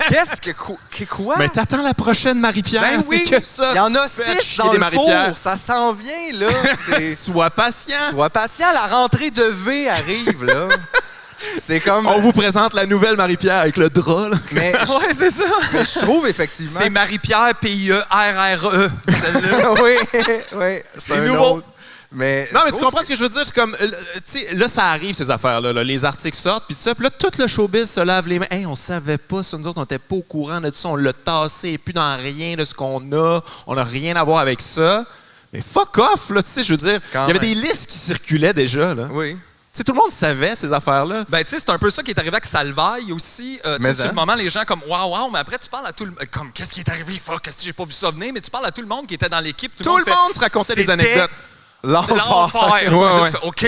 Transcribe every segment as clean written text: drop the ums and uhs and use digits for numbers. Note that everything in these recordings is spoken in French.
Qu'est-ce que quoi? Mais t'attends la prochaine Marie-Pierre, Ben c'est que ça. Il y en a 6 dans le four, ça s'en vient, là. Sois patient. Sois patient, la rentrée de V arrive, là. C'est comme... On vous présente la nouvelle Marie-Pierre avec le drap, là. Mais ouais, c'est ça. Mais je trouve, effectivement... C'est Marie-Pierre, P-I-E-R-R-E. Celle-là. oui, c'est un nouveau. autre. Mais non, mais tu comprends ce que je veux dire? C'est comme, tu sais, là, ça arrive, ces affaires-là. Là. Les articles sortent, puis tout ça. Puis là, tout le showbiz se lave les mains. Hey, on savait pas ça. Nous autres, on n'était pas au courant de tout ça. On l'a tassé, plus dans rien de ce qu'on a. On n'a rien à voir avec ça. Mais fuck off, là, tu sais, je veux dire. Il y avait des listes qui circulaient déjà, là. Oui. Tu sais, tout le monde savait ces affaires-là. Ben, tu sais, c'est un peu ça qui est arrivé avec Salvaille aussi. Mais sur le moment, les gens comme waouh, mais après, tu parles à tout le monde. Comme, qu'est-ce qui est arrivé? Fuck, qu'est-ce que j'ai pas vu ça venir? Mais tu parles à tout le monde qui était dans l'équipe. Tout le monde se racontait des anecdotes. L'enfer. Ouais. OK,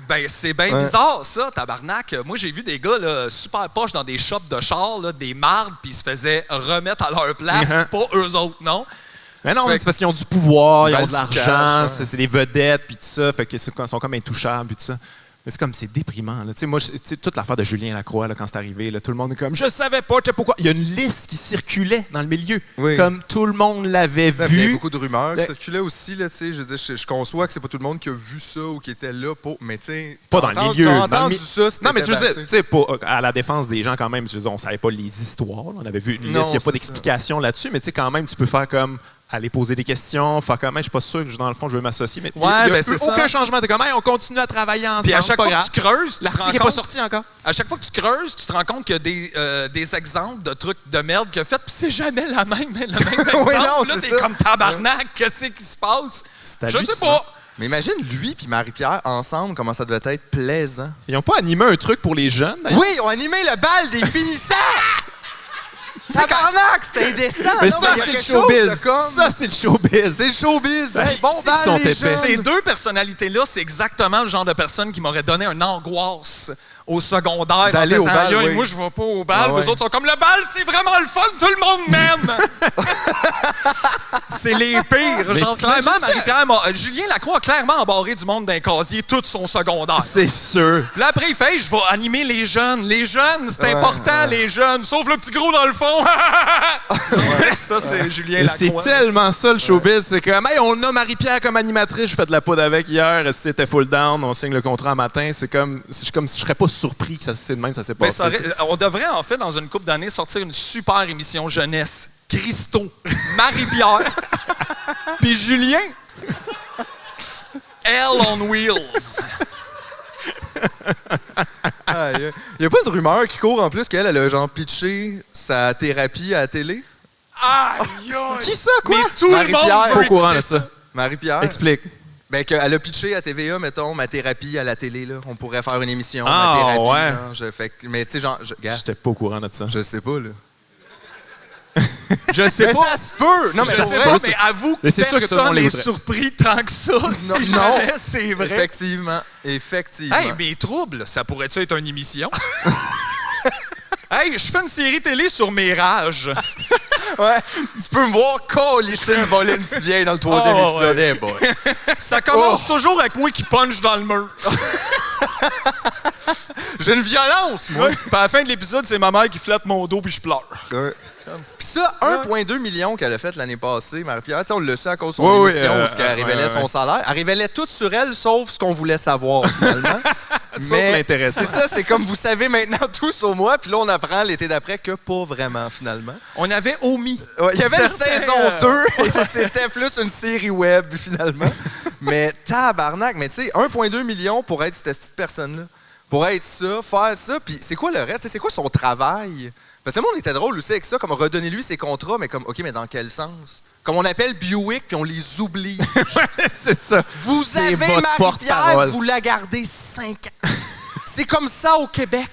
ben c'est bien bizarre, ça, tabarnak. Moi, j'ai vu des gars là, super poches dans des shops de chars, là, des mardes, puis ils se faisaient remettre à leur place, pas eux autres, non? Mais non, c'est parce qu'ils ont du pouvoir, ils ont Val de du l'argent, cash, c'est des vedettes, puis tout ça, fait qu'ils sont comme intouchables, puis tout ça. Mais c'est comme, c'est déprimant. Là. Moi, toute l'affaire de Julien Lacroix, là, quand c'est arrivé, là, tout le monde est comme, je savais pas, tu sais pourquoi. Il y a une liste qui circulait dans le milieu. Oui. Comme tout le monde l'avait vu. Il y a beaucoup de rumeurs qui circulaient aussi. Là, je veux dire, je conçois que c'est pas tout le monde qui a vu ça ou qui était là. Mais tu sais, pas dans le milieu. Ça, non, mais je veux dire, à la défense des gens, quand même, je veux dire, on savait pas les histoires. Là, on avait vu une liste, il n'y a pas d'explication là-dessus. Mais tu sais, quand même, tu peux faire comme. Aller poser des questions, faire comme, je suis pas sûr que dans le fond, je veux m'associer. Mais il n'y a aucun changement. T'es comme, on continue à travailler ensemble. Puis à chaque fois que tu creuses, l'article n'est pas sorti encore. À chaque fois que tu creuses, tu te rends compte qu'il y a des exemples de trucs de merde qu'il a fait, puis c'est jamais le même exemple. Oui, non, là, t'es comme tabarnak, qu'est-ce qui se passe? Je sais pas. Mais imagine lui et Marie-Pierre ensemble, comment ça devait être plaisant. Ils n'ont pas animé un truc pour les jeunes? Oui, ils ont animé le bal des finissants! Tabarnak, c'était indécent! Mais non, ça, c'est le showbiz. Ça, c'est le showbiz. C'est le showbiz. Hey, bon, les jeunes. Ces deux personnalités-là, c'est exactement le genre de personne qui m'aurait donné une angoisse au secondaire. D'aller au bal, oui. Moi, je vais pas au bal. Les autres sont comme, le bal, c'est vraiment le fun. Tout le monde m'aime. C'est les pires. Genre, clairement, Marie-Pierre, Julien Lacroix a clairement embarré du monde d'un casier tout son secondaire. C'est sûr. Puis là, après, il fait, je vais animer les jeunes. Les jeunes, c'est important, les jeunes. Sauf le petit gros dans le fond. Ça, c'est Julien Lacroix. C'est tellement ça, le showbiz. C'est comme, hey, on a Marie-Pierre comme animatrice. Je fais de la poudre avec hier. C'était full down. On signe le contrat un matin. C'est comme si je serais pas surpris que c'est de même, ça s'est passé. On devrait, en fait, dans une couple d'années, sortir une super émission jeunesse. Christo, Marie-Pierre, puis Julien. Hell on Wheels. Il n'y a pas de rumeur qui court en plus qu'elle a genre pitché sa thérapie à la télé? Qui ça, quoi? Mais tout le monde est au courant de ça. Marie-Pierre. Explique. Ben, qu'elle a pitché à TVA, mettons, ma thérapie à la télé, là. On pourrait faire une émission, ma thérapie. Ouais. Là, mais tu sais, genre... J'étais pas au courant de ça. Je sais pas, là. Je sais mais pas. Ça se peut! Non, mais je sais pas, mais avoue que personne n'est surpris tant que ça. Si jamais c'est vrai. Effectivement. Hey, mes troubles, ça pourrait-tu être une émission? Hey, je fais une série télé sur mes rages. Ouais, tu peux me voir colisser le voler une petite vieille dans le 3e épisode. Hey boy. Ça commence toujours avec moi qui punch dans le mur. J'ai une violence, moi. Puis à la fin de l'épisode, c'est ma mère qui flatte mon dos puis je pleure. Puis ça, 1,2 million qu'elle a fait l'année passée, Marie-Pierre, on le sait à cause de son émission où elle révélait son salaire. Elle révélait tout sur elle, sauf ce qu'on voulait savoir, finalement. Mais l'intéressant. C'est ça, c'est comme vous savez maintenant tout sur moi, puis là, on apprend l'été d'après que pas vraiment, finalement. On avait omis. Il y avait une saison 2, et c'était plus une série web, finalement. Mais tabarnak, mais tu sais, 1,2 million pour être cette petite personne-là. Pour être ça, faire ça, puis c'est quoi le reste? C'est quoi son travail? Parce que le monde était drôle aussi avec ça, comme redonner-lui ses contrats, mais comme, OK, mais dans quel sens? Comme on appelle Buick, puis on les oublie. C'est ça. Vous avez Marie-Pierre, vous la gardez 5 ans. C'est comme ça au Québec.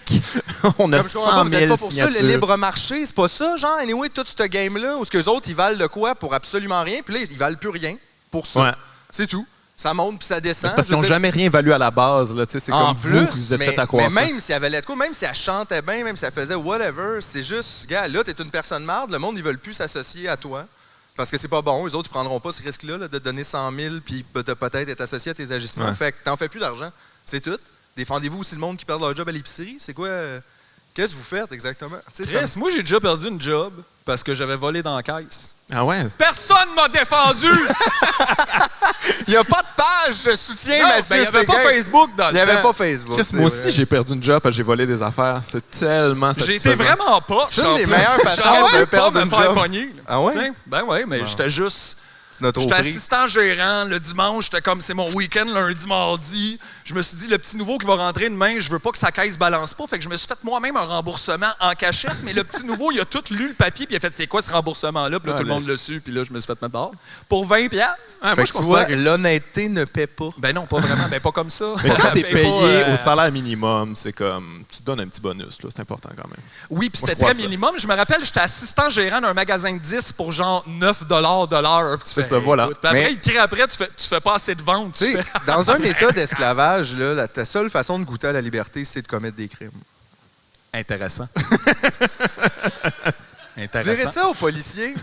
On a 100 000 vous n'êtes pas pour signatures. ça, le libre marché, c'est pas ça, genre, anyway, tout ce game-là, où ce que les autres, ils valent de quoi pour absolument rien, puis là, ils valent plus rien pour ça. Ouais. C'est tout. Ça monte puis ça descend. C'est parce qu'ils n'ont jamais rien valu à la base. Là. C'est comme vous qui vous êtes fait accroître. Mais même si elle valait de quoi, même si elle chantait bien, même si elle faisait whatever, c'est juste, gars, là, t'es une personne marde, le monde, ils veulent plus s'associer à toi. Parce que c'est pas bon. Les autres, ils prendront pas ce risque-là là, de te donner 100 000 puis de peut-être être associé à tes agissements. Ouais. Fait que t'en fais plus d'argent. C'est tout. Défendez-vous aussi le monde qui perd leur job à l'épicerie. C'est quoi? Qu'est-ce que vous faites exactement? Tu sais, Chris, moi, j'ai déjà perdu une job parce que j'avais volé dans la caisse. Ah ouais? Personne m'a défendu! Il n'y a pas de page, je soutiens Non, Mathieu ben, il n'y avait pas Séguin. Facebook dans le Il n'y avait temps. pas Facebook. Chris, c'est moi vrai. aussi, j'ai perdu une job parce que j'ai volé des affaires. C'est tellement J'ai satisfaisant. été vraiment pas. C'est une des meilleures façons de perdre me une faire job. pogner. Là. Ah ouais? Tu sais, ben ouais, mais j'étais juste... C'est notre J'étais prix. assistant gérant le dimanche, j'étais comme c'est mon week-end lundi, mardi. Je me suis dit, le petit nouveau qui va rentrer demain, je veux pas que sa caisse balance pas. Fait que je me suis fait moi-même un remboursement en cachette, mais le petit nouveau, il a tout lu le papier, puis il a fait, c'est quoi ce remboursement-là? Puis là, tout le monde le su, puis là, je me suis fait mettre dehors. Pour 20$. Ah, Fait moi, que je tu vois, considère que l'honnêteté ne paie pas. Ben non, pas vraiment, ben pas comme ça. mais quand t'es Ben payé pas, au salaire minimum, c'est comme... Tu te donnes un petit bonus, là. C'est important quand même. Oui, puis Moi, c'était je crois très ça. minimum. Je me rappelle, j'étais assistant gérant d'un magasin de 10 pour genre 9$ de l'heure. Puis tu C'est fais, ça, voilà. écoute. Puis après, Mais- il crie après, tu fais pas assez de ventes. Tu sais, dans un état d'esclavage, là, ta seule façon de goûter à la liberté, c'est de commettre des crimes. Intéressant. Tu dirais ça aux policiers?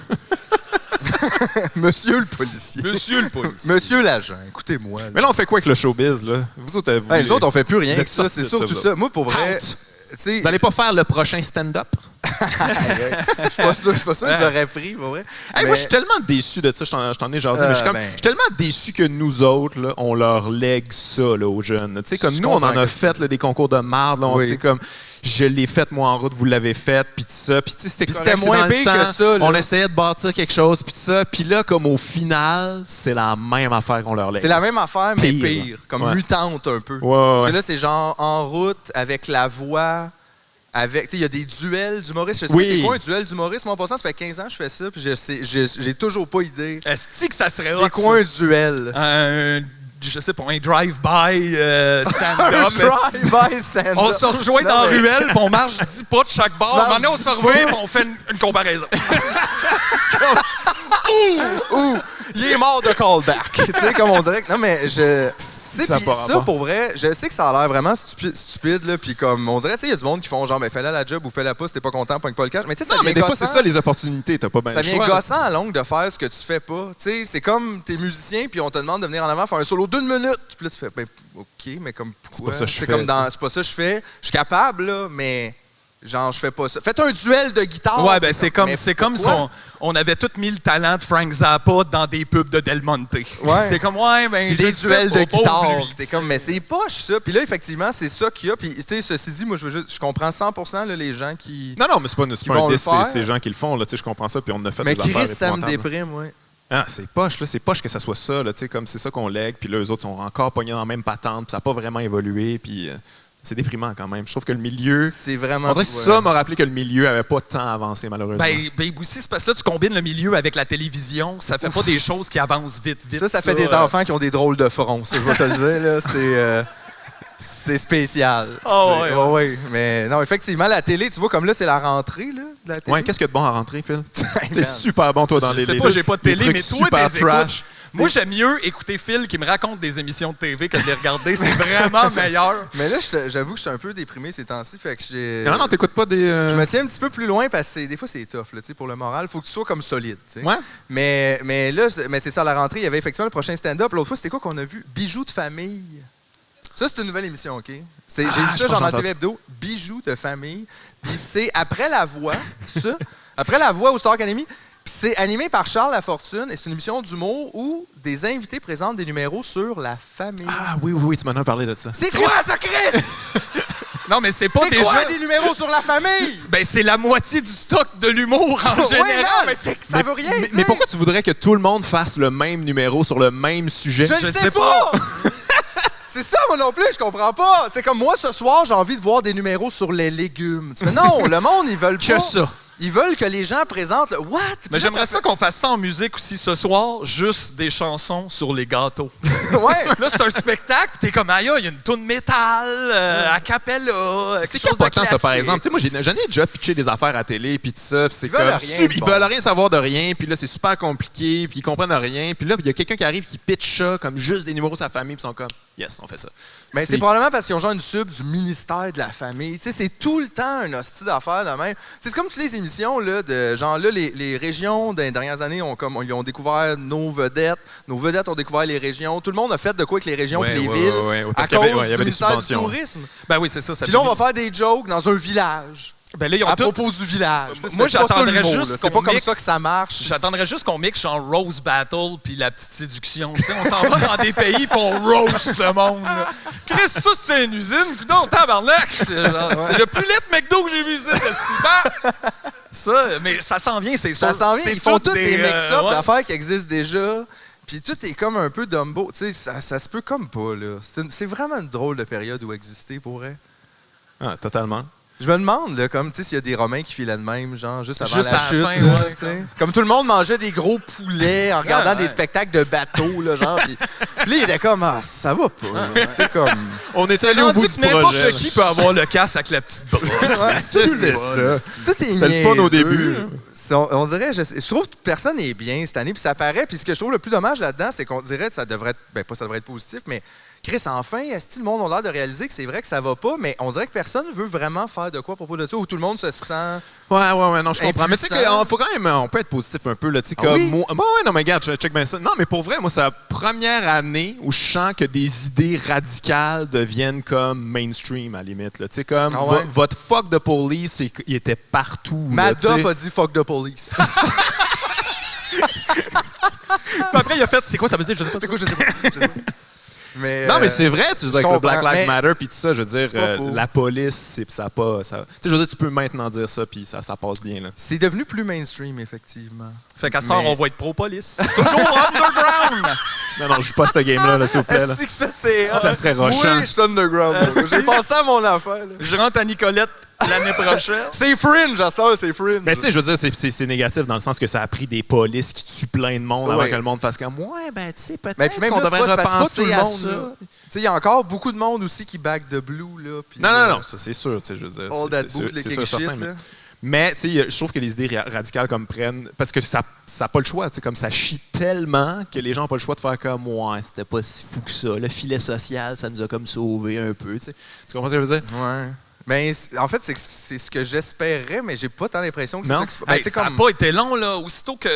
Monsieur le policier. Monsieur le policier. Monsieur l'agent, écoutez-moi. là. Mais là, on fait quoi avec le showbiz, là? Vous autres, vous... Hey, les autres, on fait plus rien vous avec êtes ça, sortis c'est de surtout vous ça. autres. Moi, pour vrai, Out. tu sais, Vous allez pas faire le prochain stand-up? je suis pas sûr qu'ils auraient pris, pour vrai. Hey, Mais- moi, je suis tellement déçu de ça, je t'en ai jasé, mais je suis ben- je suis tellement déçu que nous autres, là, on leur lègue ça là, aux jeunes. Tu sais, comme Je nous, on en comprends a que fait là, des concours de marde, là, Oui. tu sais, comme je l'ai fait moi en route, vous l'avez fait, puis tout ça. Puis tu sais, c'était Puis correct, c'était c'est moins dans le pire temps, que ça, là. On essayait de bâtir quelque chose, puis tout ça. Puis là, comme au final, c'est la même affaire qu'on leur lègue. C'est la même affaire, mais Pire. pire. Comme Ouais. mutante un peu. Ouais, Parce ouais. que là, c'est genre en route avec la voix. Avec, tu sais, il y a des duels d'humoristes. Je sais Oui. pas c'est quoi un duel d'humoriste. Moi, en passant, ça fait 15 ans que je fais ça, puis j'ai toujours pas idée. Est-ce que ça serait C'est hot, quoi ça? un duel? Je sais pas, un drive-by stand-up. Drive-by stand-up. On se rejoint Non, dans la mais- ruelle, puis on marche 10 pas de chaque bord. Tu marches Maintenant, on se 10 revient, pas. puis on fait une comparaison. Ouh, il est mort de callback. Tu sais, comme on dirait. Non, mais je. Tu sais, Ça a puis pas ça, rapport. pour vrai, je sais que ça a l'air vraiment stupide, là. Puis comme, on dirait, tu sais, il y a du monde qui font genre, ben, fais-la la job ou fais-la pas si t'es pas content, pogne pas le cash. Mais tu sais, ça Non, mais vient des fois, c'est gossant. ça les opportunités. T'as pas bien Ça le vient choix. gossant à longue de faire ce que tu fais pas. Tu sais, c'est comme t'es musicien, puis on te demande de venir en avant faire un solo d'1 minute. Puis là, tu fais, ben, OK, mais comme pourquoi? pas ça que je C'est fais, comme dans, ça. c'est pas ça que je fais. Je suis capable, là, mais genre, je fais pas ça. Faites un duel de guitare. Ouais, ben c'est comme, Mais c'est comme si pourquoi? on avait tous mis le talent de Frank Zappa dans des pubs de Del Monte. Ouais. T'es comme, ouais, ben. Puis je des le sais duels pas, de pauvre guitare. lui, T'es tu sais. comme, mais c'est poche, ça. Puis là, effectivement, c'est ça qu'il y a. Puis, tu sais, ceci dit, moi, je comprends 100% là, les gens qui. Non, non, mais c'est pas vont un le diss, faire. c'est les gens qui le font. Là, tu sais, je comprends ça, puis on en a fait Mais des affaires Chris, ça me épouvantables. déprime, ouais. Ah, c'est poche, là. C'est poche que ça soit ça, là. Tu sais, comme c'est ça qu'on lègue, puis là, eux autres sont encore pognés dans la même patente, puis ça n'a pas vraiment évolué, puis c'est déprimant quand même. Je trouve que le milieu. C'est vraiment. On dirait que ouais. ça m'a rappelé que le milieu avait pas tant avancé, malheureusement. Ben aussi, c'est parce que là, tu combines le milieu avec la télévision. Ça fait pas des choses qui avancent vite. Ça fait des enfants qui ont des drôles de front, ça, je vais te le dire, là. C'est spécial. Ah C'est- ouais, ouais. Mais non, effectivement, la télé, tu vois, comme là, c'est la rentrée, là, de la télé. Ouais, qu'est-ce qu'il y a de bon à rentrer, Phil? Hey, T'es man. super bon, toi, dans Je les sais les pas, trucs- j'ai pas de les télé, trucs mais toi, super t'es trash. Moi, j'aime mieux écouter Phil qui me raconte des émissions de TV que de les regarder. C'est vraiment meilleur. Mais là, j'avoue que je suis un peu déprimé ces temps-ci, fait que j'ai... Non, non, t'écoutes pas des. Je me tiens un petit peu plus loin parce que des fois, c'est tough, là, tu sais, pour le moral. Faut que tu sois comme solide, tu sais. Ouais? Mais là, mais c'est ça, à la rentrée, il y avait effectivement le prochain stand-up. L'autre fois, c'était quoi qu'on a vu? Bijoux de famille. Ça, c'est une nouvelle émission, OK? J'ai vu je ça, pense genre que dans j'ai TV Hebdo. Bijoux de famille. Puis c'est après la voix, c'est ça? Après la voix au Star Academy. Puis c'est animé par Charles Lafortune et c'est une émission d'humour où des invités présentent des numéros sur la famille. Ah oui, oui, oui, tu m'en as parlé de ça. C'est quoi ça, Chris? Non, mais c'est pas C'est déjà. quoi des numéros sur la famille? Ben, c'est la moitié du stock de l'humour en Oui, général. non, mais ça veut rien Mais dire. pourquoi tu voudrais que tout le monde fasse le même numéro sur le même sujet? Je ne sais pas! C'est ça, moi non plus, je comprends pas. Tu sais, comme moi, ce soir, j'ai envie de voir des numéros sur les légumes. Tu fais, non, le monde, ils veulent pas. Que ça. Ils veulent que les gens présentent le what? Puis Mais là, j'aimerais ça fait- qu'on fasse ça en musique aussi ce soir, juste des chansons sur les gâteaux. Ouais. Là, c'est un spectacle, pis t'es comme, aïe, il y a une toune métal, a cappella. C'est capotant, ça, par exemple. Tu sais, moi, j'en ai déjà pitché des affaires à télé, puis tout ça, puis c'est Ils veulent comme... rien de Ils bon. veulent rien savoir de rien, puis là, c'est super compliqué, puis ils comprennent rien. Puis là, il y a quelqu'un qui arrive qui pitch ça comme juste des numéros de sa famille, puis ils sont comme... yes, on fait ça. Mais c'est probablement parce qu'ils ont genre une sub du ministère de la famille. Tu sais, c'est tout le temps un hostie d'affaires de même. C'est comme toutes les émissions, là, de genre là, les régions, dans les dernières années, ils ont découvert nos vedettes. Nos vedettes ont découvert les régions. Tout le monde a fait de quoi avec les régions et les villes à cause du ministère du tourisme. Ben oui, c'est ça. Puis là, on va faire des jokes dans un village. Ben là, ils ont propos du village. Moi, j'attendrais juste c'est pas comme ça que ça marche. J'attendrais juste qu'on mixe en Rose Battle puis la petite séduction. Tu sais, on s'en va dans des pays puis on roast le monde. Là. Chris, ça, c'est une usine. Puis non, tabarnak. C'est le plus laid de McDo que j'ai vu ici. Ça, mais ça s'en vient, c'est sûr. Ça s'en vient. Ils font tous des mix-up d'affaires qui existent déjà. Puis tout est comme un peu Dumbo. Tu sais, ça se peut comme pas, là. C'est vraiment une drôle de période où exister, pour vrai. Ah, totalement. Je me demande, là, comme, tu sais, s'il y a des Romains qui filaient de même, genre, juste avant juste la chute. Fin, là, ouais, t'sais. Comme tout le monde mangeait des gros poulets en regardant des spectacles de bateaux, là, genre. Puis là, il était comme, ah, ça va pas. C'est comme. On est allé au bout du n'importe projet. qui peut avoir le casse avec la petite brosse. C'est ça. Tout est C'était le fun au début. On dirait, je trouve que personne n'est bien cette année, puis ça paraît. Puis ce que je trouve le plus dommage là-dedans, c'est qu'on dirait que ça devrait être, ben pas ça devrait être positif, mais Chris, enfin, est-ce que le monde a l'air de réaliser que c'est vrai que ça va pas, mais on dirait que personne veut vraiment faire de quoi à propos de ça, où tout le monde se sent. Ouais, non, je comprends. Mais tu sais qu'il faut quand même, on peut être positif un peu, là, tu sais, comme oui? moi. Ouais, non, mais regarde, check bien ça. Non, mais pour vrai, moi, c'est la première année où je sens que des idées radicales deviennent comme mainstream, à la limite, là. Tu sais, comme, votre fuck de police, il était partout. Madoff a dit fuck the police. Puis après, il a fait, c'est quoi ça veut dire? Je sais pas. C'est quoi, je sais pas. Mais, non, mais c'est vrai, tu veux dire, avec le Black Lives Matter puis tout ça, je veux dire, la police, ça n'a pas. Tu sais, je veux dire, tu peux maintenant dire ça, puis ça passe bien, là. C'est devenu plus mainstream, effectivement. Fait qu'à ce temps, on va être pro-police. Toujours underground! Non, je joue pas ce game-là, s'il vous plaît. Là. Est-ce que ça, c'est. Ça serait rochant. Oui, je suis underground. J'ai pensé à mon affaire. Là. Je rentre à Nicolette l'année prochaine. C'est fringe, à ce temps, c'est fringe. Mais tu sais, je veux dire, c'est négatif dans le sens que ça a pris des polices qui tuent plein de monde avant que le monde fasse comme ouais, ben tu sais, peut-être qu'on devrait repenser à ça. Il y a encore beaucoup de monde aussi qui back the blue. Là, non, ça c'est sûr, je veux dire. All that bootleg shit, là. Mais tu sais, je trouve que les idées radicales comme prennent. Parce que ça n'a pas le choix, tu sais, comme ça chie tellement que les gens n'ont pas le choix de faire comme ouais, c'était pas si fou que ça. Le filet social, ça nous a comme sauvé un peu. Tu sais. Tu comprends ce que je veux dire? Ouais. Ben, en fait, c'est ce que j'espérais, mais j'ai pas tant l'impression que c'est ça qui se passe. Ça n'a pas été long, là. Aussitôt que.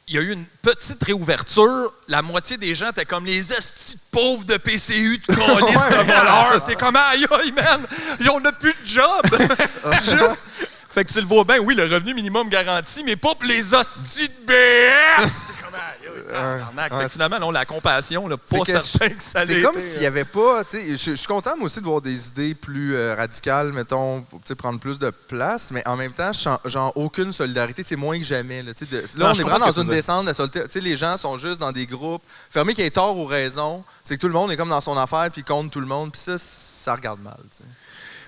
Il y a eu une petite réouverture. La moitié des gens étaient comme les estis pauvres de PCU de colis de voleurs. C'est comme aïe, man. On n'a plus de job. Juste. Fait que tu le vois bien, oui, le revenu minimum garanti, mais pas pour les hosties de BS. C'est comme aïe, fait que finalement, non, la compassion, là, pas certain que ça c'est comme s'il n'y avait pas. Je suis content, moi aussi, de voir des idées plus radicales, mettons, pour prendre plus de place, mais en même temps, genre aucune solidarité, c'est moins que jamais. Là, on est vraiment dans une descente de solidarité. Les gens sont juste dans des groupes. Fermé qu'il y ait tort ou raison, c'est que tout le monde est comme dans son affaire, puis compte tout le monde, puis ça regarde mal. T'sais.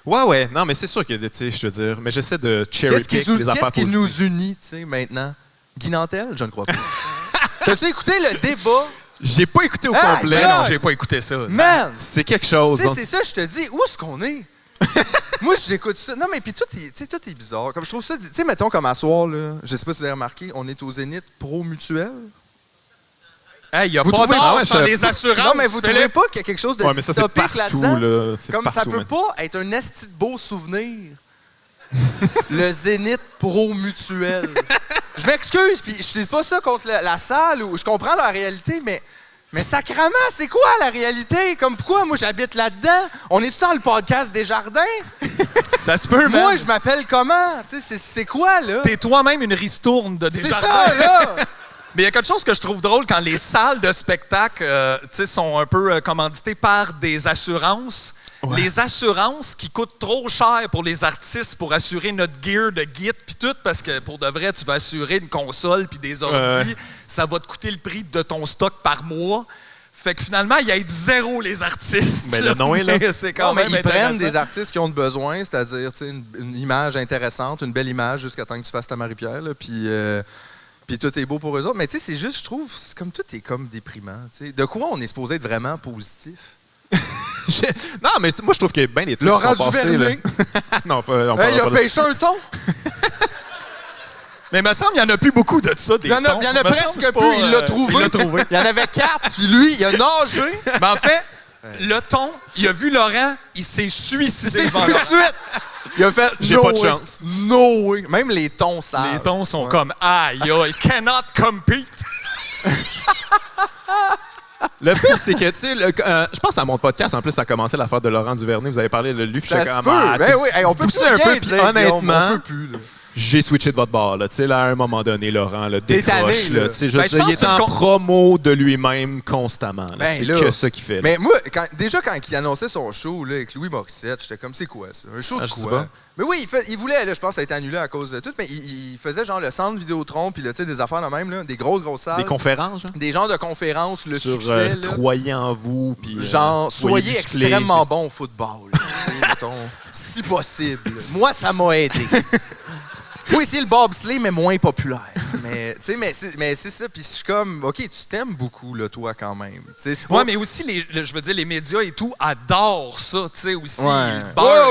Ouais. Non, mais c'est sûr que, tu sais, je veux dire, mais j'essaie de cherry-pick les affaires positives. Qu'est-ce qui nous unit, tu sais, maintenant? Guy Nantel? Je ne crois pas. T'as-tu écouté le débat? J'ai pas écouté au complet. Non, j'ai pas écouté ça. Man! C'est quelque chose. C'est ça, je te dis. Où est-ce qu'on est? Moi, j'écoute ça. Non, mais puis tout est bizarre. Comme je trouve ça... Tu sais, mettons, comme à soir, là, je sais pas si vous avez remarqué, on est au Zénith Pro-Mutuel. Il y a pas d'or sans les assurances. Non, mais vous trouvez pas qu'il y a quelque chose de dystopique là-dedans? Là, comme partout, ça peut pas être un esti de beau souvenir. Le Zénith Pro-Mutuel. Je m'excuse, puis je dis pas ça contre la salle, où je comprends la réalité, mais sacrément, c'est quoi la réalité? Comme pourquoi moi j'habite là-dedans? On est-tu dans le podcast Desjardins? Ça se peut, man. Moi, je m'appelle comment? Tu sais, c'est quoi, là? T'es toi-même une ristourne de Desjardins. C'est ça, là! Mais il y a quelque chose que je trouve drôle quand les salles de spectacle sont un peu commanditées par des assurances. Ouais. Les assurances qui coûtent trop cher pour les artistes pour assurer notre gear de Git puis tout, parce que pour de vrai, tu vas assurer une console puis des ordi, ça va te coûter le prix de ton stock par mois. Fait que finalement, il y a zéro les artistes. Mais le nom est là. C'est quand même ils prennent des artistes qui ont besoin, c'est-à-dire une image intéressante, une belle image jusqu'à temps que tu fasses ta Marie-Pierre, là, puis tout est beau pour eux autres. Mais tu sais, c'est juste, je trouve, c'est comme tout est comme déprimant. T'sais. De quoi on est supposé être vraiment positif? Non, mais moi, je trouve qu'il y a bien des trucs Laurent qui sont passés. Duvernay. Non, il a pêché un thon. Mais il me semble qu'il n'y en a plus beaucoup de ça, des thons. Il y en a presque plus. Il l'a trouvé. Il y en avait 4. Puis lui, il a nagé. Ben en fait, Le ton, il a vu Laurent, il s'est suicidé. C'est tout de suite. Il a fait J'ai no pas de way. chance. No way. Même les tons savent. Les tons sont comme aïe, aïe, cannot compete. Le pire, c'est que, tu sais, je pense à mon podcast, en plus, ça a commencé l'affaire de Laurent Duvernay. Vous avez parlé de lui, puis Ça j'étais se comme, peut. tu sais, Oui, hey, on peut pousser plus un peu, rien puis dire, Guillaume, honnêtement, on peut plus, là. j'ai switché de votre bord, là. Tu sais, là, à un moment donné, Laurent, là, T'es tanné, décroche, là. là. Tu sais, je Ben, veux je dire, pense il que est c'est en une promo de lui-même constamment, là. Ben, C'est là. que ça qu'il fait, là. Mais moi, déjà, quand il annonçait son show là, avec Louis Morissette, j'étais comme, c'est quoi ça? Un show de je sais quoi? pas. Mais oui, il voulait, là, je pense que ça a été annulé à cause de tout, mais il faisait genre le centre Vidéotron, puis là, tu sais, des affaires de même, là, des grosses salles. Des conférences, genre? Des genres de conférences, le Sur succès, là. croyez en vous, puis... Genre, soyez musclés, extrêmement bon au football. Là, tu sais, mettons, si possible. Moi, ça m'a aidé. Faut essayer le bobsleigh, mais moins populaire. Mais, tu sais, mais c'est ça. Puis je suis comme, OK, tu t'aimes beaucoup, là, toi, quand même. Tu sais, c'est pas... Ouais, mais aussi, je veux dire, les médias et tout adorent ça, tu sais, aussi. Ouais.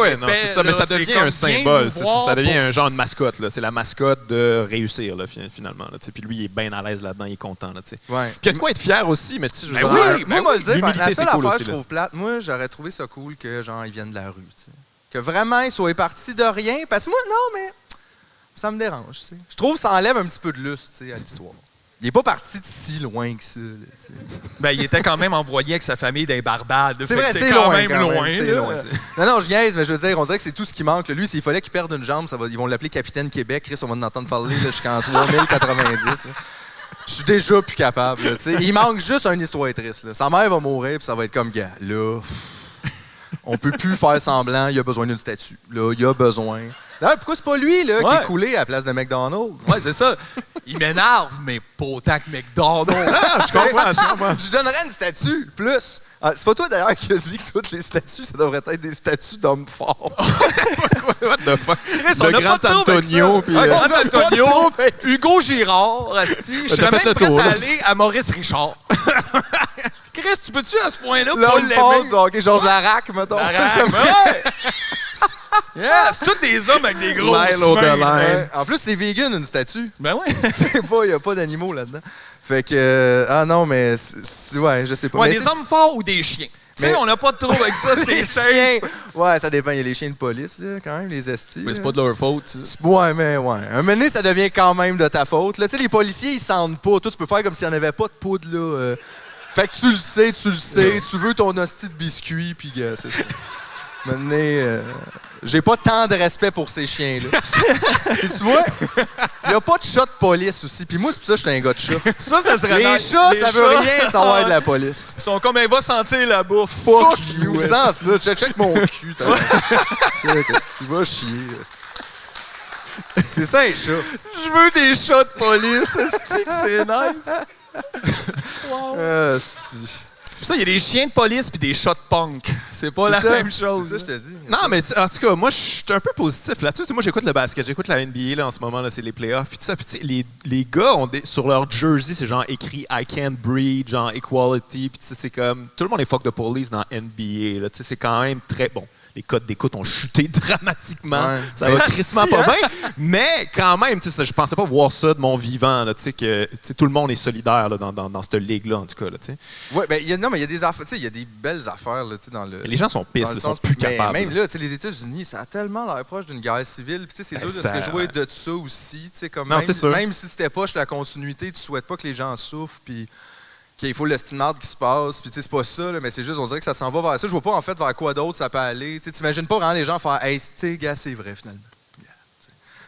Ouais, non, c'est ça, mais ça devient un symbole. Ça devient un genre de mascotte, là. C'est la mascotte de réussir, là, finalement, là, tu sais. Puis lui, il est bien à l'aise là-dedans, il est content, là, tu sais. Ouais. Puis il y a de quoi être fier aussi, mais tu sais, je veux Ben dire, oui, Moi, moi, le dire, l'humilité, la c'est seule cool affaire aussi, que je là. trouve plate, moi, j'aurais trouvé ça cool que, genre, ils viennent de la rue, tu sais. Que vraiment, ils soient partis de rien. Parce que moi, non, mais ça me dérange, tu sais. Je trouve que ça enlève un petit peu de lustre, tu sais, à l'histoire. Il n'est pas parti de si loin que ça, là, tu sais. Ben, il était quand même envoyé avec sa famille des Barbades. C'est Fait vrai, que c'est quand loin, même loin. c'est là. loin. Non, je niaise, mais je veux dire, on dirait que c'est tout ce qui manque. Là. Lui, s'il fallait qu'il perde une jambe, ils vont l'appeler Capitaine Québec. Chris, on va en entendre parler là, jusqu'en 3090. Là. Je suis déjà plus capable. Là, t'sais. Il manque juste une histoire triste. Là. Sa mère va mourir, puis ça va être comme, gars, là, on peut plus faire semblant, il a besoin d'une statue. Là, il a besoin. Non, pourquoi c'est pas lui là, qui est coulé à la place de McDonald's? Ouais, c'est ça. Il m'énerve, mais pas autant que McDonald's. je comprends. Je donnerais une statue, plus. Ah, c'est pas toi d'ailleurs qui a dit que toutes les statues, ça devrait être des statues d'hommes forts. What the fuck? Chris, on Le a grand pas de trouble avec Antonio, ça. puis... Ouais, on Grand a pas de Antonio, trouble avec ça. Hugo Girard, asti. Je serais fait même le prêt tour, à là. aller à Maurice Richard. Chris, tu peux-tu à ce point-là pas L'homme fort l'aimer? du hockey, Georges Larac, mettons. Ouais. Yeah, c'est tous des hommes avec des grosses Lyle mains. O'Deline. Ouais. En plus, c'est vegan, une statue. Ben ouais. Il n'y a pas d'animaux là-dedans. Fait que, ah non, mais, ouais, je sais pas. Ouais, Mais des c'est- hommes forts ou des chiens. Tu sais, Mais- on n'a pas de trouble avec ça, c'est Les safe. chiens. Ouais, ça dépend. Il y a les chiens de police, là, quand même, les estis. Mais c'est là. pas de leur faute, ça. Ouais, mais ouais. Un moment donné, ça devient quand même de ta faute. Là, tu sais, les policiers, ils sentent pas. Toi, tu peux faire comme s'il n'y en avait pas de poudre, là. Fait que tu le sais, tu veux ton hostie de biscuit, puis gars, c'est ça. Un moment donné, j'ai pas tant de respect pour ces chiens-là. Puis tu vois, il y a pas de chat de police aussi. Puis moi, c'est pour ça que je suis un gars de chat. Ça serait Les nice. chats, Les ça veut chats, rien savoir de la police. Ils sont comme, elle va sentir la bouffe. Fuck you, sans ça. Check mon cul. Tu vas chier. C'est ça, un chat. Je veux des chats de police. Esti que c'est nice. Wow. C'est pour ça qu'il y a des chiens de police puis des chats de punk. C'est pas la même chose. C'est ça, je te dis. Non, mais en tout cas, moi, je suis un peu positif là-dessus. Tu sais, moi, j'écoute le basket, j'écoute la NBA là, en ce moment, là, c'est les playoffs, puis tout ça. Puis tu sais, les gars, sur leur jersey, c'est genre écrit « I can't breathe », genre « equality », puis tu sais, c'est comme... Tout le monde est fuck the police dans NBA, là. Tu sais, c'est quand même très... Bon, les codes d'écoute ont chuté dramatiquement. Ouais. Ça va crissement pas bien. Mais quand même, tu sais, je pensais pas voir ça de mon vivant, là, tu sais, que tu sais, tout le monde est solidaire là, dans cette ligue-là, en tout cas, là, tu sais. Ouais, ben, non, mais il y a des affaires, tu sais, il y a des belles affaires, là, tu sais, dans le... Les gens sont pistes, dans le ils sont sens- plus mais capables. Même là, tu sais, les États-Unis, ça a tellement l'air proche d'une guerre civile. Puis, tu sais, c'est dur de Ça- se jouer de ça aussi. Tu sais, comme Non, même, c'est sûr. même si c'était pas la continuité, tu souhaites pas que les gens souffrent. Puis, qu'il faut le stigmate qui se passe. Puis, tu sais, c'est pas ça, là, mais c'est juste, on dirait que ça s'en va vers ça. Je vois pas, en fait, vers quoi d'autre ça peut aller. Tu sais, t'imagines pas vraiment les gens faire, hey, tu sais, gars, c'est vrai, finalement.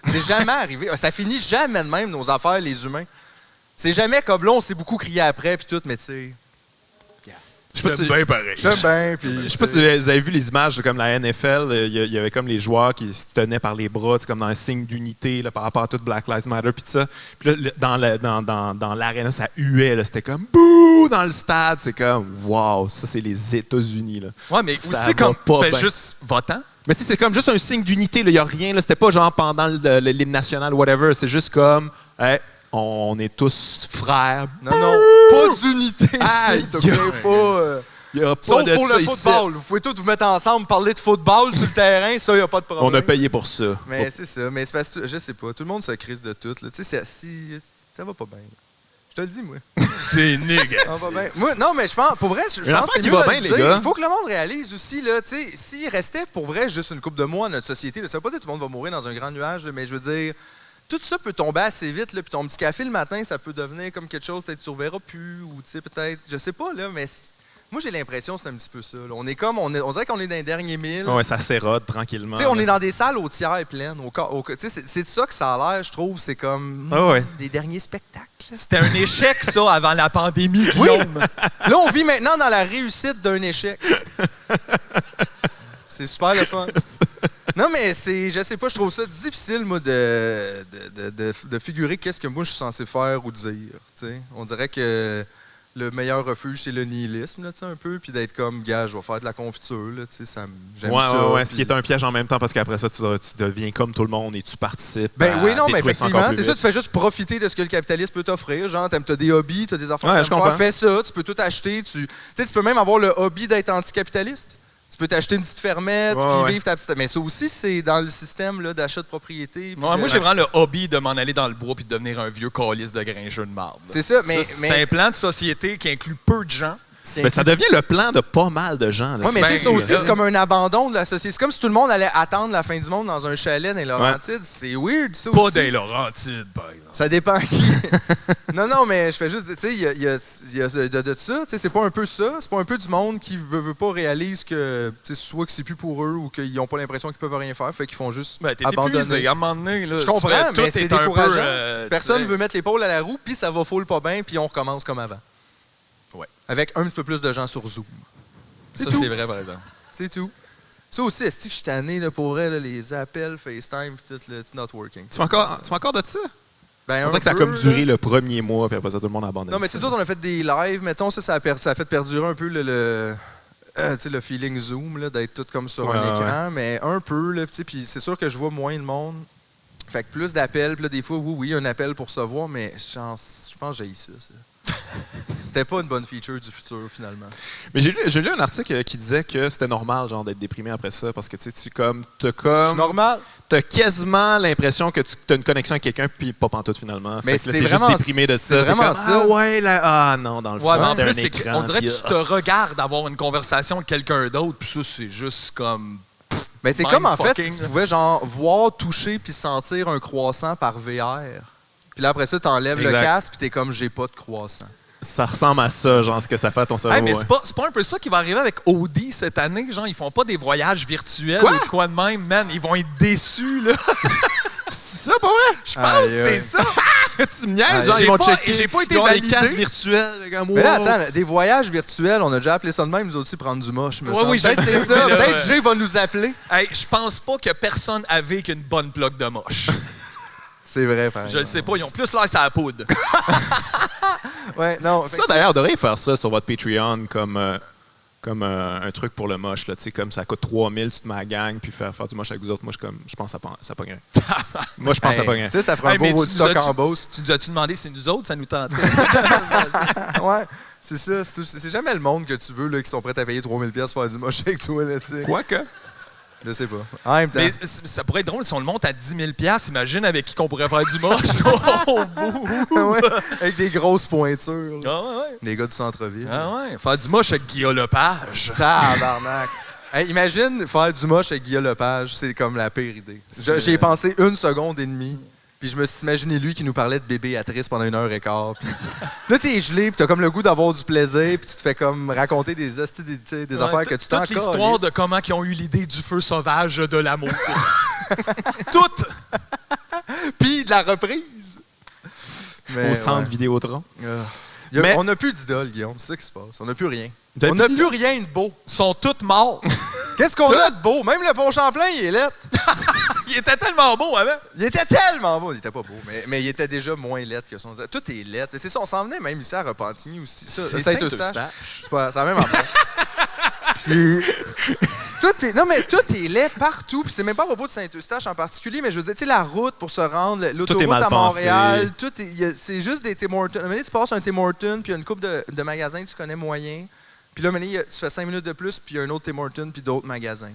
C'est jamais arrivé. Ça finit jamais de même, nos affaires, les humains. C'est jamais comme là, on s'est beaucoup crié après, puis tout, mais tu sais. Je sais pas si- bien pareil. J'aime bien, puis. Je sais pas si vous avez vu les images de comme la NFL, il y avait comme les joueurs qui se tenaient par les bras, c'est comme dans un signe d'unité là, par rapport à tout Black Lives Matter puis tout ça. Puis là, dans l'aréna, ça huait, là, c'était comme bouh dans le stade, c'est comme wow, ça c'est les États-Unis là. Ouais, mais Ça aussi va comme pas fait bien. juste votant. Mais tu sais, c'est comme juste un signe d'unité, il y a rien là, c'était pas genre pendant l'hymne national whatever, c'est juste comme hey, on est tous frères. Non, non, pas d'unité Aïe, ici, t'as pas. Il y a pas Sauf de pour ça le ici. football. Vous pouvez tous vous mettre ensemble, parler de football sur le terrain, ça, il n'y a pas de problème. On a payé pour ça. Mais c'est ça. Mais c'est parce que, je sais pas, tout le monde se crise de tout. Là. Tu sais, ça va pas bien. Je te le dis, moi. C'est négatif. On va bien. Moi, non, mais je pense, pour vrai, je pense que c'est mieux va de bien, le les dire. gars. Il faut que le monde réalise aussi, là, tu sais, s'il restait pour vrai juste une couple de mois à notre société, là, ça veut pas dire que tout le monde va mourir dans un grand nuage, là, mais je veux dire, tout ça peut tomber assez vite, là, puis ton petit café le matin, ça peut devenir comme quelque chose, peut-être tu ne reverras plus, ou tu sais, peut-être, je sais pas, là, mais moi, j'ai l'impression que c'est un petit peu ça. Là. On dirait qu'on est dans les derniers milles. Ouais, ça s'érode tranquillement. Tu sais, on est dans des salles au tiers pleines. Tu sais, c'est de ça que ça a l'air, je trouve. C'est comme des derniers spectacles. C'était un échec, ça, avant la pandémie, Guillaume. Là, on vit maintenant dans la réussite d'un échec. C'est super le fun. Non, mais je sais pas, je trouve ça difficile, moi, de figurer qu'est-ce que moi, je suis censé faire ou dire. T'sais. On dirait que le meilleur refuge, c'est le nihilisme, là, un peu, puis d'être comme, gars, je vais faire de la confiture, là, j'aime ça. Ouais, ce qui est un piège en même temps, parce qu'après ça, tu deviens comme tout le monde et tu participes. Ben oui, non, mais détruire ça effectivement, encore plus c'est ça, vite. tu fais juste profiter de ce que le capitalisme peut t'offrir. Genre, t'as des hobbies, t'as des affaires Ouais, à je comprends. faire, fais ça, tu peux tout acheter. Tu peux même avoir le hobby d'être anticapitaliste. Tu peux t'acheter une petite fermette, puis vivre ta petite... Mais ça aussi, c'est dans le système là, d'achat de propriété. Moi, j'ai vraiment le hobby de m'en aller dans le bois puis de devenir un vieux calice de grincheux de marde. C'est ça, mais... C'est un plan de société qui inclut peu de gens. Ben, ça devient le plan de pas mal de gens. Oui, mais tu sais, ça aussi, c'est comme un abandon de la société. C'est comme si tout le monde allait attendre la fin du monde dans un chalet dans les Laurentides. C'est weird, ça aussi. Pas des Laurentides, par exemple. Ça dépend qui. non, mais je fais juste... Tu sais, il y a de ça. Tu sais, c'est pas un peu ça. C'est pas un peu du monde qui veut pas réaliser que soit que c'est plus pour eux ou qu'ils ont pas l'impression qu'ils peuvent rien faire. Fait qu'ils font juste t'es abandonner. épuisé, à un moment donné. Là, Je comprends, mais c'est décourageant. Personne ne veut mettre l'épaule à la roue, puis ça va full pas bien, puis on recommence comme avant. Ouais. Avec un petit peu plus de gens sur Zoom. Ça, c'est vrai, par exemple. C'est tout. Ça aussi, est-ce que je suis tanné là, pour elle, les appels, FaceTime, puis tout le networking. Tu fais encore de ça? Ben, On dirait que ça a comme duré le premier mois, puis après ça, tout le monde a abandonné. Non, mais c'est sûr, on a fait des lives. Mettons, ça a fait perdurer un peu le feeling Zoom, là, d'être tout comme sur un écran, mais un peu, là, puis c'est sûr que je vois moins de monde. Fait que plus d'appels, puis là, des fois, oui, un appel pour se voir, mais je pense que j'ai ça. C'était pas une bonne feature du futur, finalement. Mais j'ai lu un article qui disait que c'était normal, genre, d'être déprimé après ça, parce que, tu sais, C'est normal. T'as quasiment l'impression que tu as une connexion avec quelqu'un, puis pas pantoute, finalement. Mais fait que là, c'est t'es vraiment juste déprimé de c'est ça. vraiment comme, ça. Non, dans le Ouais, fond, mais en c'était plus, un c'est écran. qu'on dirait que puis, tu te regardes avoir une conversation avec quelqu'un d'autre, puis ça, c'est juste comme... Mais c'est comme, en fait, fucking, si tu pouvais, genre, voir, toucher, puis sentir un croissant par VR. Puis là, après ça, t'enlèves le Exact. casque, puis t'es comme, j'ai pas de croissant. Ça ressemble à ça, genre, ce que ça fait à ton cerveau. Hey, mais c'est pas un peu ça qui va arriver avec Audi cette année? Genre, ils font pas des voyages virtuels Quoi? ou quoi de même, man. Ils vont être déçus, là. C'est ça, pas vrai? Je pense que c'est ça. Tu me niaises, genre, j'ai ils vont pas- checker. j'ai pas été ils ont les validé. casques virtuels. Comme, Mais là, wow. attends, des voyages virtuels, on a déjà appelé ça de même, nous aussi, prendre du moche. me Ouais, semble. oui, Peut-être je c'est sais, ça. mais là, Peut-être Jay va nous appeler. Hey, je pense pas que personne avec une bonne plug de moche. C'est vrai, par Je le sais pas, ils ont plus l'air sur la poudre. Ouais, non. Ça, d'ailleurs, devrait faire ça sur votre Patreon comme un truc pour le moche. Là, comme ça coûte 3000, tu te mets à la gang, puis faire du moche avec vous autres. Moi, je pense que ça pognerait. Moi, je pense que ça pognerait. Ça ferait un Hey, mais beau tu stock nous as-tu- en boss. Tu nous as-tu demandé si nous autres, ça nous tentait? Ouais, c'est ça. C'est jamais le monde que tu veux là, qui sont prêts à payer 3000$ pour faire du moche avec toi. Là, tu sais. Quoi que? Je sais pas. En même temps. Mais ça pourrait être drôle si on le monte à 10 000 $. Imagine avec qui qu'on pourrait faire du moche. Oh, bouh. Ouais, avec des grosses pointures. là. Ah ouais. Des gars du centre-ville. Ah ouais. Faire du moche avec Guillaume Lepage. Tabarnak. Hey, imagine faire du moche avec Guillaume Lepage, c'est comme la pire idée. J'y ai pensé 1 seconde et demie, puis je me suis imaginé lui qui nous parlait de bébé Atrice pendant 1h15. Puis là, t'es gelé, puis t'as comme le goût d'avoir du plaisir, puis tu te fais comme raconter des affaires que tu t'en Toute l'histoire de comment ils ont eu l'idée du feu sauvage de l'amour. Toute! Puis de la reprise. Mais, Au centre ouais. Vidéotron. Mais on n'a plus d'idole, Guillaume, c'est ça qui se passe. On n'a plus rien. Vous avez On n'a plus plus rien de beau. Ils sont tous morts. Qu'est-ce qu'on a de beau? Même le pont Champlain, il est laid. Il était tellement beau avant. Il était tellement beau. Il était pas beau, mais il était déjà moins laid que son... Tout est laid. C'est ça, on s'en venait même ici à Repentigny aussi. Ça, C'est Saint-Eustache. Saint-Eustache. C'est pas... C'est la même affaire. Puis... Non, mais tout est laid partout. Puis c'est même pas à propos de Saint-Eustache en particulier, mais je veux dire, tu sais, la route pour se rendre, l'autoroute mal à Montréal, pensé. c'est juste des Tim Hortons. À un moment donné, tu passes un Tim Hortons, puis il y a une couple de magasins que tu connais moyen. Puis là, à un moment donné, tu fais 5 minutes de plus, puis il y a un autre Tim Hortons, puis d'autres magasins.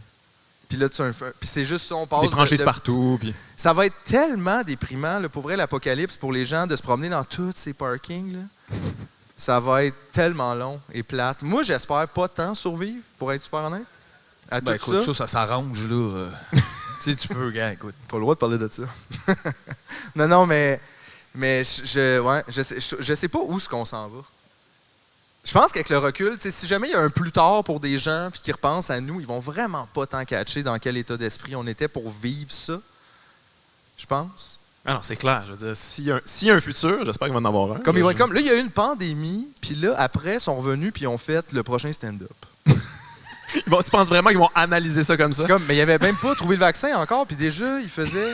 Puis là, puis c'est juste ça, on passe... Les franchises partout, puis... Ça va être tellement déprimant, là, pour vrai, l'apocalypse, pour les gens, de se promener dans tous ces parkings, là. Ça va être tellement long et plate. Moi, j'espère pas tant survivre, pour être super honnête. À tout Écoute, ça s'arrange, là. Tu sais, tu peux, gars, écoute. Pas le droit de parler de ça. non, mais je sais pas où est-ce qu'on s'en va. Je pense qu'avec le recul, si jamais il y a un plus tard pour des gens puis qui repensent à nous, ils vont vraiment pas tant catcher dans quel état d'esprit on était pour vivre ça. Je pense. Ah non, c'est clair. Je veux dire, s'il y a un futur, j'espère qu'il va en avoir un. Là, il y a eu une pandémie, puis là, après, ils sont revenus puis ils ont fait le prochain stand-up. Tu penses vraiment qu'ils vont analyser ça comme ça? Mais il avait même pas trouvé le vaccin encore, puis déjà, ils faisaient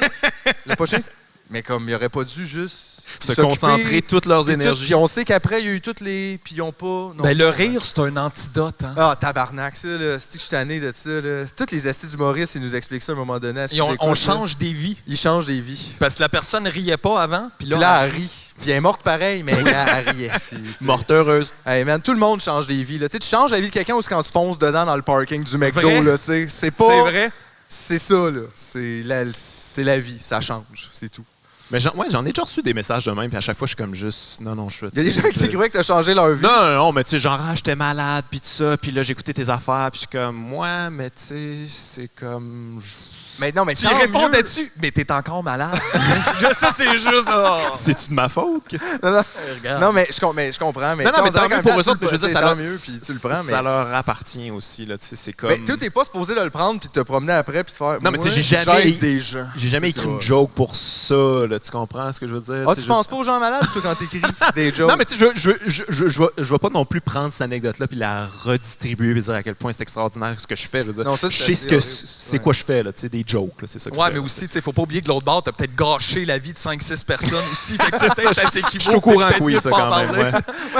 le prochain... Mais comme il aurait pas dû juste se concentrer toutes leurs énergies. Puis on sait qu'après, il y a eu toutes les... Puis ils ont pas... Ben, le rire, c'est un antidote. Hein? Ah, tabarnak, ça, là. C'est que je suis tanné de ça, là. Toutes les astis d'humoristes, ils nous expliquent ça à un moment donné. On change des vies. Ils changent des vies. Parce que la personne riait pas avant, puis là, elle rit. Puis elle est morte pareil, mais elle riait. Morte heureuse. Hey man, tout le monde change des vies, là. Tu changes la vie de quelqu'un ou quand tu fonces dedans dans le parking du McDo, vrai? là, tu sais. C'est pas... C'est vrai? C'est ça, là. C'est la vie. Ça change. C'est tout. Mais j'en ai déjà reçu des messages de même, puis à chaque fois, je suis comme juste, non, je suis... Il y a des gens qui t'écrivaient que t'as changé leur vie. Non, mais tu sais, genre, j'étais malade, puis tout ça, puis là, j'ai écouté tes affaires, puis je suis comme, moi, mais tu sais, c'est comme... Mais non, mais tu y répondais-tu? Mais t'es encore malade. Ça, c'est juste... C'est-tu de ma faute? Non, mais je comprends. Mais non, mais tant mieux pour eux autres, je veux dire, ça leur mieux, puis tu le prends. Ça leur appartient aussi, là, tu sais, c'est comme... Mais toi, t'es pas supposé de le prendre, puis de te promener après, puis de faire... Non, mais tu sais, j'ai jamais écrit une joke pour ça, là, tu comprends ce que je veux dire? Ah, tu penses pas aux gens malades, toi, quand t'écris des jokes? Non, mais tu sais, je vais pas non plus prendre cette anecdote-là puis la redistribuer et dire à quel point c'est extraordinaire ce que je fais. Je veux dire, je sais c'est quoi je fais, là, tu sais, des jokes, là, c'est ça que je fais, mais aussi, tu sais, faut pas oublier que de l'autre bord, t'as peut-être gâché la vie de 5-6 personnes aussi. Fait que ça s'équivaut. Je suis au courant que oui, ça, quand même. Ouais.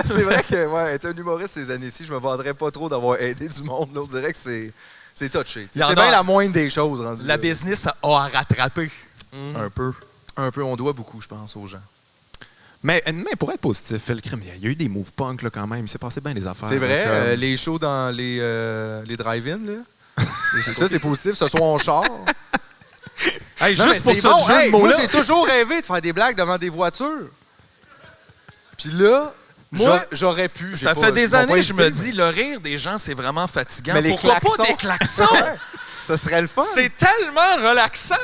C'est vrai que, être un humoriste ces années-ci, je me vendrais pas trop d'avoir aidé du monde. Là, on dirait que c'est touché. C'est bien la moindre des choses rendu la business a à rattraper. Un peu. Un peu. On doit beaucoup, je pense, aux gens. Mais pour être positif, le crime, il y a eu des moves punk là, quand même. Il s'est passé bien des affaires. C'est vrai. Les shows dans les drive-in, là. Ça, c'est positif. Ce soir, on char. Hey, juste pour ça, moi, j'ai toujours rêvé de faire des blagues devant des voitures. Puis là, moi, j'aurais pu. Ça fait des années, je me dis, le rire des gens, c'est vraiment fatigant. Mais pourquoi pas des klaxons? Ça serait le fun. C'est tellement relaxant.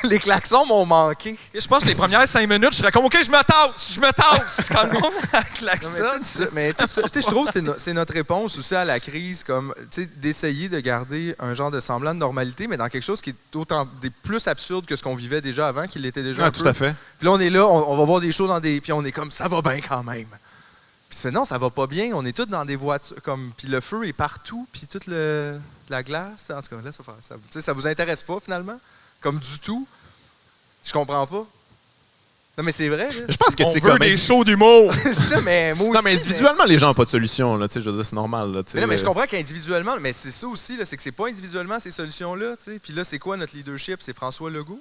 Les klaxons m'ont manqué. Et je pense que les premières 5 minutes, je serais comme, OK, je me tasse. Quand le monde klaxonne. Mais tout ça, je trouve que c'est notre réponse aussi à la crise, comme d'essayer de garder un genre de semblant de normalité, mais dans quelque chose qui est plus absurde que ce qu'on vivait déjà avant, qu'il était déjà un peu. Tout à fait. Puis là, on est là, on va voir des shows puis on est comme, ça va bien quand même. Puis non, ça va pas bien. On est tous dans des voitures, puis le feu est partout, puis toute la glace. En tout cas, là, ça vous intéresse pas finalement? Comme du tout. Je comprends pas. Non, mais c'est vrai. Là, je pense que c'est comme des shows d'humour. mais moi aussi, non, mais individuellement, les gens n'ont pas de solution. Là, je veux dire, c'est normal. Là, mais je comprends qu'individuellement, mais c'est ça aussi, là, c'est que c'est pas individuellement ces solutions-là. Puis là, c'est quoi notre leadership? C'est François Legault?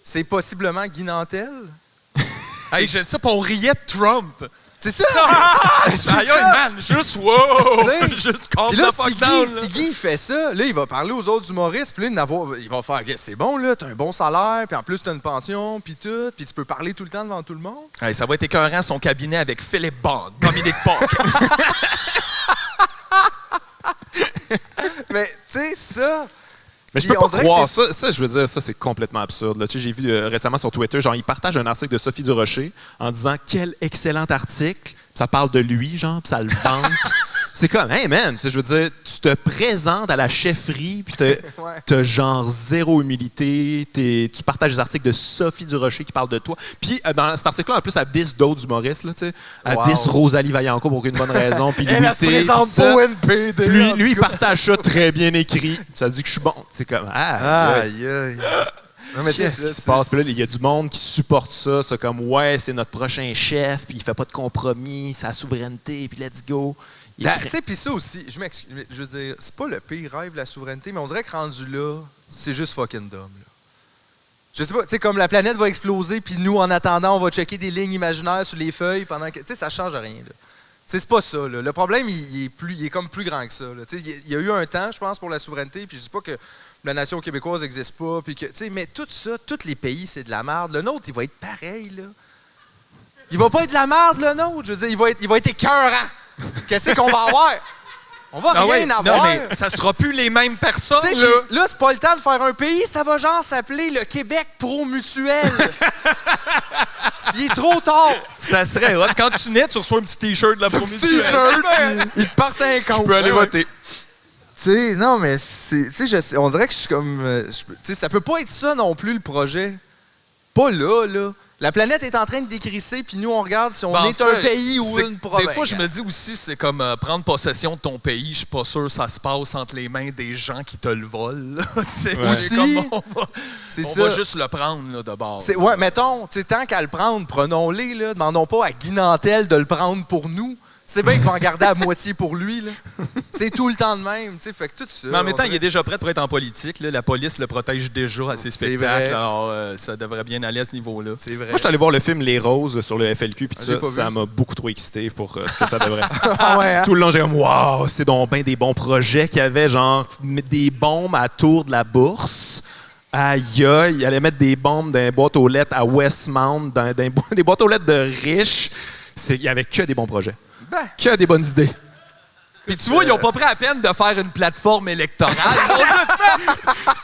C'est possiblement Guy Nantel? Hey, j'aime ça, puis on riait de Trump. C'est ça! C'est ça! Man, juste wow! Juste calm the fuck down! Si Guy fait ça, là, il va parler aux autres humoristes, puis là, il va faire « C'est bon, là, t'as un bon salaire, puis en plus, t'as une pension, puis tout, puis tu peux parler tout le temps devant tout le monde. Hey, ça va être écœurant, son cabinet avec Philippe Bond, Dominique Pâques. Mais, tu sais, ça... Mais je peux pas croire ça, je veux dire, ça, c'est complètement absurde. Là. Tu sais, j'ai vu récemment sur Twitter, genre, il partage un article de Sophie Durocher en disant « Quel excellent article! » Ça parle de lui, genre, puis ça le vante. C'est comme, hey man, je veux dire, tu te présentes à la chefferie, puis t'as genre zéro humilité, tu partages des articles de Sophie Durocher qui parle de toi. Puis dans cet article-là, en plus, elle diss d'autres humoristes, là, tu sais. Elle diss Rosalie Vaillancourt pour aucune bonne raison. Puis elle se présente pour NPD. Lui, il partage ça très bien écrit. Ça dit que je suis bon. C'est comme, aïe, aïe. Non, mais qu'est-ce qui se passe? Puis là, il y a du monde qui supporte ça. C'est comme, ouais, c'est notre prochain chef, puis il fait pas de compromis, c'est la souveraineté, puis let's go. Tu sais, puis ça aussi, je veux dire, c'est pas le pire rêve, la souveraineté, mais on dirait que rendu là, c'est juste fucking dumb. Là. Je sais pas, tu sais, comme la planète va exploser, puis nous, en attendant, on va checker des lignes imaginaires sur les feuilles pendant que. Tu sais, ça change rien. Là. C'est pas ça. Là. Le problème, il est comme plus grand que ça. Là. Il y a eu un temps, je pense, pour la souveraineté, puis je dis pas que la nation québécoise n'existe pas, puis que, mais tout ça, tous les pays, c'est de la merde. Le nôtre, il va être pareil. Là. Il va pas être de la merde, le nôtre. Je veux dire, il va être écœurant. Qu'est-ce qu'on va avoir? On va rien avoir. Non, mais ça sera plus les mêmes personnes. Là, c'est pas le temps de faire un pays. Ça va genre s'appeler le Québec Pro-Mutuel. S'il est trop tard. Ça serait hot. Quand tu nais, tu reçois un petit T-shirt de la Pro-Mutuel. T-shirt, il te partent un compte. Je peux aller voter. Tu sais, non, mais on dirait que je suis comme... ça peut pas être ça non plus, le projet. Pas là. La planète est en train de décrisser, puis nous, on regarde si on est un pays ou une province. Des fois, je me dis aussi, c'est comme prendre possession de ton pays. Je suis pas sûr que ça se passe entre les mains des gens qui te le volent. On va juste le prendre là, de bord. Ouais, mettons, tant qu'à le prendre, prenons-les. Là. Demandons pas à Guy Nantel de le prendre pour nous. C'est bien qu'il va en garder à moitié pour lui. Là. C'est tout le temps de même. Fait que tout ça, mais en même temps, il est déjà prêt pour être en politique. Là. La police le protège déjà à ses spectacles. Alors, ça devrait bien aller à ce niveau-là. C'est vrai. Moi, je suis allé voir le film Les Roses sur le FLQ, puis ça m'a beaucoup trop excité pour ce que ça devrait. Ah ouais, hein? Tout le long, j'ai comme, waouh, c'est donc bien des bons projets qu'il y avait, genre des bombes à la tour de la bourse. Aïe, il allait mettre des bombes dans les boîtes aux lettres à Westmount, dans des boîtes aux lettres de riches. Il n'y avait que des bons projets. Que des bonnes idées. Puis tu vois, ils n'ont pas pris la peine de faire une plateforme électorale.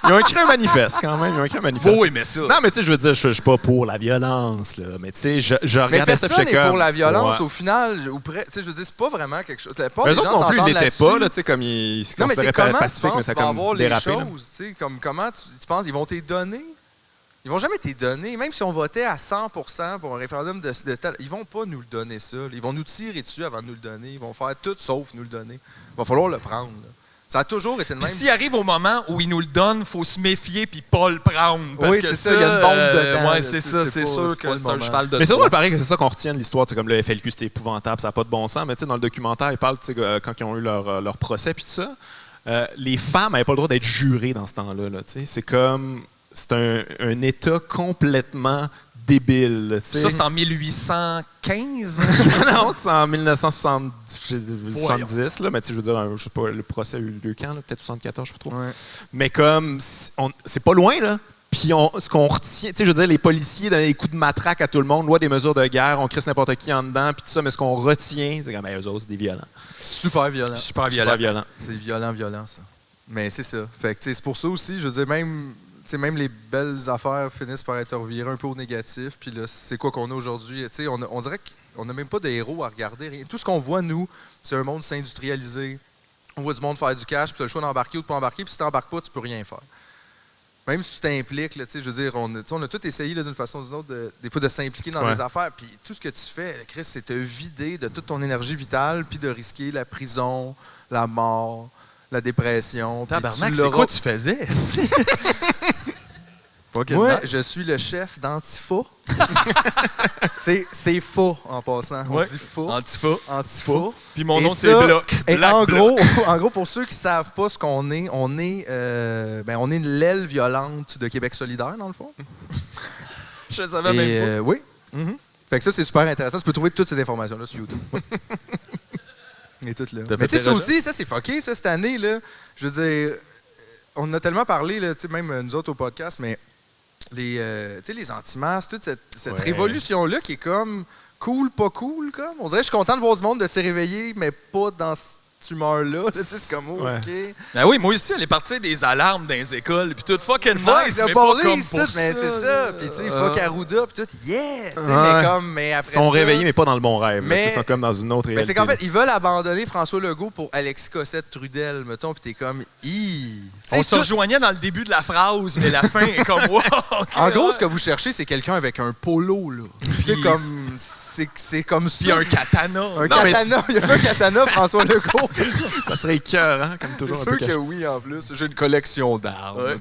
Ils ont écrit un manifeste, quand même. Oui, mais ça. Non, mais tu sais, je veux dire, je suis pas pour la violence, là. Mais tu sais, je regardais ça. Mais personne n'est pour la violence, au final. Ou tu sais, je veux dire, c'est pas vraiment quelque chose. Les autres non plus, ils l'étaient pas, là, tu sais, comme ils se considéraient pacifiques, mais ça comme avoir les dérapé. choses, tu sais, comme comment tu penses, ils vont te donner? Ils vont jamais te donner. Même si on votait à 100% pour un référendum de tel, ils vont pas nous le donner, ça. Ils vont nous tirer dessus avant de nous le donner. Ils vont faire tout sauf nous le donner. Il va falloir le prendre. Là. Ça a toujours été le même. S'il arrive au moment où ils nous le donnent, il faut se méfier puis pas le prendre. Parce que c'est ça, il y a une bombe dedans. Oui, c'est ça, c'est sûr que c'est un cheval de Mais c'est drôle, pareil, que c'est ça qu'on retient de l'histoire. Comme le FLQ, c'était épouvantable, ça n'a pas de bon sens. Mais dans le documentaire, ils parlent quand ils ont eu leur procès puis tout ça. Les femmes n'avaient pas le droit d'être jurées dans ce temps-là. Là, c'est comme... C'est un État complètement débile. Ça, c'est en 1815? Non, c'est en 1970. Là, mais je veux dire, je sais pas, le procès a eu lieu quand? Peut-être 74, je sais pas trop. Ouais. Mais comme, c'est pas loin, là. Puis ce qu'on retient, je veux dire, les policiers donnent des coups de matraque à tout le monde, loi des mesures de guerre, on crisse n'importe qui en dedans, puis tout ça, mais ce qu'on retient, c'est comme, eux autres, c'est des violents. Super violents. Super violents. C'est violent, ça. Mais c'est ça. Fait que, c'est pour ça aussi, je veux dire, même les belles affaires finissent par être revirées un peu au négatif. Puis là, c'est quoi qu'on a aujourd'hui? On dirait qu'on n'a même pas de héros à regarder. Rien. Tout ce qu'on voit, nous, c'est un monde s'industrialiser. On voit du monde faire du cash, puis tu as le choix d'embarquer ou de pas embarquer. Puis si tu n'embarques pas, tu peux rien faire. Même si tu t'impliques, je veux dire, on a tout essayé d'une façon ou d'une autre, des fois, de s'impliquer dans des affaires. Puis tout ce que tu fais, Chris, c'est te vider de toute ton énergie vitale, puis de risquer la prison, la mort, la dépression. Tabarnak, c'est quoi tu faisais? Moi, je suis le chef d'Antifa. c'est faux, en passant. On dit faux. Antifa. Puis mon nom, c'est Bloc. Et en gros, pour ceux qui ne savent pas ce qu'on est, on est l'aile violente de Québec solidaire, dans le fond. Je le savais même pas. Oui. Mm-hmm. Fait que ça, c'est super intéressant. Tu peux trouver toutes ces informations-là sur YouTube. Et toutes là. Mais tu sais, ça aussi, ça, c'est fucké, ça, cette année, là. Je veux dire, on en a tellement parlé, là, même nous autres au podcast, mais les anti-masques, toute cette révolution-là qui est comme cool, pas cool, comme. On dirait que je suis content de voir du monde de se réveiller, mais pas dans cette humeur-là. C'est comme, OK. Ben oui, moi aussi, elle est partie des alarmes dans les écoles, puis tout fucking nice, mais pas comme pour ça. Mais c'est ça. Puis tu sais, fuck Arruda, puis tout, yeah! Mais après ils sont réveillés, mais pas dans le bon rêve. Ils sont comme dans une autre réalité. Mais c'est qu'en fait, ils veulent abandonner François Legault pour Alexis Cossette-Trudel, mettons, puis t'es comme, on se rejoignait dans le début de la phrase, mais la fin est comme, wow! En gros, ce que vous cherchez, c'est quelqu'un avec un polo, là. C'est comme... C'est comme ça. Puis un katana. Katana. Il y a un katana, François Legault. Ça serait écœurant, comme toujours. C'est sûr que oui, en plus. J'ai une collection d'armes. Ouais.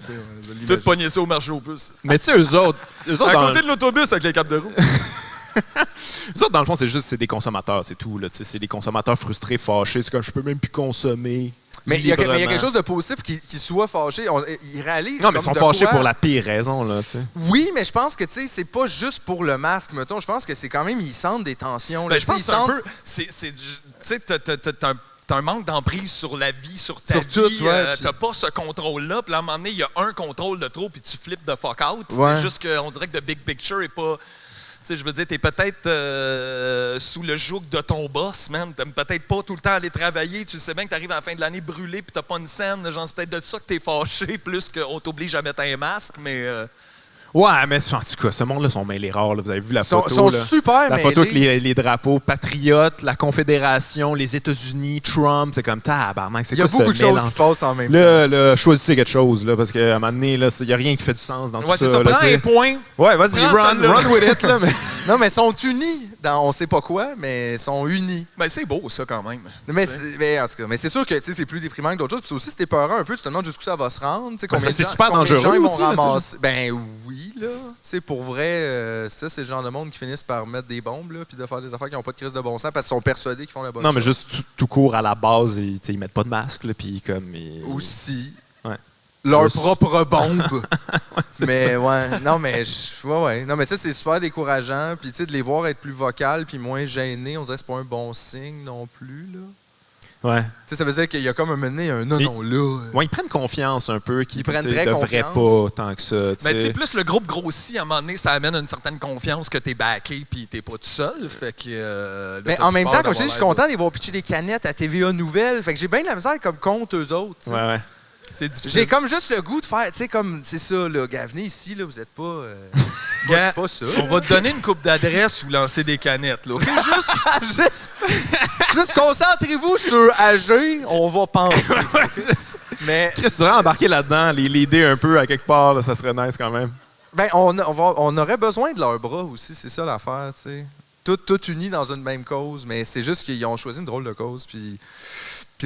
Tout pogné ça au marché aux puces. Mais tu sais, eux autres à côté de l'autobus avec les capes de roue. Eux autres, dans le fond, c'est des consommateurs, c'est tout. Là. C'est des consommateurs frustrés, fâchés. C'est comme, je peux même plus consommer. Mais il y a quelque chose de positif qui soit fâché. Ils réalisent. Non, mais ils sont fâchés pour la pire raison. Là, t'sais. Oui, mais je pense que c'est pas juste pour le masque, mettons. Je pense que c'est quand même, ils sentent des tensions. Là, je pense que c'est un peu. sais, t'as un manque d'emprise sur la vie, sur ta sur vie. Tout, ouais, t'as pas ce contrôle-là. Puis là, à un moment donné, il y a un contrôle de trop, puis tu flippes de fuck out. Ouais. C'est juste qu'on dirait que the big picture est pas... Tu sais, je veux dire, t'es peut-être sous le joug de ton boss, man. T'aimes peut-être pas tout le temps aller travailler. Tu sais bien que t'arrives à la fin de l'année brûlé puis t'as pas une scène. Genre, c'est peut-être de ça que t'es fâché, plus qu'on t'oblige à mettre un masque, mais... Ouais, mais en tout cas, ce monde-là sont mêlés rares. Là. Vous avez vu la photo. Sont là. super La photo avec mêlés. les drapeaux patriotes, la Confédération, les États-Unis, Trump. C'est comme tabarnak. C'est Il y a quoi beaucoup de ce choses mélange? qui se passent en même temps. Là, choisissez quelque chose, là, parce qu'à un moment donné, il n'y a rien qui fait du sens dans Ouais, tout c'est ça. ça. là, Prends tu sais. un point. Ouais, vas-y, Prends celle-là. run with it. Là, mais... Non, mais ils sont unis dans on sait pas quoi, mais ils sont unis. Ben, c'est beau, ça, quand même. Mais en tout cas, mais c'est sûr que c'est plus déprimant que d'autres choses. Puis aussi, c'était peurant un peu. Tu te demandes jusqu'où ça va se rendre. c'est super combien de gens dangereux ils vont aussi, là, ramasser. Ben oui, là. Tu sais, pour vrai, ça, c'est le genre de monde qui finissent par mettre des bombes, là, puis de faire des affaires qui n'ont pas de crise de bon sens parce qu'ils sont persuadés qu'ils font la bonne Non, chose. mais juste tout court à la base, ils mettent pas de masque, là, puis comme... Aussi. Ouais. Leur Juste- propre bombe. c'est Mais ouais, non mais ouais. Non mais ça c'est super décourageant, puis tu sais de les voir être plus vocales puis moins gênés, on dirait que c'est pas un bon signe non plus là. Ouais. Tu sais ça veut dire qu'il y a comme un moment donné un non Mais- non là. Ouais, ils prennent confiance un peu, qu'ils Ils prennent tu sais, très devraient confiance. pas tant que ça. Ben, tu sais, plus le groupe grossit, à un moment donné, ça amène une certaine confiance que t'es backé puis t'es pas tout seul. Fait que. Là, Mais t'as en plus même peur temps, comme je dis, d'avoir je suis l'air content de les voir pitcher des canettes à TVA Nouvelles. Fait que j'ai bien de la misère comme contre eux autres. tu sais. Ouais, ouais. de- C'est difficile. J'ai comme juste le goût de faire, tu sais, comme, c'est ça, là, gars, venez ici, là, vous êtes pas. Gars, c'est pas ça. On va te donner une coupe d'adresse ou lancer des canettes. Là. Juste concentrez-vous sur agir, on va penser. Mais. Chris, tu devrais embarquer là-dedans, les l'aider un peu à quelque part, là, ça serait nice quand même. Ben, on aurait besoin de leurs bras aussi, c'est ça l'affaire, tu sais. Tout unis dans une même cause, mais c'est juste qu'ils ont choisi une drôle de cause, puis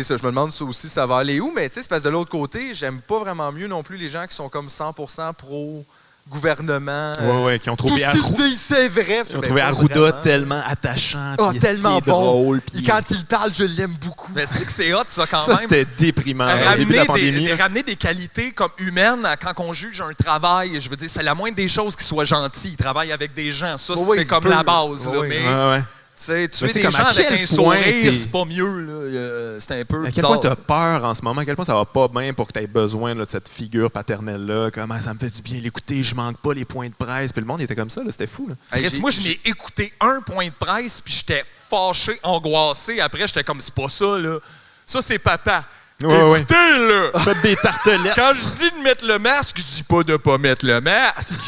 ça, je me demande ça aussi, ça va aller où, mais tu sais, c'est parce que de l'autre côté, j'aime pas vraiment mieux non plus les gens qui sont comme 100% pro-gouvernement. Ouais, qui ont Tout trouvé ce qu'ils disent, c'est vrai. Ils ont Ben, trouvé pas Arruda vraiment. tellement attachant, Ah, puis tellement qui est bon. drôle, Puis puis quand il parle, je l'aime beaucoup. Mais c'est que c'est hot, ça, quand ça même. c'était déprimant au début de la pandémie. là. Ramener des qualités comme humaines à quand on juge un travail. Je veux dire, c'est la moindre des choses qui soit gentil. Il travaille avec des gens. Ça, Oui, c'est il comme peut. la base. Là. Oui. Mais Ouais. tu sais, tuer Mais tu sais, des comme gens à avec quel un point sourire, t'es- c'est pas mieux. Là. C'est un peu À quel bizarre, point tu as ça. peur en ce moment? À quel point ça va pas bien pour que tu aies besoin là, de cette figure paternelle-là? Comment ça me fait du bien l'écouter, je manque pas les points de presse. Puis le monde était comme ça, là, c'était fou. Là. Hey, Chris, moi, je n'ai écouté un point de presse, puis j'étais fâché, angoissé. Après, j'étais comme, c'est pas ça, là. Ça, c'est papa. Ouais, Écoutez, là! Faites des tartelettes. Quand je dis de mettre le masque, je dis pas de pas mettre le masque.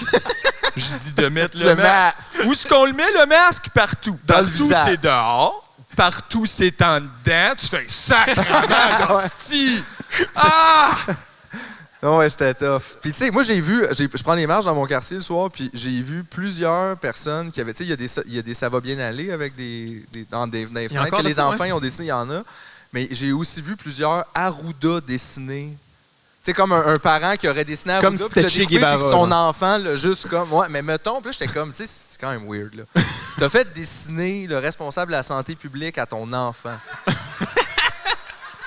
Je dis de mettre le masque. Où est-ce qu'on le met, le masque? Partout. Dans le Partout, visage. c'est dehors. Partout, c'est en dedans. Tu fais sacrément d'hostie. Ah! Non, ouais, c'était tough. Puis, tu sais, moi, je prends les marches dans mon quartier le soir, puis j'ai vu plusieurs personnes qui avaient, tu sais, il y a des ça va bien aller avec dans des Il y a fenêtres encore que de les ça, enfants ils ont dessiné, il y en a. Mais j'ai aussi vu plusieurs Arruda dessinés. Tu sais, comme un parent qui aurait dessiné Arruda, Comme si puis l'a c'était Che découpé, puis que Guevara, son là. enfant, là, juste comme... Ouais, mais mettons, puis là, j'étais comme, tu sais, c'est quand même weird, là. T'as fait dessiner le responsable de la santé publique à ton enfant.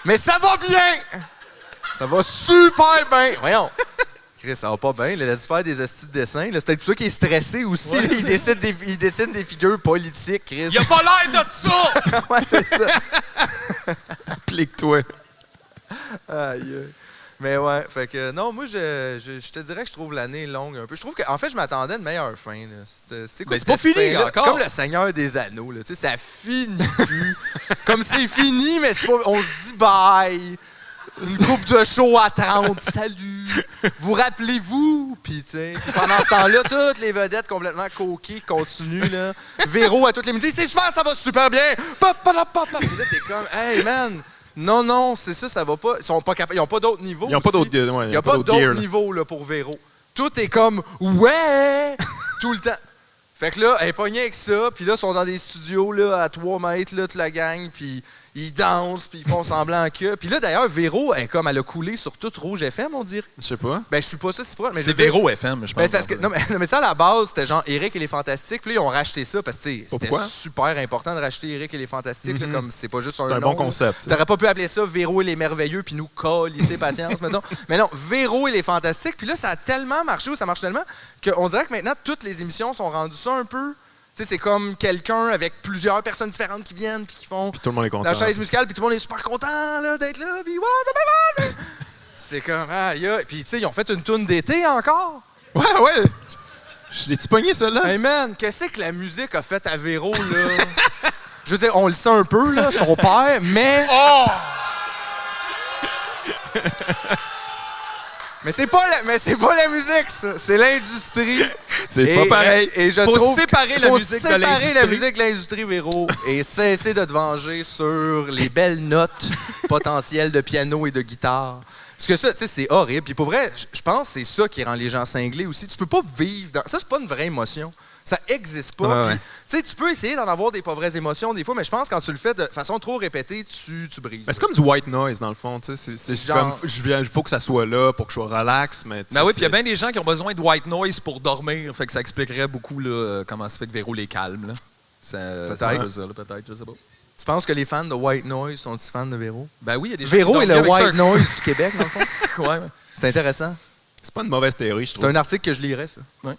Mais ça va bien! Ça va super bien! Voyons! Chris, ça va pas bien. Laisse faire des hosties de dessin. C'est peut-être pour ça qu'il est stressé aussi. Ouais. Il dessine des figures politiques, Chris. Il a pas l'air de ça! Ouais, c'est ça. Applique-toi. Aïe. Mais ouais, fait que non, moi, je te dirais que je trouve l'année longue un peu. Je trouve qu'en fait, je m'attendais à une meilleure fin. Là. C'est quoi Ben, c'est pas cette fini fin-là? encore. C'est comme le Seigneur des Anneaux. Là. Tu sais, ça finit plus. Comme c'est fini, mais c'est pas, on se dit bye. Une coupe de show à 30. Salut. Vous rappelez-vous? Puis, tu sais, puis pendant ce temps-là, toutes les vedettes complètement coquées continuent. Là. Véro, à toutes les midis, c'est super, ça va super bien. Pop, pop, pop, pop. Puis là, t'es comme, hey, man. Non, c'est ça, ça va pas. Ils sont pas capables. Ils n'ont pas d'autres niveaux. Ils n'ont pas aussi. d'autres ouais, Il n'y a pas d'autres gear, là. niveaux là, pour Véro. Tout est comme ouais tout le temps. Fait que là, elle est pognée avec ça, puis là, ils sont dans des studios là, à 3 mètres, là, toute la gang, puis ils dansent, puis ils font semblant que. Puis là, d'ailleurs, Véro, elle a coulé sur toute Rouge FM, on dirait. Je sais pas. Ben, je suis pas ça, c'est pas. Mais je C'est veux dire- Véro FM, je pense. Ben, c'est parce que, non, mais tu sais, à la base, c'était genre Eric et les Fantastiques. Puis là, ils ont racheté ça parce que tu sais, c'était Pourquoi? super important de racheter Eric et les Fantastiques. Là, comme c'est pas juste un C'est un nom, bon concept. Tu n'aurais pas pu appeler ça Véro et les Merveilleux puis nous colisser patience, mettons. Mais non, Véro et les Fantastiques. Puis là, ça a tellement marché, ou ça marche tellement, qu'on dirait que maintenant, toutes les émissions sont rendues ça un peu. Tu sais, c'est comme quelqu'un avec plusieurs personnes différentes qui viennent puis qui font Puis tout le monde est content. la chaise musicale, puis tout le monde est super content là, d'être là, puis wow, ça fait mal! C'est comme, Puis tu sais, ils ont fait une toune d'été encore. Ouais. Je l'ai-tu pogné, celle-là? Hey man, qu'est-ce que la musique a fait à Véro, là? Je veux dire, on le sait un peu, là, son père, mais... Oh! Mais c'est pas la musique, ça. C'est l'industrie. C'est pas pareil. Et je Faut trouve séparer la musique de l'industrie. la musique de l'industrie, Véro, et cesser de te venger sur les belles notes potentielles de piano et de guitare. Parce que ça, tu sais, c'est horrible. Puis pour vrai, je pense que c'est ça qui rend les gens cinglés aussi. Tu peux pas vivre dans... Ça, c'est pas une vraie émotion. Ça existe pas. Ouais. Puis, tu sais, tu peux essayer d'en avoir des pas vraies émotions des fois, mais je pense que quand tu le fais de façon trop répétée, tu brises. Ben, c'est comme du white noise, dans le fond. C'est Genre- comme, il faut que ça soit là pour que je sois relax. Mais Ben oui, puis il y a bien des gens qui ont besoin de white noise pour dormir. Fait que ça expliquerait beaucoup là, comment ça fait que Véro les calme. Là. Peut-être. C'est un peu ça, là, peut-être, je sais pas. Tu penses que les fans de White Noise sont fans de Véro? Ben oui, il y a des gens Véro qui est le dorment avec White Noise du Québec, dans le fond. ça. Ouais. C'est intéressant. c'est pas une mauvaise théorie, je C'est trouve. un article que je lirais, ça. Ouais.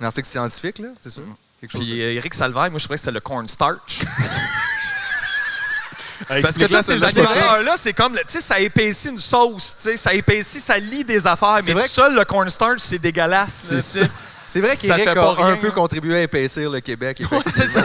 Un article scientifique, là, c'est ça? Quelque chose Puis de... Éric Salvaire, moi je trouvais que c'était le cornstarch. Hey, Parce que explique-la, tous ces celle-là, c'est pas ça. animateurs-là, c'est comme, tu sais, ça épaissit une sauce, tu sais, ça épaissit, ça lie des affaires. C'est Mais vrai tout seul, le cornstarch, c'est dégueulasse. là, C'est tu sais. C'est vrai Ça qu'Éric fait a pas rien, un peu hein. contribué à épaissir le Québec, c'est ça.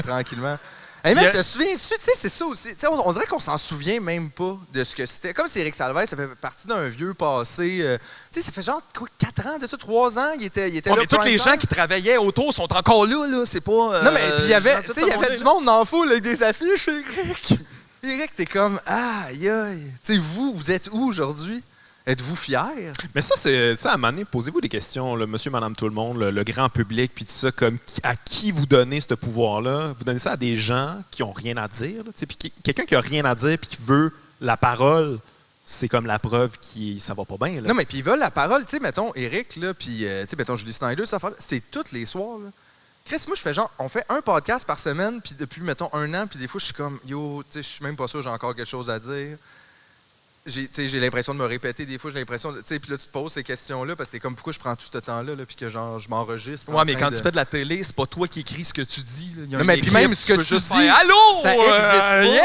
tranquillement. Hey, Il y mec, a- te souviens-tu? Tu sais, c'est ça aussi. Tu sais, on dirait qu'on s'en souvient même pas de ce que c'était. Comme si Éric Salvaire, ça fait partie d'un vieux passé. Tu sais, ça fait genre quoi, 4 ans de ça, 3 ans, il était Ouais, là. mais tous les prime gens time. qui travaillaient autour sont encore là. C'est pas. Non, mais puis il y avait, gens tu tout sais, il y avait tourner, du là. monde dans la foule avec des affiches, Éric. Éric, t'es comme, aïe, aïe. Tu sais, vous êtes où aujourd'hui? Êtes-vous fiers? Mais ça, c'est ça, à un moment donné, posez-vous des questions, là, monsieur, madame, tout le monde, le grand public, puis tout ça, comme à qui vous donnez ce pouvoir-là? Vous donnez ça à des gens qui ont rien à dire, là, tu sais, puis quelqu'un qui a rien à dire puis qui veut la parole, c'est comme la preuve que ça va pas bien. Là. Non, mais puis ils veulent la parole. Tu sais, mettons, Éric, là, puis, tu sais, mettons, Julie Snyder, ça c'est tous les soirs, là. Chris, moi, je fais genre, on fait un podcast par semaine, puis depuis, mettons, 1 an, puis des fois, je suis comme, yo, tu sais, je suis même pas sûr, j'ai encore quelque chose à dire. J'ai l'impression de me répéter des fois, j'ai l'impression, tu sais, puis là, tu te poses ces questions-là, parce que t'es comme, pourquoi je prends tout ce temps-là, là, puis que genre, je m'enregistre. Ouais, en mais train quand de- tu fais de la télé, c'est pas toi qui écris ce que tu dis. Là. Il y a Non, un mais puis écrit, même ce que peux tu juste dis, faire, allô, ça existe pas. yeah!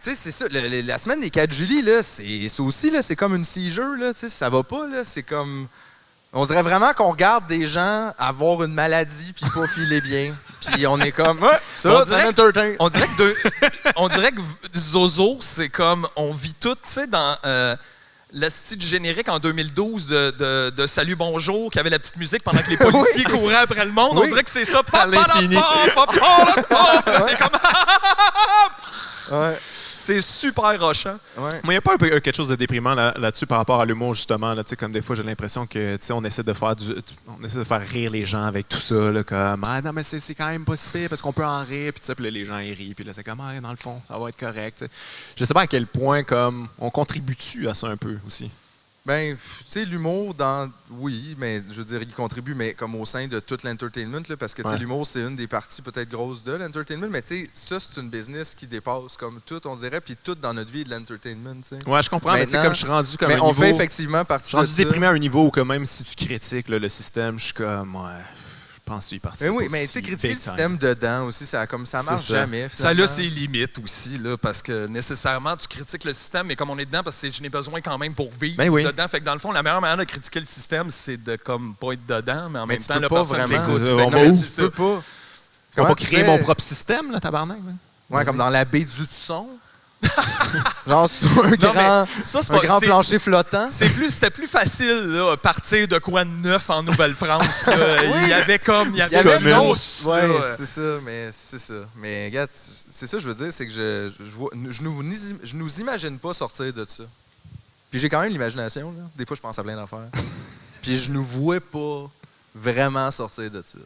Tu sais, c'est ça, la semaine des 4 juillet, là, c'est aussi, là, c'est comme une seizure, là, tu sais, ça va pas, là, c'est comme... On dirait vraiment qu'on regarde des gens avoir une maladie puis pas filer bien. Puis on est comme, ouais, ça, ça m'entertain. On dirait que Zozo, c'est comme, on vit tout, tu sais, dans le style générique en 2012 de Salut Bonjour, qui avait la petite musique pendant que les policiers couraient après le monde. Oui. On dirait que c'est ça. À l'infini. C'est comme... Ouais, C'est super rochant. ouais. Moi, il n'y a pas quelque chose de déprimant là-dessus par rapport à l'humour, justement. Là, comme des fois, j'ai l'impression que on essaie de faire rire les gens avec tout ça. Là, comme, ah non, mais c'est quand même pas si pire parce qu'on peut en rire. Puis là, les gens ils rient. Puis là, c'est comme, ah, dans le fond, ça va être correct. T'sais. Je sais pas à quel point comme on contribue-tu à ça un peu aussi. Ben, tu sais, l'humour, oui, mais je veux dire, il contribue, mais comme au sein de tout l'entertainment, là, parce que tu sais, Ouais. l'humour, c'est une des parties peut-être grosses de l'entertainment, mais tu sais, ça, c'est une business qui dépasse comme tout, on dirait, puis tout dans notre vie est de l'entertainment, tu sais. Ouais, je comprends. Mais tu sais, Maintenant, comme je suis rendu comme Mais un on niveau. fait effectivement Je partie suis de rendu ça. déprimé à un niveau où, que même si tu critiques là, le système, je suis comme, ouais, je pense que tu y participes. Mais oui, mais tu aussi, sais, critiquer big le time. système dedans aussi, ça marche C'est ça. jamais. Ça finalement. a ses limites aussi, là, parce que nécessairement, tu critiques le système, mais comme on est dedans, parce que je n'ai besoin quand même pour vivre Ben oui. dedans. Fait que dans le fond, la meilleure manière de critiquer le système, c'est de comme pas être dedans, mais en Mais même tu temps, peux la pas personne vraiment. t'écoute. C'est ça, Fait on que va non, où? c'est Tu ça. peux pas. On Comment va tu créer fais? mon propre système, là, tabarnak. Là. Ouais, comme dans la baie du Tusson. Genre sur un Non, grand, mais ça, c'est un pas- grand c'est- plancher flottant. C'était plus facile, là, partir de quoi de neuf en Nouvelle-France. là. Il y avait comme, il y Il y avait avait comme une une hausse. hausse. Ouais, là. c'est ça, mais c'est ça. Mais regarde, c'est ça, je veux dire, c'est que je nous imagine pas sortir de ça. Puis j'ai quand même l'imagination, là. Des fois, je pense à plein d'affaires. Puis je nous vois pas vraiment sortir de ça.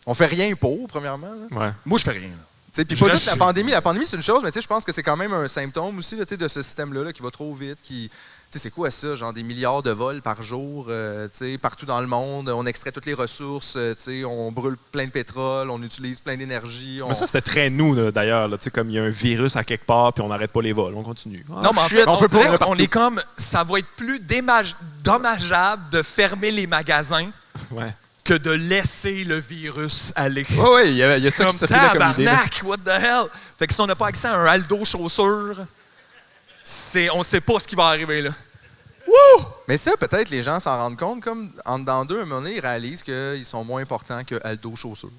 On fait rien pour, premièrement. Là. Ouais. Moi, je fais rien. là. Tu sais, puis Je pas reste juste la chez- pandémie. La pandémie, c'est une chose, mais tu sais, je pense que c'est quand même un symptôme aussi là, tu sais, de ce système-là qui va trop vite, qui... Tu sais, c'est quoi ça? Genre des milliards de vols par jour, tu sais, partout dans le monde. On extrait toutes les ressources, tu sais, on brûle plein de pétrole, on utilise plein d'énergie. Mais ça, c'était très nous, là, d'ailleurs. Là, tu sais, comme il y a un virus à quelque part, puis on n'arrête pas les vols. On continue. Ah, Non, mais en shit, fait, on peut pas dirait aller qu'on partout. est comme, ça va être plus dommageable de fermer les magasins Ouais. que de laisser le virus aller. Oui, il y a ça qui circulait comme idée. Tabarnak, what the hell? Fait que si on n'a pas accès à un Aldo chaussure, on sait pas ce qui va arriver, là. Wouh! Mais ça, peut-être les gens s'en rendent compte, comme en dedans d'eux, à un moment donné, ils réalisent qu'ils sont moins importants que Aldo chaussure.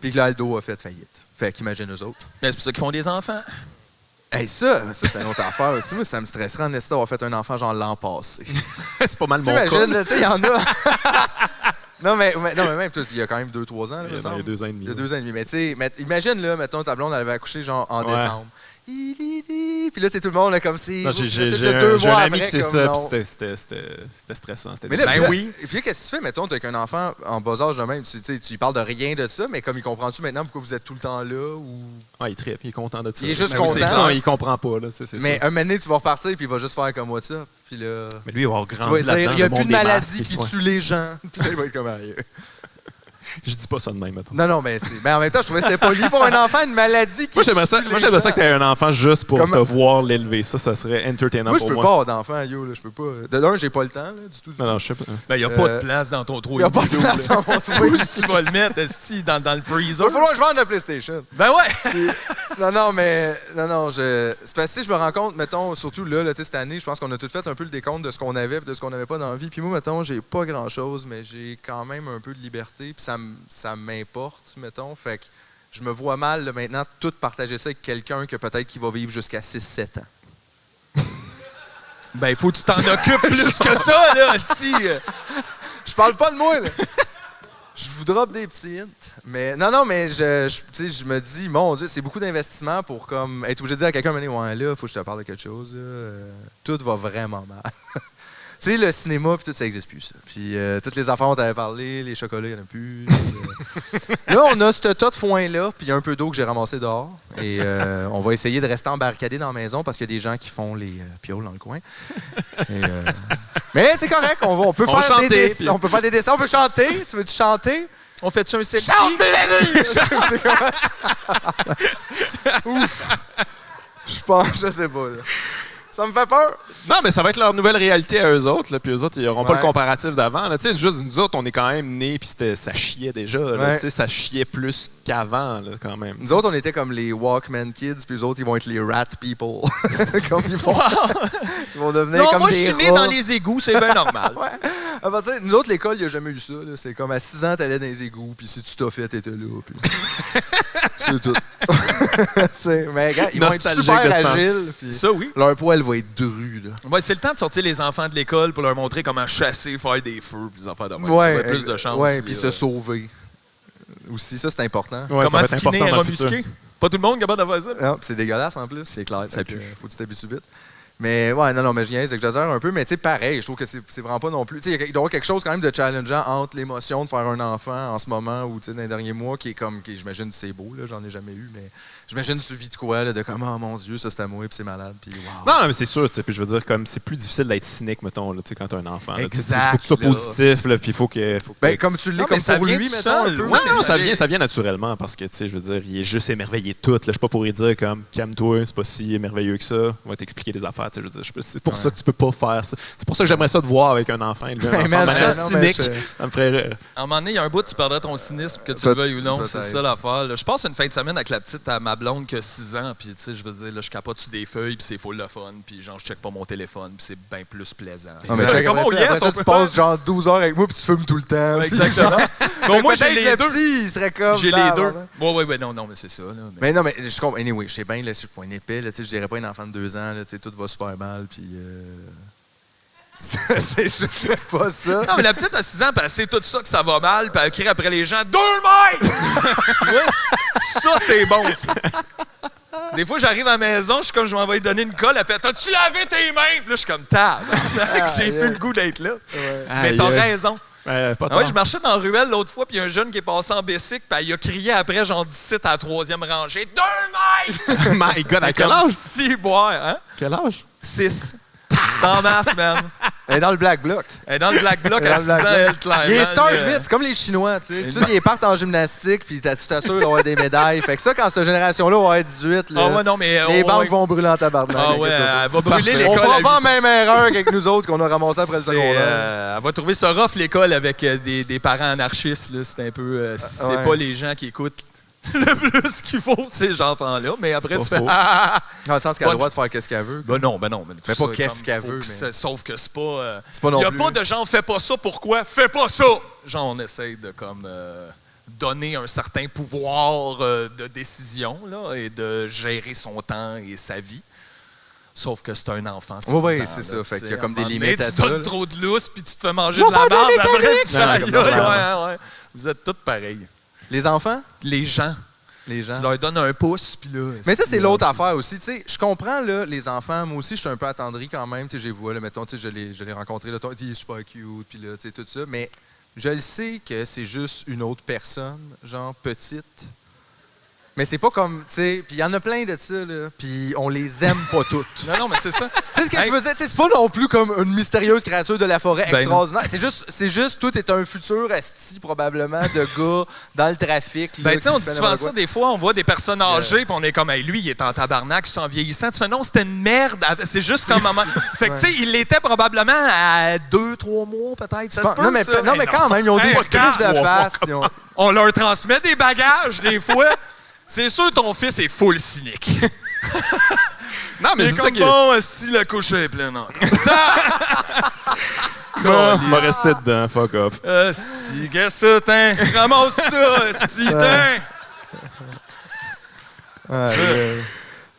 Puis que l'Aldo a fait faillite. Fait qu'imagine eux autres. Ben, c'est pour ça qu'ils font des enfants. Hey, ça c'est une autre affaire aussi. Moi, ça me stresserait en esti d'avoir fait un enfant genre l'an passé. C'est pas mal mon cas. T'imagines, tu sais, il y en a. non, mais même, il y a quand même 2-3 ans, là, me semble. Il y a 2 ans et demi. Il y a 2 ans et demi. Mais tu sais, imagine, là, mettons, ta blonde, elle avait accouché genre en décembre. Puis là, tu sais, tout le monde, là, comme si. J'ai 2 mois un ami après, qui c'est comme ça, non. puis c'était stressant. Mais là, Ben oui. Et puis, qu'est-ce que tu fais, mettons, avec un enfant en bas âge de même? Tu lui parles de rien de ça, mais comme il comprend-tu maintenant pourquoi vous êtes tout le temps là? Ou... Ah, il trippe, il est content de ça. Il est juste Ben oui, content. Non, il comprend pas, là. C'est Mais sûr. un moment donné, tu vas repartir, puis il va juste faire comme moi ça. Puis là. Mais lui, il va avoir Tu grandi vas là-dedans. dire, il n'y a le plus monde de des maladie masques, qui ouais. tue les gens. Puis là, il va être comme ailleurs. Je dis pas ça de même, mettons. Non, mais en même temps, je trouvais que c'était poli pour un enfant, une maladie qui Moi, j'aimerais tue ça, les gens. que tu aies un enfant juste pour Comme- te voir l'élever. Ça serait entertainant Moi, je pour peux moi. pas avoir d'enfant, yo, là, je peux pas. De l'un, j'ai pas le temps, là, du tout. Non, je sais pas. Ben, il n'y a pas de place dans ton trou. Il n'y a pas de place dans mon trou. Où tu vas le mettre, esti, dans le Il freezer? va falloir que je vende la PlayStation. Ben ouais! Puis- c'est parce que je me rends compte, mettons, surtout là, tu sais, cette année, je pense qu'on a tout fait un peu le décompte de ce qu'on avait et de ce qu'on n'avait pas dans la vie. Puis moi, mettons, j'ai pas grand-chose, mais j'ai quand même un peu de liberté. Puis ça m'importe, mettons. Fait que je me vois mal, là, maintenant, tout partager ça avec quelqu'un que peut-être qui va vivre jusqu'à 6-7 ans. Ben, faut que tu t'en occupes plus que ça, là, esti! Je parle pas de moi, là. Je vous drop des petits hints. Mais mais tu sais, je me dis, mon Dieu, c'est beaucoup d'investissement pour comme être obligé de dire à quelqu'un, ouais, là, faut que je te parle de quelque chose. Là. Tout va vraiment mal. Tu sais, le cinéma, puis tout, ça n'existe plus, ça. Puis toutes les affaires, on t'avait parlé, les chocolats, il n'y en a plus. Là, on a ce tas de foin-là, puis il y a un peu d'eau que j'ai ramassé dehors. Et on va essayer de rester embarricadé dans la maison parce qu'il y a des gens qui font les pioles dans le coin. Et, mais c'est correct, on peut faire chanter, des dessins. puis- On peut faire des dessins, on peut chanter. Tu veux-tu chanter? On fait-tu un selfie? C'est correct. Ouf! Je pense, je sais pas, là. Ça me fait peur. Non, mais ça va être leur nouvelle réalité à eux autres. Là, puis eux autres, ils n'auront pas Ouais. le comparatif d'avant. là. Tu sais, juste nous autres, on est quand même nés, puis ça chiait déjà. Là, Ouais. tu sais, ça chiait plus qu'avant, là, quand même. Nous autres, on était comme les Walkman Kids, puis eux autres, ils vont être les Rat People. Comme ils vont devenir Non, comme moi, je des suis né rats. dans les égouts, c'est bien normal. Ouais. À partir, nous autres, l'école, il n'y a jamais eu ça. Là. C'est comme à 6 ans, t'allais dans les égouts, puis si tu t'as fait, t'étais là. Puis... c'est tout. Tu sais, mais regarde, ils vont être Nostalgique super de ce temps. agiles. Puis Ça, oui. leur poil va être dru. Là. Ouais, c'est le temps de sortir les enfants de l'école pour leur montrer comment chasser, faire des feux, puis des affaires de même. Ouais, Ça va plus de chance. ouais, puis se sauver. Aussi, ça, c'est important. Ouais, ça Comment va être skinner important un dans le futur. musqué? Pas tout le monde est capable de faire ça. Non, puis c'est dégueulasse en plus. C'est clair, ça Fait que, pue. faut que tu t'habitues vite. Mais ouais, non, mais je niaise, j'exagère un peu, mais tu sais, pareil, je trouve que c'est vraiment pas non plus. Tu sais, il doit y avoir quelque chose quand même de challengeant entre l'émotion de faire un enfant en ce moment ou tu sais, dans les derniers mois qui est comme, j'imagine c'est beau, là, j'en ai jamais eu, mais j'imagine suivi de quoi, là, de comme, oh mon Dieu, ça c'est à moi, puis c'est malade, puis wow. Non, mais c'est sûr, tu sais, puis je veux dire, comme c'est plus difficile d'être cynique, mettons, là, tu sais, quand t'as un enfant. Il faut Exact, que tu sois là. positif, là, puis il faut que. Ben, comme tu l'es, Non, comme mais ça pour vient lui, tout mettons, seul. un peu. Ouais, Non, mais ça vient naturellement parce que, tu sais, je veux dire, il est juste émerveillé de tout. Là. Je suis pas pour lui dire comme, calme-toi, c'est pas si merveilleux que ça. On va t'expliquer des affaires. Tu sais, je veux dire, c'est pour ça que tu peux pas faire ça. C'est pour ça que j'aimerais ça te voir avec un enfant. Élever un enfant de man, manière non, mais cynique. Ça me ferait. À un moment donné, il y a un bout, tu perdrais ton cynisme, que tu le veuilles ou non. C'est peut-être. ça l'affaire. là. Je passe une fin de semaine avec la petite à ma blonde qui a 6 ans, puis tu sais, je veux dire, là, je capote sur des feuilles, puis c'est full le fun, puis genre, je check pas mon téléphone, puis c'est bien plus plaisant. Non, mais check, Comment après ça, après ça, on tu peut passes faire? genre 12 heures avec moi, puis tu fumes tout le temps. Ouais, puis exactement. genre- Bon, moi, Peut-être j'ai que les le deux. petit, il serait comme. J'ai les deux. Bon, Ouais, non, mais c'est ça. Là, mais- Mais non, mais je comprends. Anyway, je sais bien, là, je suis pas un épais, là, tu sais, je dirais pas un enfant de 2 ans, là, tu sais, tout va super mal, puis. Je fais pas ça. Non, mais la petite a 6 ans, puis elle sait tout ça que ça va mal, puis elle crie après les gens 2 mètres! Ouais. Ça, c'est bon, ça. Des fois, j'arrive à la maison, je suis comme, je m'en vais lui donner une colle, elle fait t'as-tu lavé tes mains? Puis là, je suis comme tab. J'ai plus le goût d'être là. Mais t'as raison. Pas Ah tard. ouais, je marchais dans la ruelle l'autre fois, puis il y a un jeune qui est passé en bicycle, puis il a crié après, genre d'ici à la 3e rangée 2 mètres! My God, à quel âge? Si, boire, hein? Quel âge? 6. C'est en masse, man. Et est dans le Black Bloc. Elle est dans le Black Bloc Elle est à dans 6 le ans, Black Bloc. elle, clairement. Il est start vite, c'est comme les Chinois, tu sais. Tu sais, ils partent en gymnastique, puis tu t'assures d'avoir des médailles. Fait que ça, quand cette génération-là va être 18, là, Ah ouais, non, mais, les banques ouais. vont brûler en tabarnak. Ah ouais, elle va brûler l'école. On fera à pas la 8 même erreur qu'avec nous autres qu'on a ramassé après le C'est, secondaire. elle va trouver ça rough, l'école, avec des parents anarchistes. Là. C'est un peu... c'est ouais. pas les gens qui écoutent le plus qu'il faut, ces enfants-là. Mais après, tu fais... faux. Dans le sens qu'elle a le droit de faire qu'est-ce qu'elle veut. Ben non. Mais, Mais tout pas ça, qu'est-ce comme, qu'elle faut veut, que mais- sauf que c'est pas... C'est pas non Il n'y a plus. pas de genre, fais pas ça, pourquoi? Fais pas ça! Genre, on essaye de comme... donner un certain pouvoir de décision là, et de gérer son temps et sa vie. Sauf que c'est un enfant. de Oui, 6 ans, c'est ça. là, Fait tu qu'il y a sais, comme à un des moment limites donné, à tu ça. donnes là. trop de lousse puis tu te fais manger Je de vais la faire de la merde après. mécanique! Tu fais, Non, aïe, comme ça. aïe, ouais. Vous êtes tous pareils. Les enfants? Les gens. Les gens. Tu leur donnes un pouce, puis là... Mais ça, c'est l'autre affaire aussi. Tu sais, je comprends, là, les enfants. Moi aussi, je suis un peu attendri quand même. Tu sais, j'ai vu, là, mettons, tu sais, je l'ai rencontré, là, il est super cute, puis là, tu sais, tout ça. Mais je le sais que c'est juste une autre personne, genre petite. Mais c'est pas comme, tu sais, puis il y en a plein de ça, là, puis on les aime pas toutes. Non, mais c'est ça. Tu sais ce que Hey. je veux dire? Tu sais, c'est pas non plus comme une mystérieuse créature de la forêt Ben extraordinaire. C'est juste, tout est un futur asti, probablement, de gars dans le trafic. Là, Ben, tu sais, on qui dit fait souvent n'importe ça, quoi. des fois, on voit des personnes âgées, puis on est comme, hey, lui, il est en tabarnak, il est en vieillissant. Tu fais, non, c'était une merde. C'est juste comme maman. Fait que, tu sais, il l'était probablement à 2-3 mois, peut-être. Ça se peut, Non, mais, ça? non, mais quand même, ils ont Hey, des crises de calme. face. ils ont- On leur transmet des bagages, des fois. C'est sûr, ton fils est full cynique. Non, mais Mais c'est ça comme qui bon, si la couche est pleine. On va rester dedans, fuck off. Asti, qu'est-ce que ça, t'in? Ramasse ça, asti, t'in!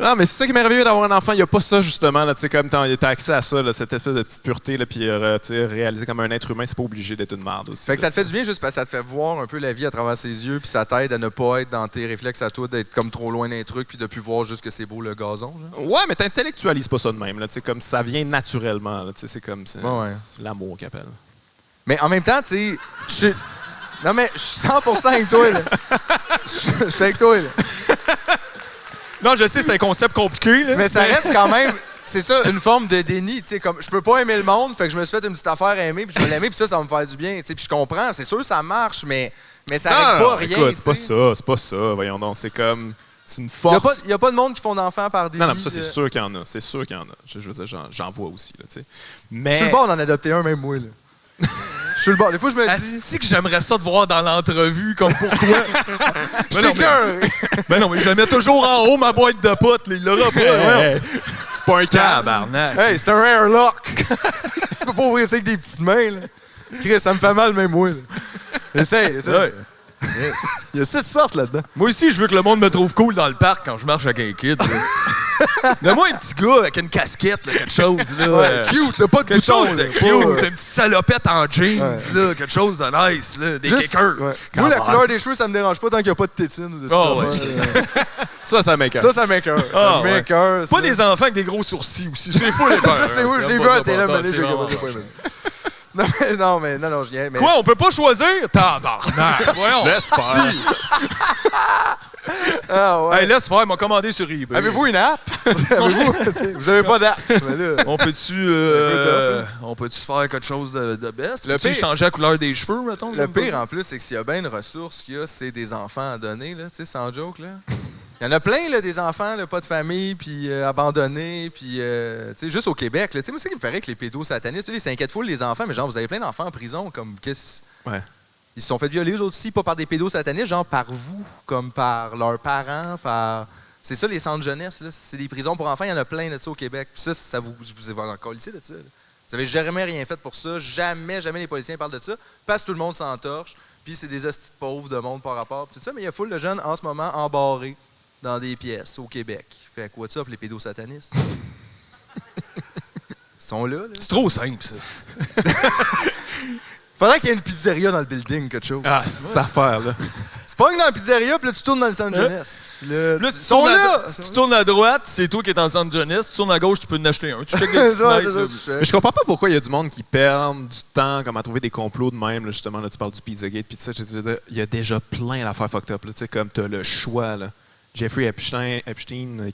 Non, mais c'est ça qui est merveilleux d'avoir un enfant. Il n'y a pas ça, justement. Là, comme t'as accès à ça, là, cette espèce de petite pureté, là, puis tu sais, réaliser comme un être humain, c'est pas obligé d'être une merde aussi. Fait que ça là, te fait du bien juste parce que ça te fait voir un peu la vie à travers ses yeux, puis ça t'aide à ne pas être dans tes réflexes à toi, d'être comme trop loin d'un truc, puis de plus voir juste que c'est beau le gazon. Genre. Ouais, mais t'intellectualises pas ça de même. Là, tu sais, comme ça vient naturellement. Là, tu sais, c'est comme c'est l'amour qu'il appelle. Mais en même temps, tu sais, je suis. Non, mais je suis 100% avec toi, là. Je suis avec toi, là. Non, je sais, c'est un concept compliqué, là. Mais ça reste quand même. C'est ça, une forme de déni. Tu sais, comme je peux pas aimer le monde, fait que je me suis fait une petite affaire à aimer, puis je vais l'aimer, puis ça va me faire du bien. Tu sais, puis je comprends, c'est sûr, ça marche, mais ça règle pas rien. Écoute, c'est pas tu sais. ça, c'est pas ça. Voyons donc, c'est comme. C'est une Il y a force. pas- il y a pas de monde qui font d'enfants par déni. Non, mais ça, c'est sûr qu'il y en a. C'est sûr qu'il y en a. Je veux dire, j'en vois aussi. Là, tu sais. Je Mais. suis le bon d'en adopter un, même moi, là. Je suis le bon. Des fois, je me dis. Asti que j'aimerais ça te voir dans l'entrevue, comme pourquoi. Je suis cœur! Ben non, mais je mets toujours en haut ma boîte de potes, là. Il l'aura pas, Hey, pas un câble. Tabarnak. Hey, c'est un airlock! Tu peux pas ouvrir ça avec des petites mains, là. Chris, ça me fait mal, même moi, là. Essaye. Ouais. Il y a 6 sortes là-dedans. Moi aussi, je veux que le monde me trouve cool dans le parc quand je marche avec un kid. Mais moi, un petit gars avec une casquette, là, quelque chose. Là, Ouais, cute, là, pas de quelque bouton, chose de là, cute, pas, une petite salopette en jeans, Ouais. là, quelque chose de nice, là, des Juste- kickers. ouais. Moi, la couleur des cheveux, ça me dérange pas tant qu'il n'y a pas de tétine ou de Oh, cette affaire, Ça m'écoeure. Ça m'écoeure. Ah, Ça m'écoeure. Pas des enfants avec des gros sourcils aussi. C'est fou les peurs. Ça, c'est oui, je l'ai vu à télé, mais j'ai vraiment- Non, je viens. Mais Quoi, on peut pas choisir? Tabarnak! Voyons. Laisse faire. Ah, ouais. Hey, laisse faire, m'a commandé sur eBay. Avez-vous une app? Vous avez pas d'app. Mais là, On peut-tu se faire quelque chose de best? Le Peux-tu pire- changer la couleur des cheveux, mettons? le pire, en plus, c'est que s'il y a bien une ressource qu'il y a, c'est des enfants à donner, là, tu sais, sans joke, là. Il y en a plein, là, des enfants, là, pas de famille, puis abandonnés, puis, tu sais, juste au Québec, là. Tu sais, moi, c'est ce qui me ferait que les pédosatanistes, là, ils s'inquiètent full, les enfants, mais genre, vous avez plein d'enfants en prison, comme, qu'est-ce... Ouais. Ils se sont fait violer eux autres aussi, pas par des pédosatanistes, genre par vous, comme par leurs parents, par... C'est ça, les centres jeunesse, là. C'est des prisons pour enfants, il y en a plein de ça au Québec. Puis ça vous avez encore lycée de ça, là. Vous avez jamais rien fait pour ça, jamais les policiers parlent de ça, parce que tout le monde s'entorche, puis c'est des hosties de pauvres de monde par rapport, puis tout ça, mais il y a full de jeunes en ce moment embarrés dans des pièces au Québec. Fait quoi de ça pour les pédosatanistes? Ils sont là, là. C'est trop simple, ça. Faudrait qu'il y ait une pizzeria dans le building, quelque chose. Ah, cette affaire-là. C'est pas que dans la pizzeria, puis là, tu tournes dans le centre jeunesse. Puis là, Là, ils sont là! si tu tournes à droite, c'est toi qui es dans le centre jeunesse. Si tu tournes à gauche, tu peux en acheter un. Tu checkes des C'est petites ça, fenêtres, c'est ça, là. tu sais. Mais je comprends pas pourquoi il y a du monde qui perd du temps comme à trouver des complots de même. Là, justement, là, tu parles du Pizzagate, puis ça, il y a déjà plein d'affaires fucked up. Là, tu sais, comme t'as le choix. Là. Jeffrey Epstein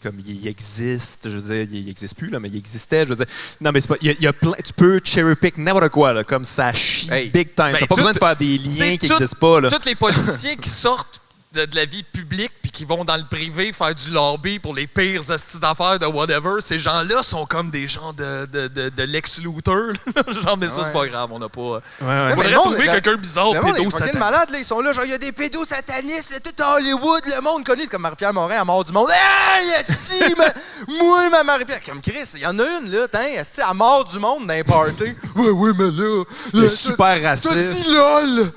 comme il existe, je veux dire, il existe plus, là, mais il existait, je veux dire. Non, mais c'est pas, il y a plein, tu peux cherry-pick n'importe quoi, là, comme ça chie big time. T'as pas besoin de faire des liens qui n'existent pas, là. Tous les politiciens qui sortent de la vie publique puis qui vont dans le privé faire du lobby pour les pires hosties d'affaires de whatever, ces gens-là sont comme des gens de Lex Luthor. Genre, mais ça, c'est pas grave, on n'a pas... Ouais. Faudrait trouver quelqu'un bizarre, pédosataniste. Malade, là, ils sont là, genre, il y a des pédosatanistes, là, tout à Hollywood, le monde connu, comme Marie-Pierre Morin, à mort du monde. Hey, esti, moi, ma Marie-Pierre, comme Chris, il y en a une, là, esti, à mort du monde dans les parties. Oui, mais là... Il est super raciste. T'as dit lol!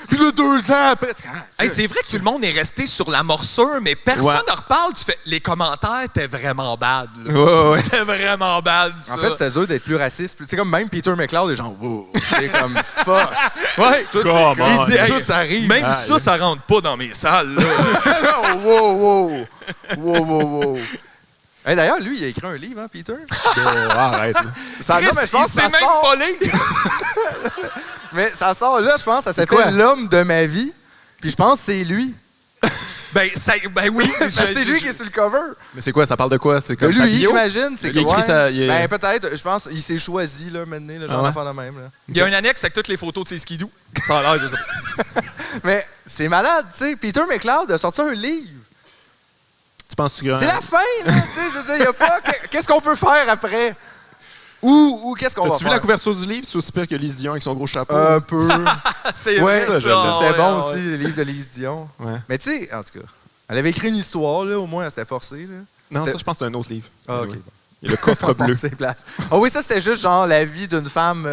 Puis là, 2 ans après... Hey, c'est vrai que tout le monde est resté sur la morsure, mais personne ne reparle. Tu fais, les commentaires étaient vraiment bad. Ouais. C'était vraiment bad, ça. En fait, c'était dur d'être plus raciste. C'est comme même Peter McLeod, les gens, wow, c'est comme fuck. Ouais, il dit, hey, tout arrive. même ça rentre pas dans mes salles. Là. wow. Hey, d'ailleurs, lui, il a écrit un livre, hein, Peter? Arrête. Ça, non, mais je pense il que ça s'est même sort... pas lire. Mais ça sort là, je pense, ça s'appelle L'homme de ma vie. Puis je pense que c'est lui. Ben oui. C'est lui qui est sur le cover. Mais c'est quoi, ça parle de quoi? C'est comme lui, sa bio? j'imagine, c'est Il a écrit ça, Ben peut-être, je pense, il s'est choisi, là, maintenant, le genre d'affaire de même. Là. Il y a un annexe avec toutes les photos de ses skidoo. Ça a l'air de ça. Mais c'est malade, tu sais. Peter McLeod a sorti un livre. Tu penses que c'est la fin, là, tu sais. Je veux dire, il n'y a pas... Qu'est-ce qu'on peut faire après? Ou qu'est-ce qu'on va faire? T'as-tu vu la couverture du livre? C'est aussi pire que Lise Dion avec son gros chapeau. Un peu. C'est ouais, ça, c'était bon aussi, le livre de Lise Dion. Ouais. Mais tu sais, en tout cas, elle avait écrit une histoire, là, au moins, elle s'était forcée. Là. Non, ça, je pense que c'est un autre livre. Ah, OK. Oui. Il y a le coffre bleu. C'est plate. Ah oui, ça, c'était juste genre la vie d'une femme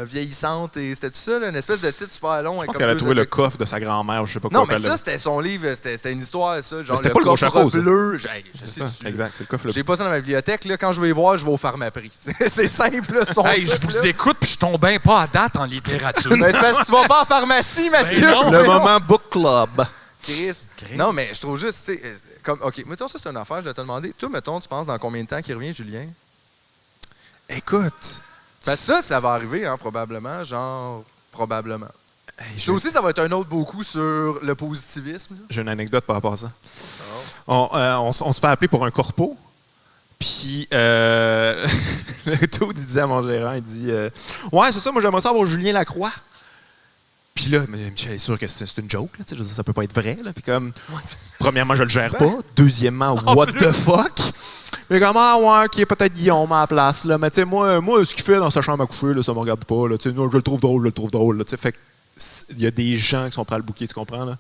vieillissante. Et c'était tout ça, là, une espèce de titre super long. Je pense qu'elle a trouvé le coffre de sa grand-mère, je sais pas quoi. Non, mais ça, c'était son livre. C'était une histoire, ça. Genre, c'était pas le gros chapeau, bleu. C'est ça, exact, c'est le coffre bleu. J'ai pas ça dans ma bibliothèque. Là, quand je vais y voir, je vais au Pharmaprix. C'est simple, là, son hey, truc, je vous là. écoute, puis je tombe bien pas à date en littérature. Ben, c'est parce que tu vas pas en pharmacie, Mathieu. non. Le moment book club. Chris. Non, mais je trouve juste, tu sais, comme, OK, mettons, ça, c'est une affaire, je vais te demander. Toi, mettons, tu penses dans combien de temps qu'il revient, Julien? Écoute. Parce que ça va arriver, hein, probablement. Genre, probablement. Hey, Ça aussi, ça va être un autre beaucoup sur le positivisme. Là. J'ai une anecdote par rapport à ça. On se fait appeler pour un corpo. Puis, le taux, il disait à mon gérant, il dit ouais, c'est ça, moi, j'aimerais ça avoir Julien Lacroix. Puis là, Michel est sûr que c'est une joke, là, je veux dire, ça peut pas être vrai. Là. Puis comme, premièrement, je le gère pas. Deuxièmement, what the fuck? Puis comme, ah ouais, qui est peut-être Guillaume à la place. Là. Mais tu sais, moi, ce qu'il fait dans sa chambre à coucher, là, ça me regarde pas. Là. Je le trouve drôle, Là, fait il y a des gens qui sont prêts à le booker, tu comprends? Là?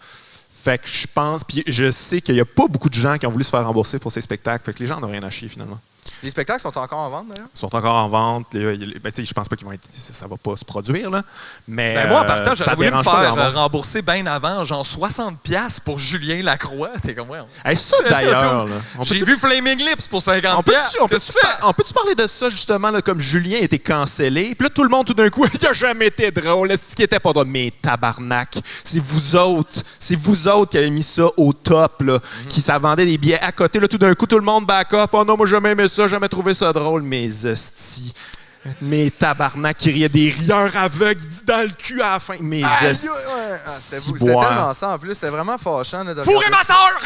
Fait que je pense, puis je sais qu'il n'y a pas beaucoup de gens qui ont voulu se faire rembourser pour ces spectacles. Fait que les gens n'ont rien à chier finalement. Les spectacles sont encore en vente, d'ailleurs? Ils sont encore en vente. Je pense pas qu'ils vont être. Ça va pas se produire, là. Mais. Ben moi, en partant, ça j'aurais voulu me dérange pas faire rembourser bien avant, genre 60$ pour Julien Lacroix. T'es comme, ouais. Hey, ça, d'ailleurs, là. J'ai vu Flaming Lips pour 50$. On peut-tu parler de ça, justement, là, comme Julien a été cancellé? Puis là, tout le monde, tout d'un coup, il a jamais été drôle. Est-ce qu'il était pas drôle? Mais tabarnak, c'est vous autres qui avez mis ça au top, là, qui ça vendait des billets à côté. Là, tout d'un coup, tout le monde back off. Oh non, moi, j'ai jamais aimé ça, jamais trouvé ça drôle. Mes hosties. Mes tabarnak qui riaient des rieurs aveugles dans le cul à la fin. Mes hosties. C'était tellement ça en plus. C'était vraiment fâchant. Là, Fourrez ma soeur!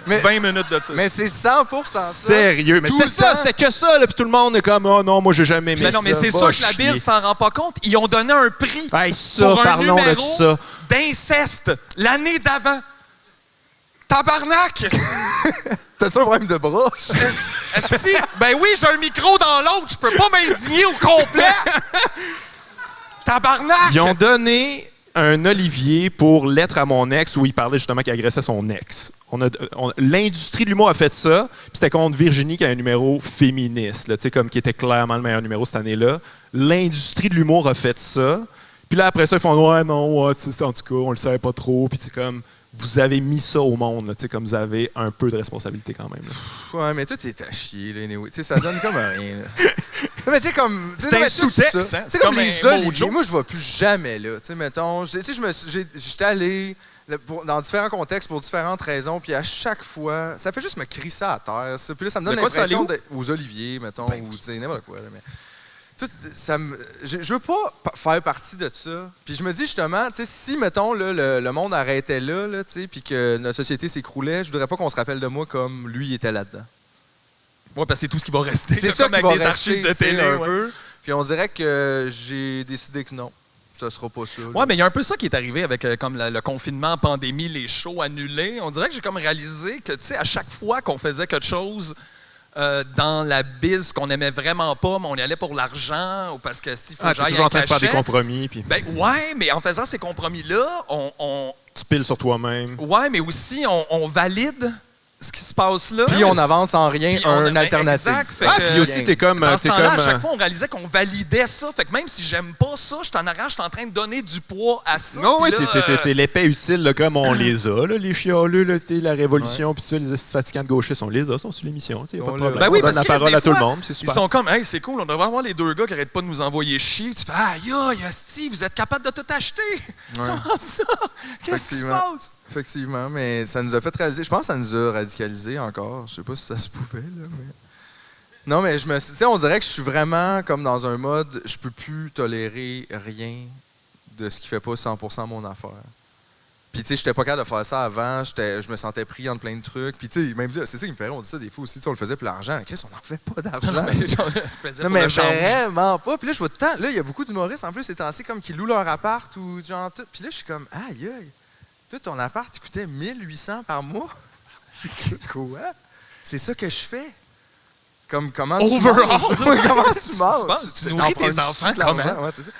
Mais, 20 minutes de ça. Mais c'est 100% ça. Sérieux. Mais c'était ça, c'était que ça. Là, puis tout le monde est comme, oh non, moi, j'ai jamais aimé ça. Non, mais c'est sûr que la Bill s'en rend pas compte. Ils ont donné un prix pour un numéro d'inceste l'année d'avant. Tabarnak! T'as-tu un problème de bras? Est-ce ben oui, j'ai un micro dans l'autre. Je peux pas m'indigner au complet. Tabarnak! Ils ont donné un Olivier pour Lettre à mon ex où il parlait justement qu'il agressait son ex. L'industrie de l'humour a fait ça. Puis c'était contre Virginie qui a un numéro féministe, là, comme qui était clairement le meilleur numéro cette année-là. L'industrie de l'humour a fait ça. Puis là, après ça, ils font ouais, non, ouais, en tout cas, on le savait pas trop. Puis c'est comme, vous avez mis ça au monde, là, comme vous avez un peu de responsabilité quand même. Là. Ouais, mais toi, t'es à chier, là, anyway. Ça donne comme rien. Là. Mais tu sais, comme. C'est un sous-texte, hein? C'est comme les oliviers. Moi, je vais plus jamais là. Tu sais, mettons, j'étais allé dans différents contextes pour différentes raisons, puis à chaque fois, ça fait juste me crisser à terre. Ça. Puis là, ça me donne l'impression d'être aux oliviers, mettons, ou tu sais, n'importe quoi. Là, mais... je veux pas faire partie de ça. Puis je me dis justement, tu sais, si, mettons, là, le monde arrêtait là, tu sais, puis que notre société s'écroulait, je voudrais pas qu'on se rappelle de moi comme lui il était là-dedans. Ouais, parce que c'est tout ce qui va rester. C'est ça qui avec va des rester archives de télé un peu. Puis on dirait que j'ai décidé que non. Ça sera pas ça. Ouais, mais il y a un peu ça qui est arrivé avec comme le confinement, pandémie, les shows annulés. On dirait que j'ai comme réalisé que, tu sais, à chaque fois qu'on faisait quelque chose dans la bise qu'on aimait vraiment pas, mais on y allait pour l'argent ou parce que Steve faut que t'es j'aille toujours en train de faire des cachet. compromis. Puis Ben ouais, mais en faisant ces compromis-là, tu piles sur toi-même. ouais, mais aussi on valide ce qui se passe là. Puis on avance en rien Puis on une alternative. Exact. Fait Ah, que, puis aussi, t'es comme... dans ce t'es temps-là, comme à chaque fois, on réalisait qu'on validait ça. Fait que même si j'aime pas ça, je suis en arrière, je suis en train de donner du poids à ça. non, Puis ouais, là, t'es l'épée utile, là, comme on les a, là, les chialeux, là, la révolution, puis ça, les fatigants de gauchistes, on les a, sont sur l'émission, tu sais, Ils pas de sont là. problème. Ben oui, on donne parce la que parole des à tout le fois, monde, c'est super. Ils sont comme, hey, c'est cool, on devrait avoir les deux gars qui arrêtent pas de nous envoyer chier. Tu fais, aïe, aïe, asti, vous êtes capable de tout acheter. Comment ça? Qu'est-ce qui se passe? Effectivement, mais ça nous a fait réaliser. Je pense que ça nous a radicalisé encore. Je sais pas si ça se pouvait, là, mais... Non, mais tu sais, on dirait que je suis vraiment comme dans un mode, je peux plus tolérer rien de ce qui fait pas 100% mon affaire. Puis, tu sais, j'étais pas capable de faire ça avant. Je me sentais pris entre plein de trucs. Puis, tu sais, même là, c'est ça qui me fait rire. On dit ça des fois aussi. Tu sais, on le faisait pour l'argent. Chris, on n'en fait pas d'argent. Non, mais vraiment pas. Puis là, je vois tout le temps. Là, il y a beaucoup d'humoristes en plus ces temps-ci comme qui louent leur appart ou genre tout. Puis là, je suis comme, aïe, aïe. Toi, ton appart, il coûtait 1800 par mois. Quoi? C'est ça que je fais. Comment tu manges? Comment tu manges? Tu nourris tes enfants comment? Ouais, c'est ça.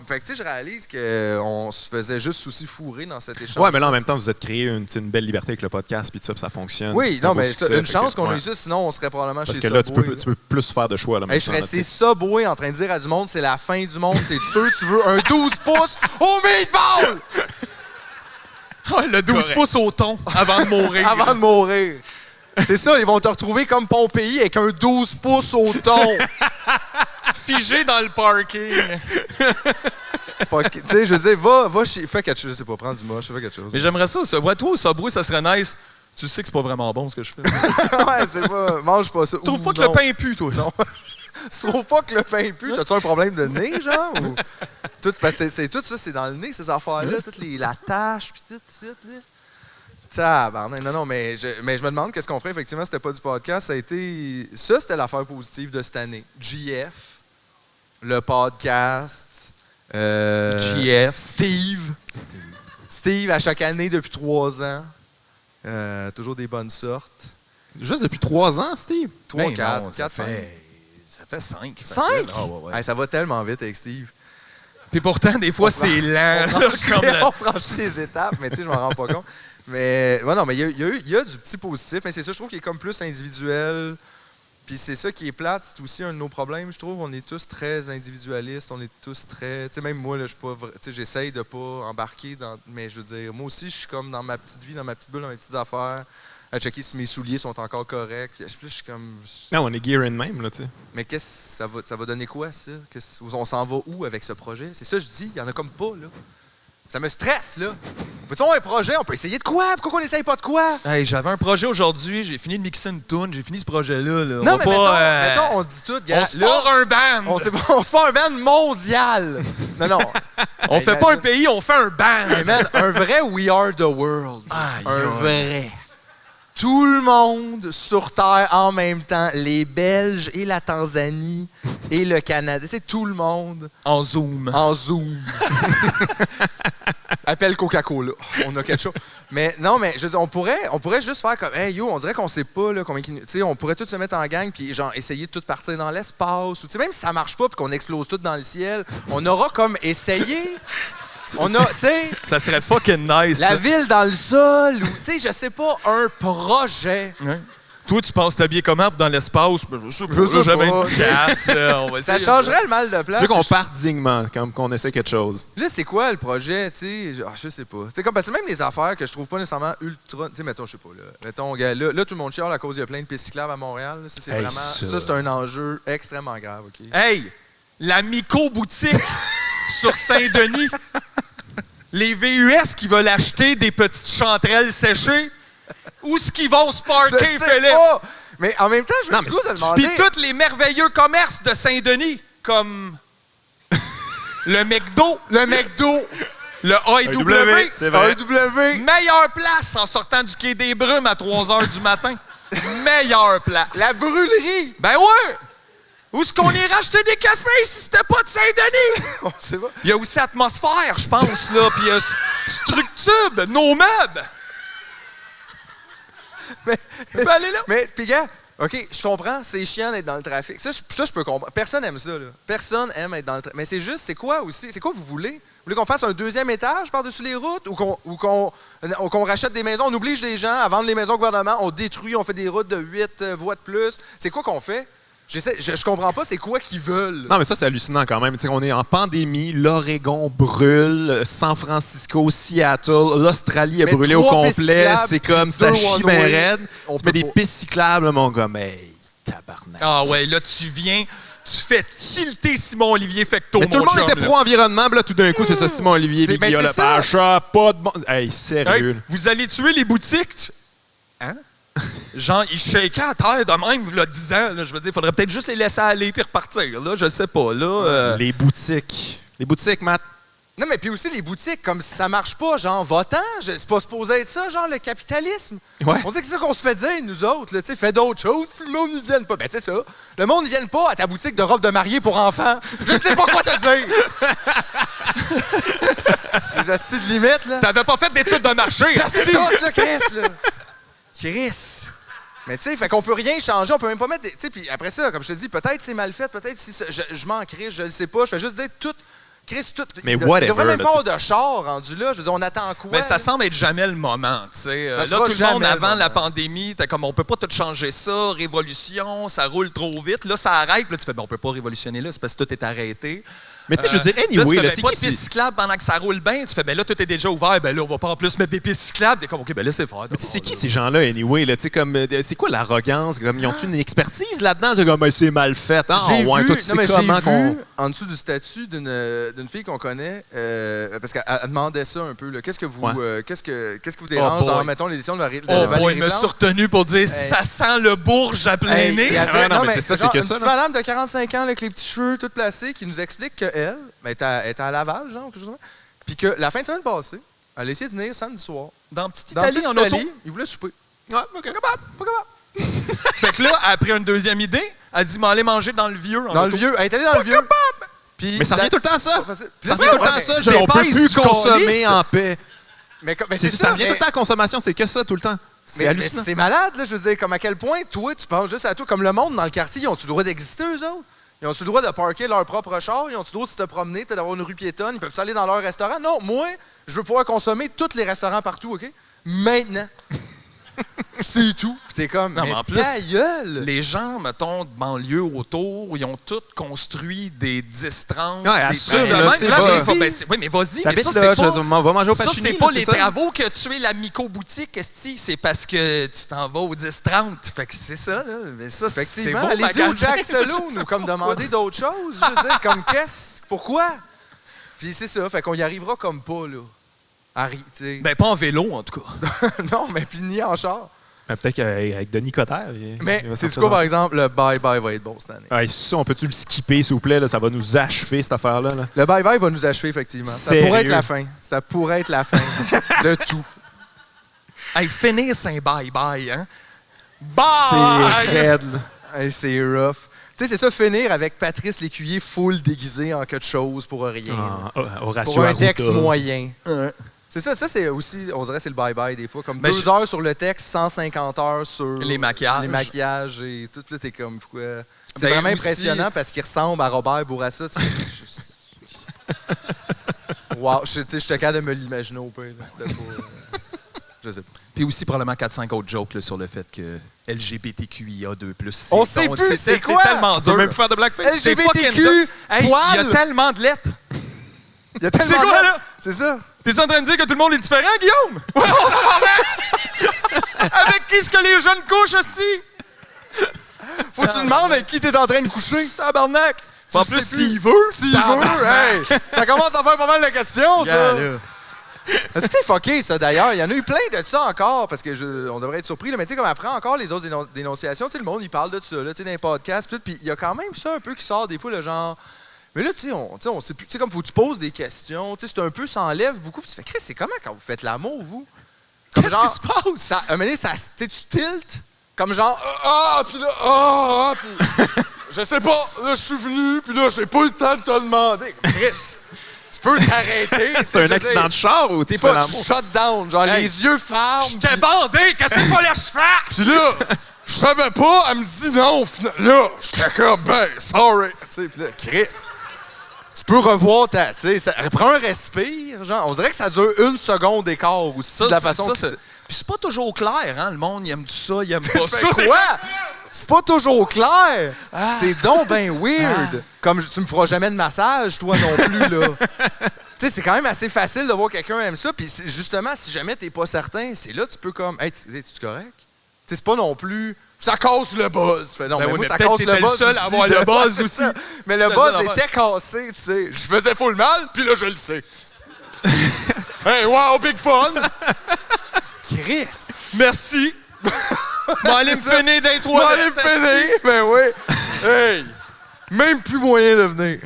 Fait que, tu sais, je réalise qu'on se faisait juste aussi fourrer dans cet échange. Ouais, mais là, en même temps, vous êtes créé une belle liberté avec le podcast, puis tout ça, puis ça fonctionne. Oui, non, mais ça, une chance qu'on a eu ça, sinon on serait probablement parce chez que là, Subway. tu peux plus faire de choix. Là, Hey, je serais resté Subway en train de dire à du monde, c'est la fin du monde. T'es sûr tu veux un 12 pouces au meatball? Ouais, le 12 pouces au thon avant de mourir. Avant de mourir. C'est ça, ils vont te retrouver comme Pompéi avec un 12 pouces au thon. Figé dans le parking. Tu sais, je veux dire, va fais quelque chose, je sais pas, prends du moche, fais quelque chose. Mais j'aimerais ça au Subway. Toi, au Subway, ça serait nice. Tu sais que c'est pas vraiment bon ce que je fais. Ouais, c'est pas, mange pas ça. Tu trouves Ou pas que non. le pain pue, toi? Non. Tu trouves pas que le pain pue? T'as-tu un problème de nez, genre? Ou... Tout, parce que c'est tout ça, c'est dans le nez, ces affaires-là, toutes la tâche, puis tout ça, là. Tabarnak. Non, mais je me demande qu'est-ce qu'on ferait. Effectivement, c'était pas du podcast. Ça, c'était l'affaire positive de cette année. GF, le podcast, GF. Steve, à chaque année depuis 3 ans. Toujours des bonnes sortes. Juste depuis 3 ans, Steve. 3, Ben 4, non, 4, 5. Ça fait 5. 5? Ah, ouais. Hey, ça va tellement vite avec Steve. Puis pourtant, des fois, c'est lent. On franchit les étapes, mais tu sais, je m'en rends pas compte. Mais ouais, non, mais il y a du petit positif, mais c'est ça, je trouve qu'il est comme plus individuel. Puis c'est ça qui est plate, c'est aussi un de nos problèmes, je trouve. On est tous très individualistes, on est tous très... Tu sais, même moi, là, je suis pas... Tu sais, j'essaye de pas embarquer dans... Mais je veux dire, moi aussi, je suis comme dans ma petite vie, dans ma petite bulle, dans mes petites affaires, à checker si mes souliers sont encore corrects. Puis je suis comme... Non, on est gearing même, là, tu sais. Mais qu'est-ce ça va donner quoi, ça? On s'en va où avec ce projet? C'est ça, je dis, il y en a comme pas, là. Ça me stresse, là. On peut-tu avoir un projet? On peut essayer de quoi? Pourquoi on n'essaye pas de quoi? Hey, j'avais un projet aujourd'hui, j'ai fini de mixer une toune, j'ai fini ce projet-là. Là. Non, mais mettons, on se dit tout, gars. On se part un band! On se part un band mondial! Non. On fait pas un pays, on fait un band! Hey, man, un vrai We Are the World. Un vrai. Tout le monde sur Terre en même temps. Les Belges et la Tanzanie et le Canada. C'est tout le monde. En Zoom. En Zoom. Appelle Coca-Cola. On a quelque chose. Mais non, mais je veux dire, on pourrait juste faire comme, hey yo, on dirait qu'on sait pas là, combien. Tu sais, on pourrait tous se mettre en gang puis genre essayer de tout partir dans l'espace. Ou tu sais, même si ça marche pas puis qu'on explose tout dans le ciel, on aura comme essayé. On a, tu sais. Ça serait fucking nice. La ça. ville dans le sol, ou, tu sais, je sais pas, un projet. Ouais. Toi, tu penses t'habiller comment dans l'espace? Je sais pas, Je sais j'avais pas. une petite casse. On va Ça essayer. changerait le mal de place. Tu veux qu'on parte dignement, comme qu'on essaie quelque chose. Là, c'est quoi le projet, tu sais? Je sais pas. Tu sais, comme, parce que même les affaires que je trouve pas nécessairement ultra. Tu sais, mettons, je sais pas, là. Mettons, gars, là, tout le monde chiale à cause qu'il y a plein de pistes cyclables à Montréal. Là. Ça, c'est vraiment. Ça, c'est un enjeu extrêmement grave, OK? Hey! La Mico-boutique sur Saint-Denis. Les VUS qui veulent acheter des petites chanterelles séchées, où est-ce qu'ils vont se parker, Je sais Philippe? pas! Mais en même temps, je veux le goût de demander. Puis tous les merveilleux commerces de Saint-Denis, comme le McDo. Le McDo. Le AEW. C'est vrai. AEW. Meilleure place en sortant du Quai des Brumes à 3 h du matin. Meilleure place. La brûlerie. Ben ouais! Où est-ce qu'on irait acheter des cafés si c'était pas de Saint-Denis? On sait pas. Il y a aussi Atmosphère, je pense, là. Puis il y a Structube, nos meubles. Mais, Tu peux aller là? mais puis gars, OK, je comprends, c'est chiant d'être dans le trafic. Ça, je peux comprendre. Personne aime ça, là. Personne aime être dans le trafic. Mais c'est juste, c'est quoi aussi? C'est quoi vous voulez? Vous voulez qu'on fasse un 2e étage par-dessus les routes ou qu'on rachète des maisons? On oblige les gens à vendre les maisons au gouvernement, on détruit, on fait des routes de 8 voies de plus. C'est quoi qu'on fait? Je comprends pas c'est quoi qu'ils veulent. Non, mais ça, c'est hallucinant quand même. Tu sais, on est en pandémie, l'Oregon brûle, San Francisco, Seattle, l'Australie a Mais brûlé au 3 pistes complet. cyclables, C'est comme puis ça 2 chie bien one-way. raide. On Tu mets peut des pas. pistes cyclables, mon gars, mais tabarnak. Ah ouais, là, tu viens, tu fais tilter Simon-Olivier Fecteau, Mais tout le mon monde chum, était là. pro-environnement, puis là, tout d'un coup, c'est ça, Simon-Olivier, C'est- puis Guillaume ben, c'est ça. Lepage, pas de bon... Hey, sérieux. Hey, vous allez tuer les boutiques? Hein? Genre, ils shakaient à terre de même, là, 10 ans. Là, je veux dire, il faudrait peut-être juste les laisser aller puis repartir. Là, je sais pas. Là, Les boutiques. Les boutiques, Matt. Non, mais puis aussi les boutiques, comme si ça marche pas, genre, votant, c'est pas supposé être ça, genre, le capitalisme. Ouais. On sait que c'est ça qu'on se fait dire, nous autres, là, tu sais, fais d'autres choses, si le monde n'y vienne pas. Ben, c'est ça. Le monde n'y vienne pas à ta boutique de robes de mariée pour enfants. Je ne sais pas quoi te dire. Les hosties de limite, là. T'avais pas fait d'études de marché. C'est tout, là, Chris, là. Chris. Mais tu sais, fait qu'on peut rien changer, on peut même pas mettre des... Tu sais, puis après ça, comme je te dis, peut-être c'est mal fait, peut-être si... Je m'en crie, je le sais pas, je fais juste dire tout... Chris, tout... Mais il whatever, devrait même là, pas avoir de char rendu là. Je veux dire, on attend quoi? Mais ça semble être jamais le moment, tu sais. Ça Là, sera tout le monde, jamais le avant la moment. pandémie, t'es comme, on peut pas tout changer ça, révolution, ça roule trop vite. Là, ça arrête, puis là, tu fais, ben, on peut pas révolutionner là, c'est parce que tout est arrêté. Mais tu sais, je veux dire, Là, anyway, tu là, fais c'est pas qui... de pistes cyclables pendant que ça roule bien. Tu fais, ben là, tout est déjà ouvert. Ben là, on va pas en plus mettre des pistes cyclables. T'es comme, OK, ben laissez faire. Mais tu sais, c'est qui ces gens-là, anyway? Là? Tu sais, comme, c'est quoi l'arrogance? Comme, ils ont une expertise là-dedans? C'est comme, ben, c'est mal fait. Hein? J'ai ouais, vu, toi, tu sais non, mais j'ai comment qu'on... vu en dessous du statut d'une fille qu'on connaît, parce qu'elle demandait ça un peu. Là. Qu'est-ce que vous, Ouais. qu'est-ce que vous dérange boy. dans, mettons, l'édition de Oh, Valérie boy, il me Plante? suis retenu pour dire, ça sent le bourge à plein Hey, nez. il y a Ah, non, mais c'est ça, genre, c'est que une ça, petite là. madame de 45 ans là, avec les petits cheveux tout placés qui nous explique qu'elle est à Laval, genre, quelque chose comme ça. Puis que la fin de semaine passée, elle a essayé de venir samedi soir. Dans Petite Dans Italie, Petite en auto. Italie, il voulait souper. Ouais, OK. Pas capable. Fait que là, elle a pris une deuxième idée. Elle dit, m'en aller manger dans le vieux. en Dans auto. le vieux, elle est allée dans le vieux. Puis Mais ça revient tout le temps, ça! Puis Ça là, revient tout le ouais, temps, mais- ça! c'est des On peut pèses plus du consommer calice. en paix. Mais c'est Ça ça, revient mais- tout le temps en consommation, c'est que ça, tout le temps. C'est mais hallucinant. c'est malade, là, je veux dire, comme à quel point, toi, tu penses juste à toi. Comme le monde dans le quartier, ils ont-tu le droit d'exister, eux autres? Ils ont-tu le droit de parker leur propre char? Ils ont-tu le droit de se promener, peut-être d'avoir une rue piétonne? Ils peuvent aller dans leur restaurant? Non, moi, je veux pouvoir consommer tous les restaurants partout, OK? Maintenant. C'est tout. Puis t'es comme, Non, mais mais en plus, ta gueule! Les gens, mettons, de banlieue autour, ils ont tous construit des 10-30. Ouais, des assume, trucs de là, même. tu sais, Là, va. mais faut- ben, oui, mais vas-y. Mais T'habites ça, là, c'est je veux pas... dire, on va manger au Ça, Pacini, c'est pas là, les ça? travaux que tu es la myco-boutique, esti, c'est parce que tu t'en vas au 10-30. Fait que c'est ça, là. Mais ça, Effectivement, c'est beau allez-y au magasin. Jack Saloon ou comme demander d'autres choses. Je veux dire, comme qu'est-ce? Pourquoi? Puis c'est ça, fait qu'on y arrivera comme pas, là. Harry, tu sais. Ben, pas en vélo, en tout cas. Non, mais puis ni en char. Peut-être qu'avec Denis Coderre. Mais il va c'est sortir quoi, ça. par exemple, le bye-bye va être bon cette année? Ouais, ça, on peut-tu le skipper, s'il vous plaît? Là? Ça va nous achever, cette affaire-là. Là. Le bye-bye va nous achever, effectivement. Ça Sérieux? pourrait être la fin. Ça pourrait être la fin de tout. Hey, finir, c'est un bye-bye, hein? C'est Bye! raide. là. Hey, c'est rough. Tu sais, c'est ça, finir avec Patrice Lécuyer full déguisé en quelque chose pour rien. là. Horacio Pour un Arruda. texte moyen. C'est ça, c'est aussi, on dirait, c'est le bye-bye des fois. Comme Ben, 2 heures sur le texte, 150 heures sur Les maquillages. les maquillages et tout. Là, t'es comme, pourquoi? C'est Ben, vraiment aussi- impressionnant parce qu'il ressemble à Robert Bourassa. Tu fais, wow, je suis capable de me l'imaginer au peu. C'était pas... je sais pas. Puis aussi, probablement 4-5 autres jokes là, sur le fait que LGBTQIA2+. On sait plus c'est quoi! C'est tellement Tu peux dur. même plus faire de blackface. C'est fucking LGBTQ, dur. Hey, il y a poil! tellement de lettres. Il y a tellement C'est quoi, de- là? C'est ça. T'es en train de dire que tout le monde est différent, Guillaume? Avec qui est-ce que les jeunes couchent, hostie? Faut que tu demandes avec qui t'es en train de coucher. Tabarnak! Tu En sais plus, plus. s'il veut, S'il veut, hey! Ça commence à faire pas mal de questions, ça. Regarde, là. C'était fucké, ça, d'ailleurs. Il y en a eu plein de ça encore, parce que on devrait être surpris. Là, mais tu sais, comme après encore les autres dénonciations, tu sais, le monde, il parle de ça, là, tu sais, dans les podcasts, puis il y a quand même ça un peu qui sort des fois, le genre... Mais là, tu sais, on sait plus. Tu sais, comme faut que tu poses des questions, tu sais, c'est un peu, ça enlève beaucoup. Puis tu fais, Chris, c'est comment quand vous faites l'amour, vous? Comme Qu'est-ce genre, qui se passe? Ça, un moment donné, tu sais, tu tiltes, comme genre, puis là, puis je sais pas, là, je suis venu, puis là, j'ai pas eu le temps de te demander. Chris, tu peux t'arrêter. C'est un accident de char ou T'es tu fais pas l'amour? shut down, genre Hey, les yeux fermes. J'étais bandé, qu'est-ce qu'il fallait que je fasse? Puis là, je savais pas, elle me dit non, là, j'étais comme, ben, sorry. Tu sais, puis là, Chris, tu peux revoir ta, tu sais, prends un respire, genre, on dirait que ça dure 1 seconde d'écart aussi, de la façon que... Puis c'est pas toujours clair, hein, le monde, il aime ça, il aime pas Je ça. fais quoi? C'est pas toujours clair. C'est donc ben weird. Comme tu me feras jamais de massage, toi non plus, là. Tu sais, c'est quand même assez facile de voir quelqu'un aime ça. Puis justement, si jamais t'es pas certain, c'est là que tu peux comme... Hey, tu correct? Tu sais, c'est pas non plus... Ça casse le buzz. Fait, non, Ben mais oui, moi, mais ça peut-être casse le t'étais buzz le seul aussi, à avoir là. le buzz C'est aussi. ça. Mais le C'est buzz ça, était cassé, tu sais. Je faisais full mal, puis là, je le sais. Hey, wow, big fun! Chris! Merci. M'en aller me C'est ça. finir dans les M'en aller me toilettes. finir, ben oui. Hey! Même plus moyen de venir.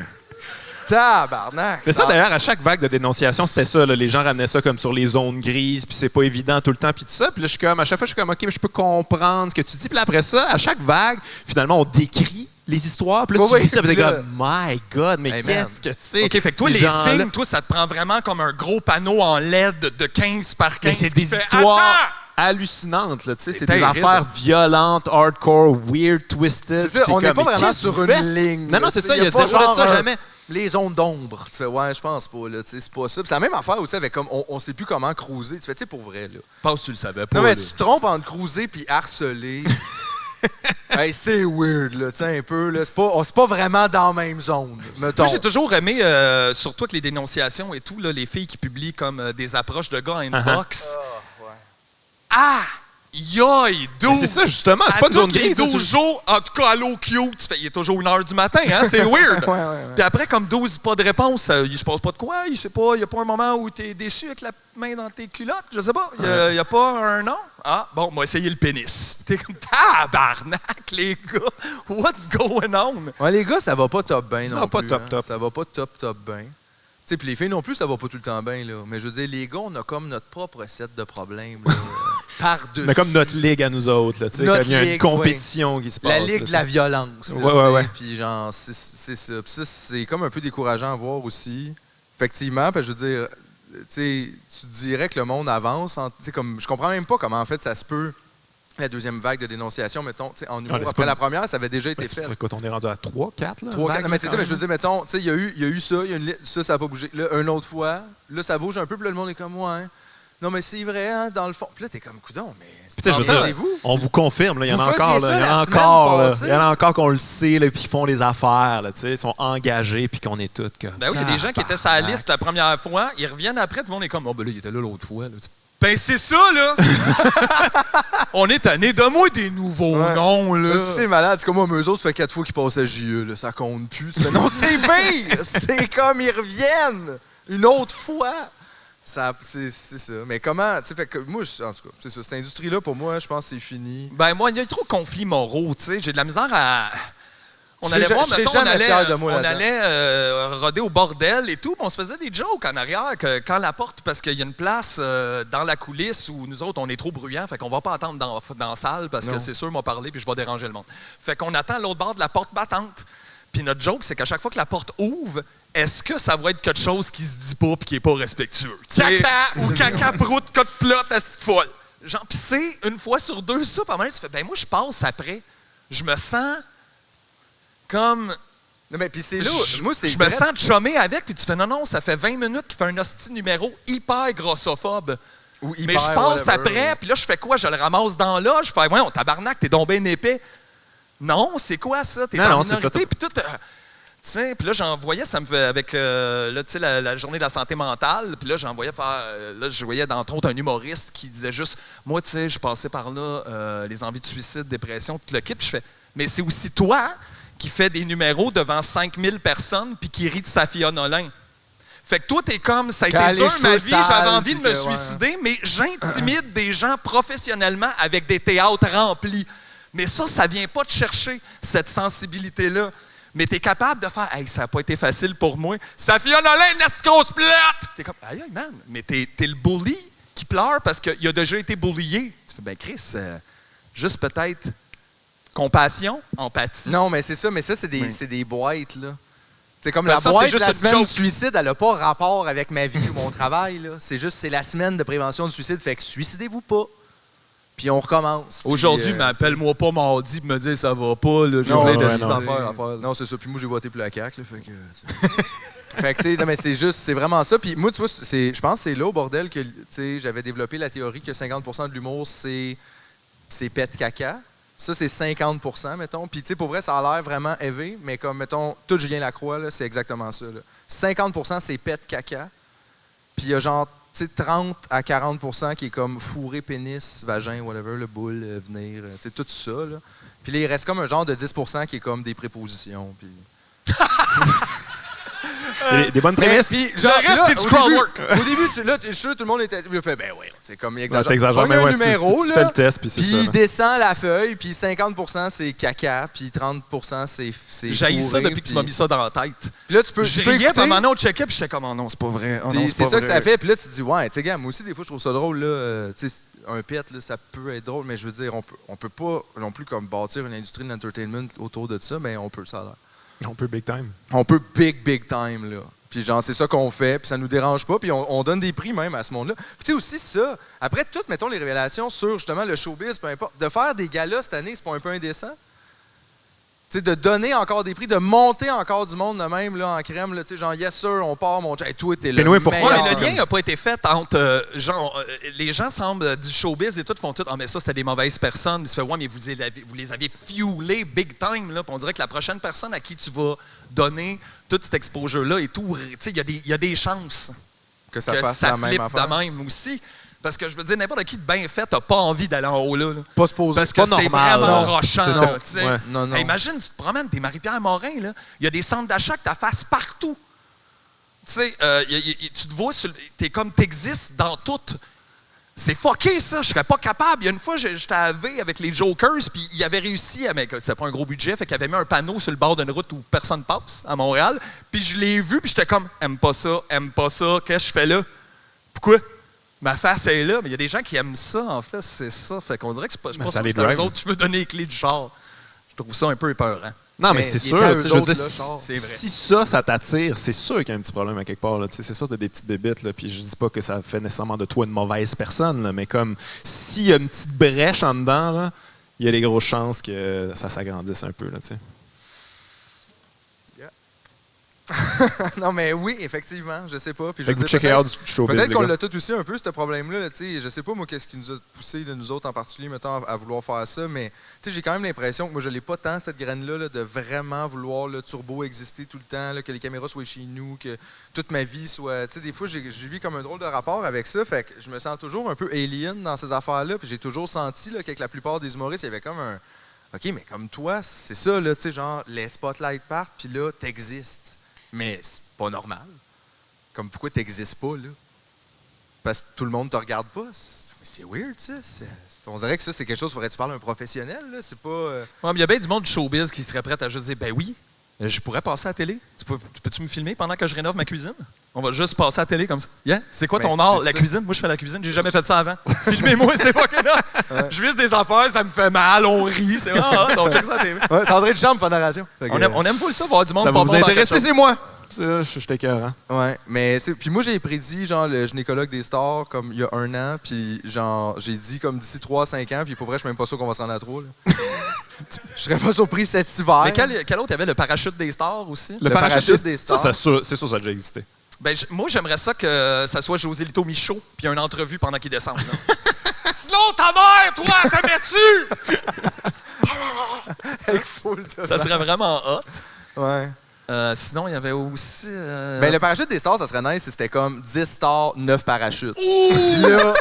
Tabarnak! Mais ça, d'ailleurs, à chaque vague de dénonciation, c'était ça. Là, les gens ramenaient ça comme sur les zones grises, puis c'est pas évident tout le temps, puis tout ça. Puis là, je suis comme, à chaque fois, je suis comme, OK, mais je peux comprendre ce que tu dis. Puis là, après ça, à chaque vague, finalement, on décrit les histoires. Puis là, tu Oui, dis ça, puis t'es là. comme, My God, mais Hey, man. qu'est-ce que c'est? OK, fait que toi, ces les gens-là? signes, toi, ça te prend vraiment comme un gros panneau en LED de 15 par 15. Mais c'est qui des fait, histoires Attends! hallucinantes. Là, tu sais, C'est c'est des terrible. affaires violentes, hardcore, weird, twisted. C'est ça, Puis on t'es n'est comme, pas mais vraiment qu'est-ce sur que vous une faites? ligne. Non, non, là, c'est tu ça, sais, il y a pas zéro de genre ça, jamais. Les zones d'ombre. Tu fais, ouais, je pense pas, là, tu sais, c'est pas ça. Puis c'est la même affaire aussi avec comme, on sait plus comment cruiser. Tu fais, tu sais, pour vrai, là. Pense que tu le savais pas. Non, mais là. si tu te trompes entre cruiser puis harceler, hey, c'est weird, là, tu sais, un peu, là. C'est pas vraiment dans la même zone, mettons. Moi, j'ai toujours aimé, surtout avec les dénonciations et tout, là, les filles qui publient comme des approches de gars en inbox. Ah! Yoï! Mais c'est ça, justement, c'est pas une zone grise. Les ça, 12 jours, en tout cas, allô, cute, tu fais, il est toujours 1h du matin, hein? C'est weird. Ouais. Puis après, comme 12, pas de réponse, il se passe pas de quoi? Il y a pas un moment où t'es déçu avec la main dans tes culottes? Je sais pas. Il y a pas un nom? Ah, bon, on va essayer le pénis. T'es comme, tabarnak, les gars! What's going on? Ouais, les gars, ça va pas top bien non Non, pas plus. top, hein. top. Ça va pas top bien. Tu sais, puis les filles non plus, ça va pas tout le temps bien, là. Mais je veux dire, les gars, on a comme notre propre set de problèmes, là, par-dessus. Mais comme notre ligue à nous autres, là, tu sais, Notre comme il y a une ligue, compétition qui se passe. La ligue là, de la violence. là, Ouais, tu sais. ouais. Puis genre, c'est ça. Puis ça, c'est comme un peu décourageant à voir aussi. Effectivement, parce que je veux dire, tu sais, tu dirais que le monde avance. Tu sais, comme, je comprends même pas comment, en fait, ça se peut. La deuxième vague de dénonciation, mettons, tu sais, en humour, c'est après pas- la première, ça avait déjà été Ben, fait. ça fait quoi, on est rendu à 3, 4, là? 3, 4, vagues, non, mais c'est quand ça, mais je veux même. dire, mettons, tu sais, il y a eu ça, il y a ça n'a pas bougé. Là, une autre fois, là, ça bouge un peu, puis là, le monde est comme, ouais. Non, mais c'est vrai, hein, dans le fond. Puis là, t'es comme, coudon, mais. Puis, tu sais, je veux dire, c'est vous. on vous confirme, là, il y en a Vous encore, faisiez là, ça il y en a la encore, semaine là, passée. il y en a encore qu'on le sait, là, puis qui font des affaires, là, tu sais, ils sont engagés, puis qu'on est toutes comme. Ben oui, il y a des gens qui étaient sur la liste la première fois, ils reviennent après, tout le monde est comme, oh, ben là, il était là l'autre fois. Là. Ben, c'est ça, là! On est tanné. Donne-moi des nouveaux Ouais. noms, là. Là, tu sais, c'est malade. C'est comme moi, eux autres, ça fait 4 fois qu'ils passent à JE, là. Ça compte plus. Tu fais, non, c'est pire! C'est comme ils reviennent! Une autre fois! C'est ça. Mais comment, tu sais, fait que moi, en tout cas, c'est ça. Cette industrie-là, pour moi, je pense que c'est fini. Ben, moi, il y a trop de conflits moraux, tu sais. J'ai de la misère à. On Je allait serais voir, ja- je mettons, serais on jamais allait, fier de moi on là-dedans. allait roder au bordel et tout, puis on se faisait des jokes en arrière que quand la porte, parce qu'il y a une place dans la coulisse où nous autres, on est trop bruyants, fait qu'on va pas attendre dans la salle parce que Non. c'est sûr, m'a parlé puis je vais déranger le monde. Fait qu'on attend à l'autre bord de la porte battante. Puis notre joke, c'est qu'à chaque fois que la porte ouvre, est-ce que ça va être quelque chose qui se dit pas puis qui est pas respectueux? Tu sais, Caca! ou caca, prout, cote plot, acide folle. Genre, pis c'est une fois sur deux, ça, pas mal, tu fais, ben moi, je passe après. Je me sens comme. Non, mais puis c'est là. Moi, c'est je me vrai. sens chumé avec, puis tu fais, non, ça fait 20 minutes qu'il fait un hostie numéro hyper grossophobe. Ou Mais hyper, je passe whatever. après, puis là, je fais quoi? Je le ramasse dans là, je fais, ouais, on tabarnak, t'es donc bien épais. Non, c'est quoi ça? T'es Non, en non, c'est ça, minorité, puis tout. Tu sais, puis là, j'en voyais, ça me fait avec là, tu sais, la journée de la santé mentale, puis là, j'en voyais faire. Là, je voyais, entre autres, un humoriste qui disait juste, moi, tu sais, je passais par là, les envies de suicide, dépression, tout le kit, puis je fais, mais c'est aussi toi qui fait des numéros devant 5000 personnes, puis qui rit de Safia Nolin. Fait que toi, t'es comme, ça a Quand été dur les ma cheveux vie, sales, j'avais envie de puis me que, ouais. suicider, mais j'intimide des gens professionnellement avec des théâtres remplis. Mais ça vient pas te chercher, cette sensibilité-là. Mais t'es capable de faire « Hey, ça n'a pas été facile pour moi. Ça Fiona Lane, est-ce qu'on se plate? » T'es comme « Aïe, man, mais t'es le bully qui pleure parce qu'il a déjà été bullyé. » Tu fais « Ben Chris, juste peut-être compassion, empathie. » Non, mais c'est ça, c'est des boîtes, là. C'est comme Ben la ça, boîte, c'est juste la une semaine du joke. suicide, elle n'a pas rapport avec ma vie ou mon travail, là. C'est la semaine de prévention du suicide, fait que suicidez-vous pas. Puis on recommence. Aujourd'hui, Puis, mais appelle-moi pas mardi pour me dire ça va pas. Là, j'ai Non, plein de ouais, petites non. affaires à faire. Non, c'est ça. Puis moi, j'ai voté pour la CAQ, là, fait que... fait que, tu sais, non, mais c'est vraiment ça. Puis moi, tu vois, je pense que c'est là, au bordel, que, tu sais, j'avais développé la théorie que 50% de l'humour, c'est pète caca. Ça, c'est 50%, mettons. Puis, tu sais, pour vrai, ça a l'air vraiment élevé, mais comme, mettons, tout Julien Lacroix, là, c'est exactement ça, là. 50%, c'est pète caca. Puis il y a genre, tu sais, 30 à 40% qui est comme fourré, pénis, vagin, whatever, le boule, venir, tu sais, tout ça, là. Puis là, il reste comme un genre de 10% qui est comme des prépositions, puis... Des bonnes Mais, prémices. puis, genre, Le reste, là, c'est du au crowd début- work. Au début, là, je suis sûr que tout le monde était... Il a fait, ben oui, c'est comme, il exagère. T'exagères, Pogne mais un ouais, numéro, tu là, fais le test, puis c'est puis ça. il là. descend la feuille, puis 50% c'est caca, puis 30% c'est J'haïs ça fourré, depuis que tu m'as mis ça dans la tête. Puis là, tu peux Je écouter, riais, puis à un moment donné, on checkait, puis j'étais comme, oh non, c'est pas vrai. Oh non, puis c'est pas ça que vrai. ça fait. Puis là, tu te dis, ouais, tu sais, gars, moi aussi, des fois, je trouve ça drôle, là. Tu sais, un pet, là, ça peut être drôle, mais je veux dire, on peut pas non plus comme bâtir une industrie de l'entertainment autour de ça, mais on peut, ça a l'air. On peut big time. On peut big time, là. Puis genre, c'est ça qu'on fait, puis ça nous dérange pas, puis on donne des prix même à ce monde-là. Puis tu sais aussi ça, après toutes, mettons, les révélations sur justement le showbiz, peu importe, de faire des galas cette année, c'est pas un peu indécent? Tu sais, de donner encore des prix, de monter encore du monde de même, là, en crème, là, tu sais, genre, yes sir, on part, mon hey, toi, t'es là. Puis oui, pourquoi? Ouais, mais le lien n'a pas été fait entre. Les gens semblent du showbiz et tout font tout. Ah, mais ça, c'était des mauvaises personnes. Puis tu fais, ouais, mais vous les avez fuelés big time. Là. Puis on dirait que la prochaine personne à qui tu vas donner tout cet exposure-là et tout, tu sais, il y a des chances que ça que fasse ça la même flippe affaire. de même aussi. Parce que je veux dire, n'importe qui de bien fait n'a pas envie d'aller en haut là. Pas se poser. Parce que pas c'est normal, vraiment non. rochant. C'est là, ton- tu sais. ouais. Non. Hey, imagine, tu te promènes, t'es Marie-Pierre Morin, là. Il y a des centres d'achat que tu face partout. Tu sais, tu te vois, t'es comme t'existes dans tout. C'est fucké, ça. Je serais pas capable. Il y a une fois, j'étais à V avec les Jokers, puis ils avaient réussi à... C'était pas un gros budget, fait qu'ils avaient mis un panneau sur le bord d'une route où personne passe, à Montréal. Puis je l'ai vu, puis j'étais comme, aime pas ça, qu'est-ce que je fais là? Pourquoi? Ma face est là, mais il y a des gens qui aiment ça, en fait, c'est ça. Fait qu'on dirait que c'est pas, je Mais pense ça que les c'est à eux drive. autres, tu veux donner les clés du char. Je trouve ça un peu épeurant. Non, mais Mais c'est il sûr. était à tu sais, eux je veux autres, dire, là, Charles. C'est vrai. si ça t'attire, c'est sûr qu'il y a un petit problème à quelque part. Là. Tu sais, c'est sûr que tu as des petites bébites. Là, puis je dis pas que ça fait nécessairement de toi une mauvaise personne, là, mais comme s'il y a une petite brèche en dedans, là, il y a des grosses chances que ça s'agrandisse un peu. Là, tu sais. Non, mais oui, effectivement, je sais pas. Puis je Fait veux que vous dire, checkez out du showbiz, peut-être les qu'on gars. l'a tout aussi un peu, ce problème-là. Là, tu sais, je sais pas, moi, qu'est-ce qui nous a poussé, là, nous autres en particulier, mettons, à vouloir faire ça, mais tu sais, j'ai quand même l'impression que moi, je l'ai pas tant, cette graine-là, là, de vraiment vouloir le turbo exister tout le temps, là, que les caméras soient chez nous, que toute ma vie soit... Tu sais, des fois, j'ai vis comme un drôle de rapport avec ça, fait que je me sens toujours un peu alien dans ces affaires-là, puis j'ai toujours senti là, qu'avec la plupart des humoristes, il y avait comme un... OK, mais comme toi, c'est ça, là, tu sais, genre, les spotlights partent, puis là, t'existes. Mais c'est pas normal. Comme pourquoi t'existes pas, là? Parce que tout le monde te regarde pas. C'est weird, ça. On dirait que ça, c'est quelque chose, il faudrait que tu parles à un professionnel, là. C'est pas... Ouais, mais il y a bien du monde du showbiz qui serait prêt à juste dire, ben oui, je pourrais passer à la télé. Peux-tu me filmer pendant que je rénove ma cuisine? On va juste passer à la télé comme ça. Yeah? C'est quoi ton Mais art? c'est La ça. cuisine? Moi, je fais la cuisine. J'ai jamais fait ça avant. Filmez-moi, c'est pas que là. Je vise des affaires, ça me fait mal, on rit. C'est vraiment hot, on check ça à la télé. Ouais, c'est André de Chambre, fan narration. On aime pas ça, voir du monde Ça pas va vous bon dans quelque intéresser, chose. c'est moi. Ça, je t'écœure, hein. Ouais, mais puis moi, j'ai prédit, genre, le gynécologue des stars, comme il y a 1 an, puis genre, j'ai dit, comme d'ici 3-5 ans, puis pour vrai, je suis même pas sûr qu'on va s'en rendre à 3, là. Je serais pas surpris cet hiver. Mais quel autre? Il y avait le parachute des stars aussi. Le parachute des stars. Ça, c'est sûr, ça a déjà existé. Ben, moi, j'aimerais ça que ça soit José Lito Michaud, puis une entrevue pendant qu'il descend. Là. Sinon, ta mère, toi, t'aimais-tu? Avec full de Ça serait vraiment hot. Ouais. Sinon, il y avait aussi... Ben, le parachute des stars, ça serait nice si c'était comme 10 stars, 9 parachutes. Là,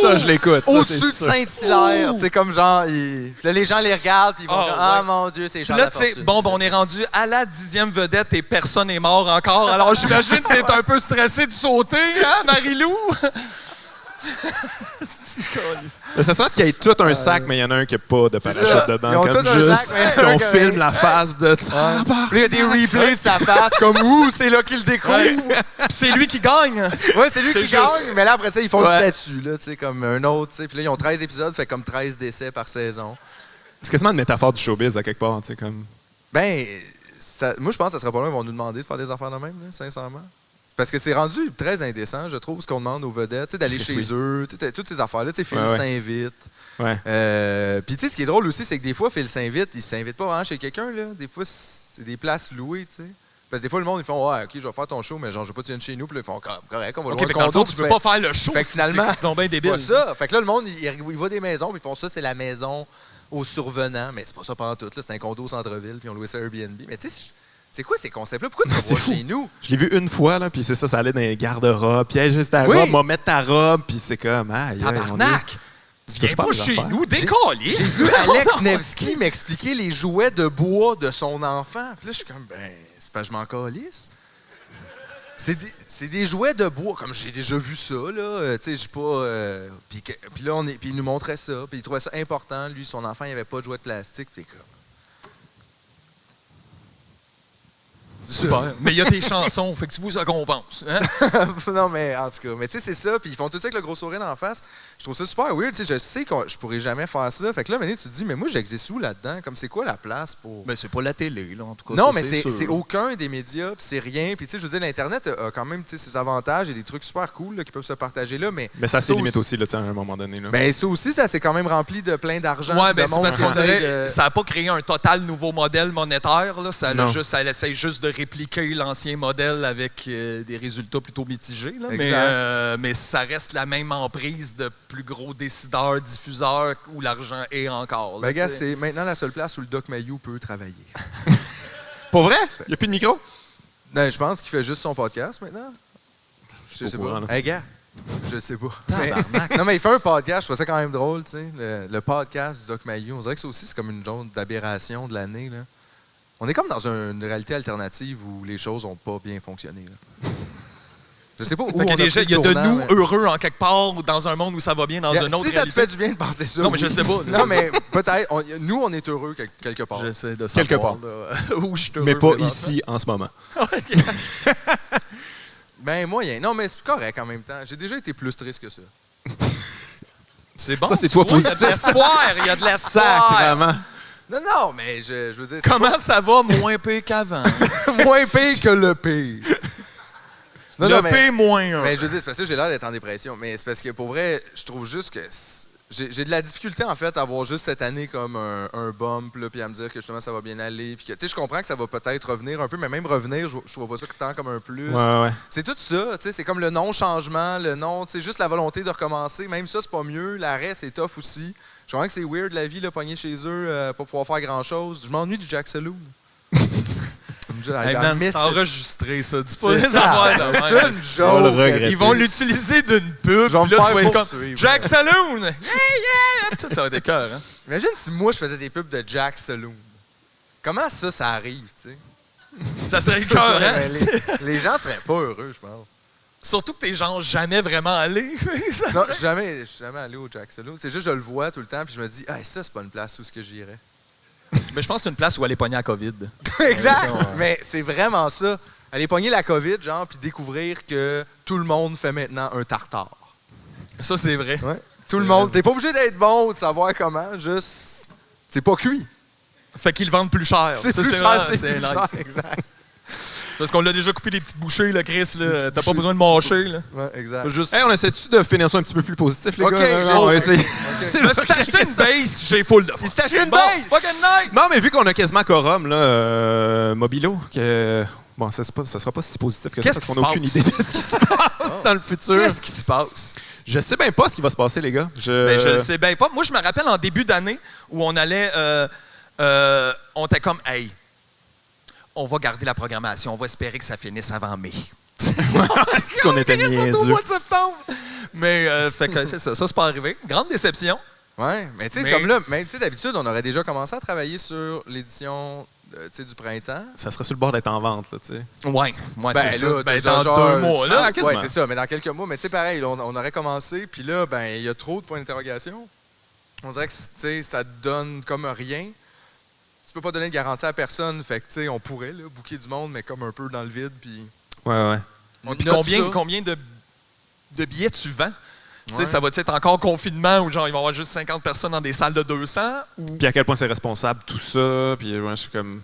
Ça, je l'écoute. ça, au-dessus c'est de sûr. Saint-Hilaire, tu sais, comme genre, là, les gens les regardent, puis ils vont Ah, dire, ah ouais. mon Dieu, c'est Puis Charles là, tu sais, Lafortune. bon, on est rendu à la 10e vedette et personne n'est mort encore. Alors, j'imagine que t'es un peu stressé de sauter, hein, Marie-Lou? Mais ça serait qu'il y ait tout un sac, mais il y en a un qui n'a pas de ça. parachute dedans. Ils ont comme tout un juste sac, mais il y en a un qu'on qui a filme rien. la face de... Puis là, il y a des replays de sa face, comme, ouh, c'est là qu'il le découvre. Puis c'est lui qui gagne. Ouais, c'est lui C'est qui juste- gagne, mais là, après ça, ils font Ouais. du statut, là, tu sais, comme un autre, tu sais. Puis là, ils ont 13 épisodes, fait comme 13 décès par saison. C'est quasiment une métaphore du showbiz, à quelque part, tu sais, comme... Ben, moi, je pense que ça sera pas long, ils vont nous demander de faire des affaires de même, là, sincèrement. Parce que c'est rendu très indécent, je trouve, ce qu'on demande aux vedettes, tu sais, d'aller chez Oui. eux, tu sais, toutes ces affaires-là, tu sais, Phil Ouais, ouais. s'invite. Ouais. Puis, tu sais, ce qui est drôle aussi, c'est que des fois, Phil s'invite, il s'invite pas vraiment chez quelqu'un, là. Des fois, c'est des places louées, tu sais. Parce que des fois, le monde, ils font, ouais, OK, je vais faire ton show, mais genre, je veux pas que tu viennes chez nous. Puis là, ils font, correct, on va OK, louer fait un que dans le condo. fond, puis tu peux fais- pas faire le show. Fait que finalement, c'est donc bien débile. pas ça. Fait que là, le monde, il va des maisons, puis ils font ça, c'est la maison au survenant. Mais c'est pas ça pendant tout, là. C'est un condo au centre-ville, puis on louait ça Airbnb. Mais tu sais, c'est quoi ces concepts-là? Pourquoi tu vas C'est voir fou. chez nous? Je l'ai vu une fois, là, puis c'est ça, ça allait dans les garde-robes. Piège ta Oui. robe, va mettre ta robe, puis c'est comme, aïe, aïe, on est... Tabarnak! Tu Viens touches pas aux chez affaires. nous, J'ai décalisse! vu Alex Nevsky m'expliquer les jouets de bois de son enfant. Puis là, je suis comme, ben, c'est pas je m'en calisse. C'est des jouets de bois, comme j'ai déjà vu ça, là. Tu sais, j'ai pas. Puis là, puis il nous montrait ça, puis il trouvait ça important. Lui, son enfant, il avait pas de jouets de plastique. Puis t'es comme. Super. Mais il y a tes chansons, fait que tu vous ça compense. Hein? Non, mais en tout cas. Mais tu sais, c'est ça. Puis ils font tout ça avec le gros sourire en face. Je trouve ça super weird. Tu sais, je sais que je pourrais jamais faire ça. Fait que là, maintenant, tu te dis, mais moi, j'existe où là-dedans? Comme c'est quoi la place pour. Mais c'est pas la télé, là, en tout cas. Non, ça, mais c'est sûr. aucun des médias, puis c'est rien. Puis tu sais, je veux dire, l'Internet a quand même tu sais, ses avantages et des trucs super cool là, qui peuvent se partager là. Mais Mais ça c'est limite aussi, là, tu sais, à un moment donné. Là. Ben, ça aussi, ça s'est quand même rempli de plein d'argent. Ouais, puis ben de c'est monde parce qui qu'on essaie dirait de- ça n'a pas créé un total nouveau modèle monétaire. Là. Ça Non. essaie juste de répliquer l'ancien modèle avec des résultats plutôt mitigés. Là. Exact. Mais ça reste la même emprise de plus gros décideurs, diffuseurs où l'argent est encore. Là, Ben, gars, tu sais. c'est maintenant la seule place où le Doc Mayou peut travailler. Pour vrai? Il n'y a plus de micro? Non, je pense qu'il fait juste son podcast maintenant. Je Au sais courant, pas. là. Hey, gars, je sais pas. Tabarnak. Non, mais il fait un podcast, je trouve ça quand même drôle, tu sais. Le podcast du Doc Mayou. On dirait que ça aussi, c'est comme une genre d'aberration de l'année, là. On est comme dans une réalité alternative où les choses n'ont pas bien fonctionné, là. Je sais pas où Fait qu'il y a on des gens- pris il y a le de tournant, nous mais- heureux en quelque part ou dans un monde où ça va bien, dans une autre si ça te réalité. fait du bien de penser ça. Non, mais je oui. sais pas. Non, mais peut-être. Nous, on est heureux quelque part. J'essaie de Quelque savoir là, où je suis heureux Mais pas présentement. ici, en ce moment. Ben, moyen. Non, mais c'est correct en même temps. J'ai déjà été plus triste que ça. C'est bon. Ça, c'est tu toi vois, Il y a de positif. l'espoir. Il y a de l'espoir. Sacrement. Non, mais je veux dire. c'est Comment ça va moins pire qu'avant? pas moins pire que le pire. Non, Le non, mais, pire moins un. mais je veux dire, c'est parce que j'ai l'air d'être en dépression. Mais c'est parce que pour vrai, je trouve juste que. J'ai de la difficulté, en fait, à avoir juste cette année comme un bump, là, puis à me dire que justement ça va bien aller. Puis que, tu sais, je comprends que ça va peut-être revenir un peu, mais même revenir, je vois pas ça tant comme un plus. Ouais. C'est tout ça, tu sais, c'est comme le non-changement, le non, c'est juste la volonté de recommencer. Même ça, c'est pas mieux. L'arrêt, c'est tough aussi. Je comprends que c'est weird la vie, là, pogner chez eux, pas pouvoir faire grand-chose. Je m'ennuie du Jack Saloon. Hey man, c'est enregistré, ça. Dis pas C'est des affaires de c'est même. une On le joke. regretter. Ils vont l'utiliser d'une pub. Je vais me puis là, faire tu vas être comme poursuivre. Jack Saloon! Yeah, yeah! Ça va être cœur, hein? Imagine si moi, je faisais des pubs de Jack Saloon. Comment ça arrive, tu sais? Ça serait le cœur, hein? Ben, les gens seraient pas heureux, je pense. Surtout que t'es genre jamais vraiment allé. Ça Non, serait- je suis jamais allé au Jack Saloon. C'est juste, je le vois tout le temps, puis je me dis, ah, ça, c'est pas une place où ce que j'irais. Mais je pense que c'est une place où aller pogner à COVID. Exact! Ouais. Mais c'est vraiment ça. Aller pogner la COVID, genre, puis découvrir que tout le monde fait maintenant un tartare. Ça, c'est vrai. Ouais. Tout le monde. T'es pas obligé d'être bon ou de savoir comment, juste. C'est pas cuit. Fait qu'ils le vendent plus cher. C'est Ça, plus vraiment- cher, c'est c'est plus nice. cher. Exact. Parce qu'on l'a déjà coupé des petites bouchées, là, Chris. Là. petites T'as pas bouchées. besoin de mâcher. Là. Ouais, exact. Juste... Hey, on essaie-tu de finir ça un petit peu plus positif, les Ok, gars? j'ai- On va ok. essayer. Ok. C'est Je le me suis acheté une base, j'ai full de fun. Il s'est acheté une Bon, base! fucking nice! Non, mais vu qu'on a quasiment quorum, là, Mobilo, que... Bon, ça sera pas si positif que ça, Qu'est-ce parce qui qu'on n'a se aucune passe? idée de ce qui se passe dans le futur. Qu'est-ce qui se passe? Je sais bien pas ce qui va se passer, les gars. Ben, je le sais bien pas. Moi, je me rappelle en début d'année où on allait... on était comme, hey, on va garder la programmation. On va espérer que ça finisse avant mai. C'est qu'on était Au niaiseux. mois de septembre. Mais, fait que c'est ça. Ça, c'est pas arrivé. Grande déception. Ouais, mais tu sais, c'est comme là, même d'habitude, on aurait déjà commencé à travailler sur l'édition du printemps. Ça serait sur le bord d'être en vente, là, tu sais. Ouais, Ben c'est là, ça. Ben, déjà, dans genre, 2 mois, là. quasiment. Ouais, c'est ça, mais dans quelques mois. Mais tu sais, pareil, là, on aurait commencé, puis là, ben il y a trop de points d'interrogation. On dirait que ça te donne comme rien. Tu peux pas donner de garantie à personne, fait que tu sais, on pourrait là, booker du monde, mais comme un peu dans le vide, puis... Ouais. On Puis note ça. combien de billets tu vends? Tu sais, Ouais. ça va être encore confinement ou genre il va y avoir juste 50 personnes dans des salles de 200? Ou... Puis à quel point c'est responsable, tout ça. Puis ouais, je suis comme...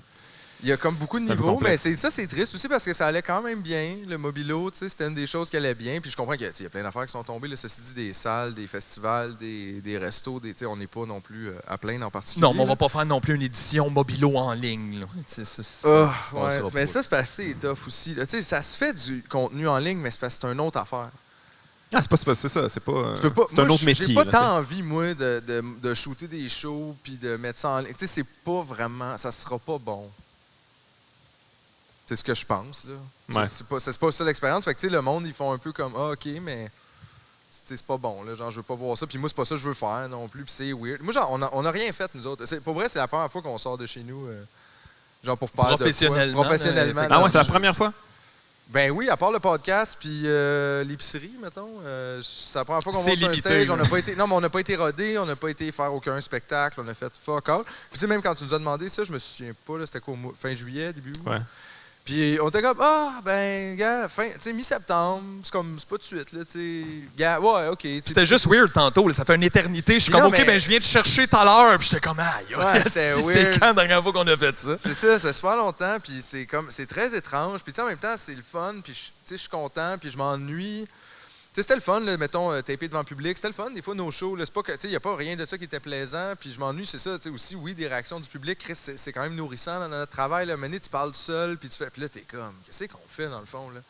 Il y a comme beaucoup de C'est un peu niveaux, mais complexe. c'est triste aussi parce que ça allait quand même bien. Le Mobilo, tu sais, c'était une des choses qui allait bien. Puis je comprends qu'il y a plein d'affaires qui sont tombées. Là, ceci dit, des salles, des festivals, des restos, tu sais, on n'est pas non plus à plaindre en particulier. Non, mais on là. va pas faire non plus une édition Mobilo en ligne. Là. Ah, se ouais, passera mais pas. ça, c'est assez tough aussi. là. Tu sais, ça se fait du contenu en ligne, mais c'est parce que c'est une autre affaire. Ah, c'est ça. C'est pas... Tu peux pas, c'est un moi, autre métier. J'ai pas là, tu sais. tant envie, moi, de shooter des shows puis de mettre ça en ligne. Tu sais, c'est pas vraiment... Ça sera pas bon. C'est ce que je pense, là. Ouais. C'est pas ça l'expérience. Fait que, tu sais, le monde, ils font un peu comme « Ah, OK, mais... » C'est pas bon, là. Genre, je veux pas voir ça. Puis moi, c'est pas ça que je veux faire non plus. Puis c'est weird. Moi, genre, on a rien fait, nous autres. Pour vrai, c'est la première fois qu'on sort de chez nous, genre, pour faire de quoi. Professionnellement, Professionnellement. Ah ouais, c'est la Je- première fois? Ben oui, à part le podcast puis l'épicerie, mettons. C'est la première fois qu'on C'est va sur un limité, stage. là. On n'a pas été, non, mais on n'a pas été rodés, on n'a pas été faire aucun spectacle, on a fait fuck all. Puis tu sais, même quand tu nous as demandé ça, je me souviens pas, là, c'était quoi, fin juillet, début août? Ouais. Puis on était comme, ben, gars, tu sais, mi-septembre, c'est comme, c'est pas tout de suite, là, tu sais. Gars, ouais, OK. tu sais, C'était juste weird tantôt. Là. Ça fait une éternité. Je suis comme, Non, OK, mais- ben je viens te chercher tout à l'heure. Puis j'étais comme, aïe, Ouais, c'était c'est weird. quand la dernière fois qu'on a fait ça? C'est ça fait super longtemps, puis c'est très étrange. Puis tu sais, en même temps, c'est le fun, puis tu sais, je suis content, puis je m'ennuie. Tu sais, c'était le fun, là, mettons, taper devant le public. C'était le fun, des fois, nos shows. là, C'est pas que, tu sais, il n'y a pas rien de ça qui était plaisant. Puis je m'ennuie, c'est ça, tu sais, aussi, oui, des réactions du public. Chris, c'est quand même nourrissant dans notre travail. Là. Maintenant, tu parles seul, puis tu fais. Puis là, t'es comme, qu'est-ce qu'on fait, dans le fond, là?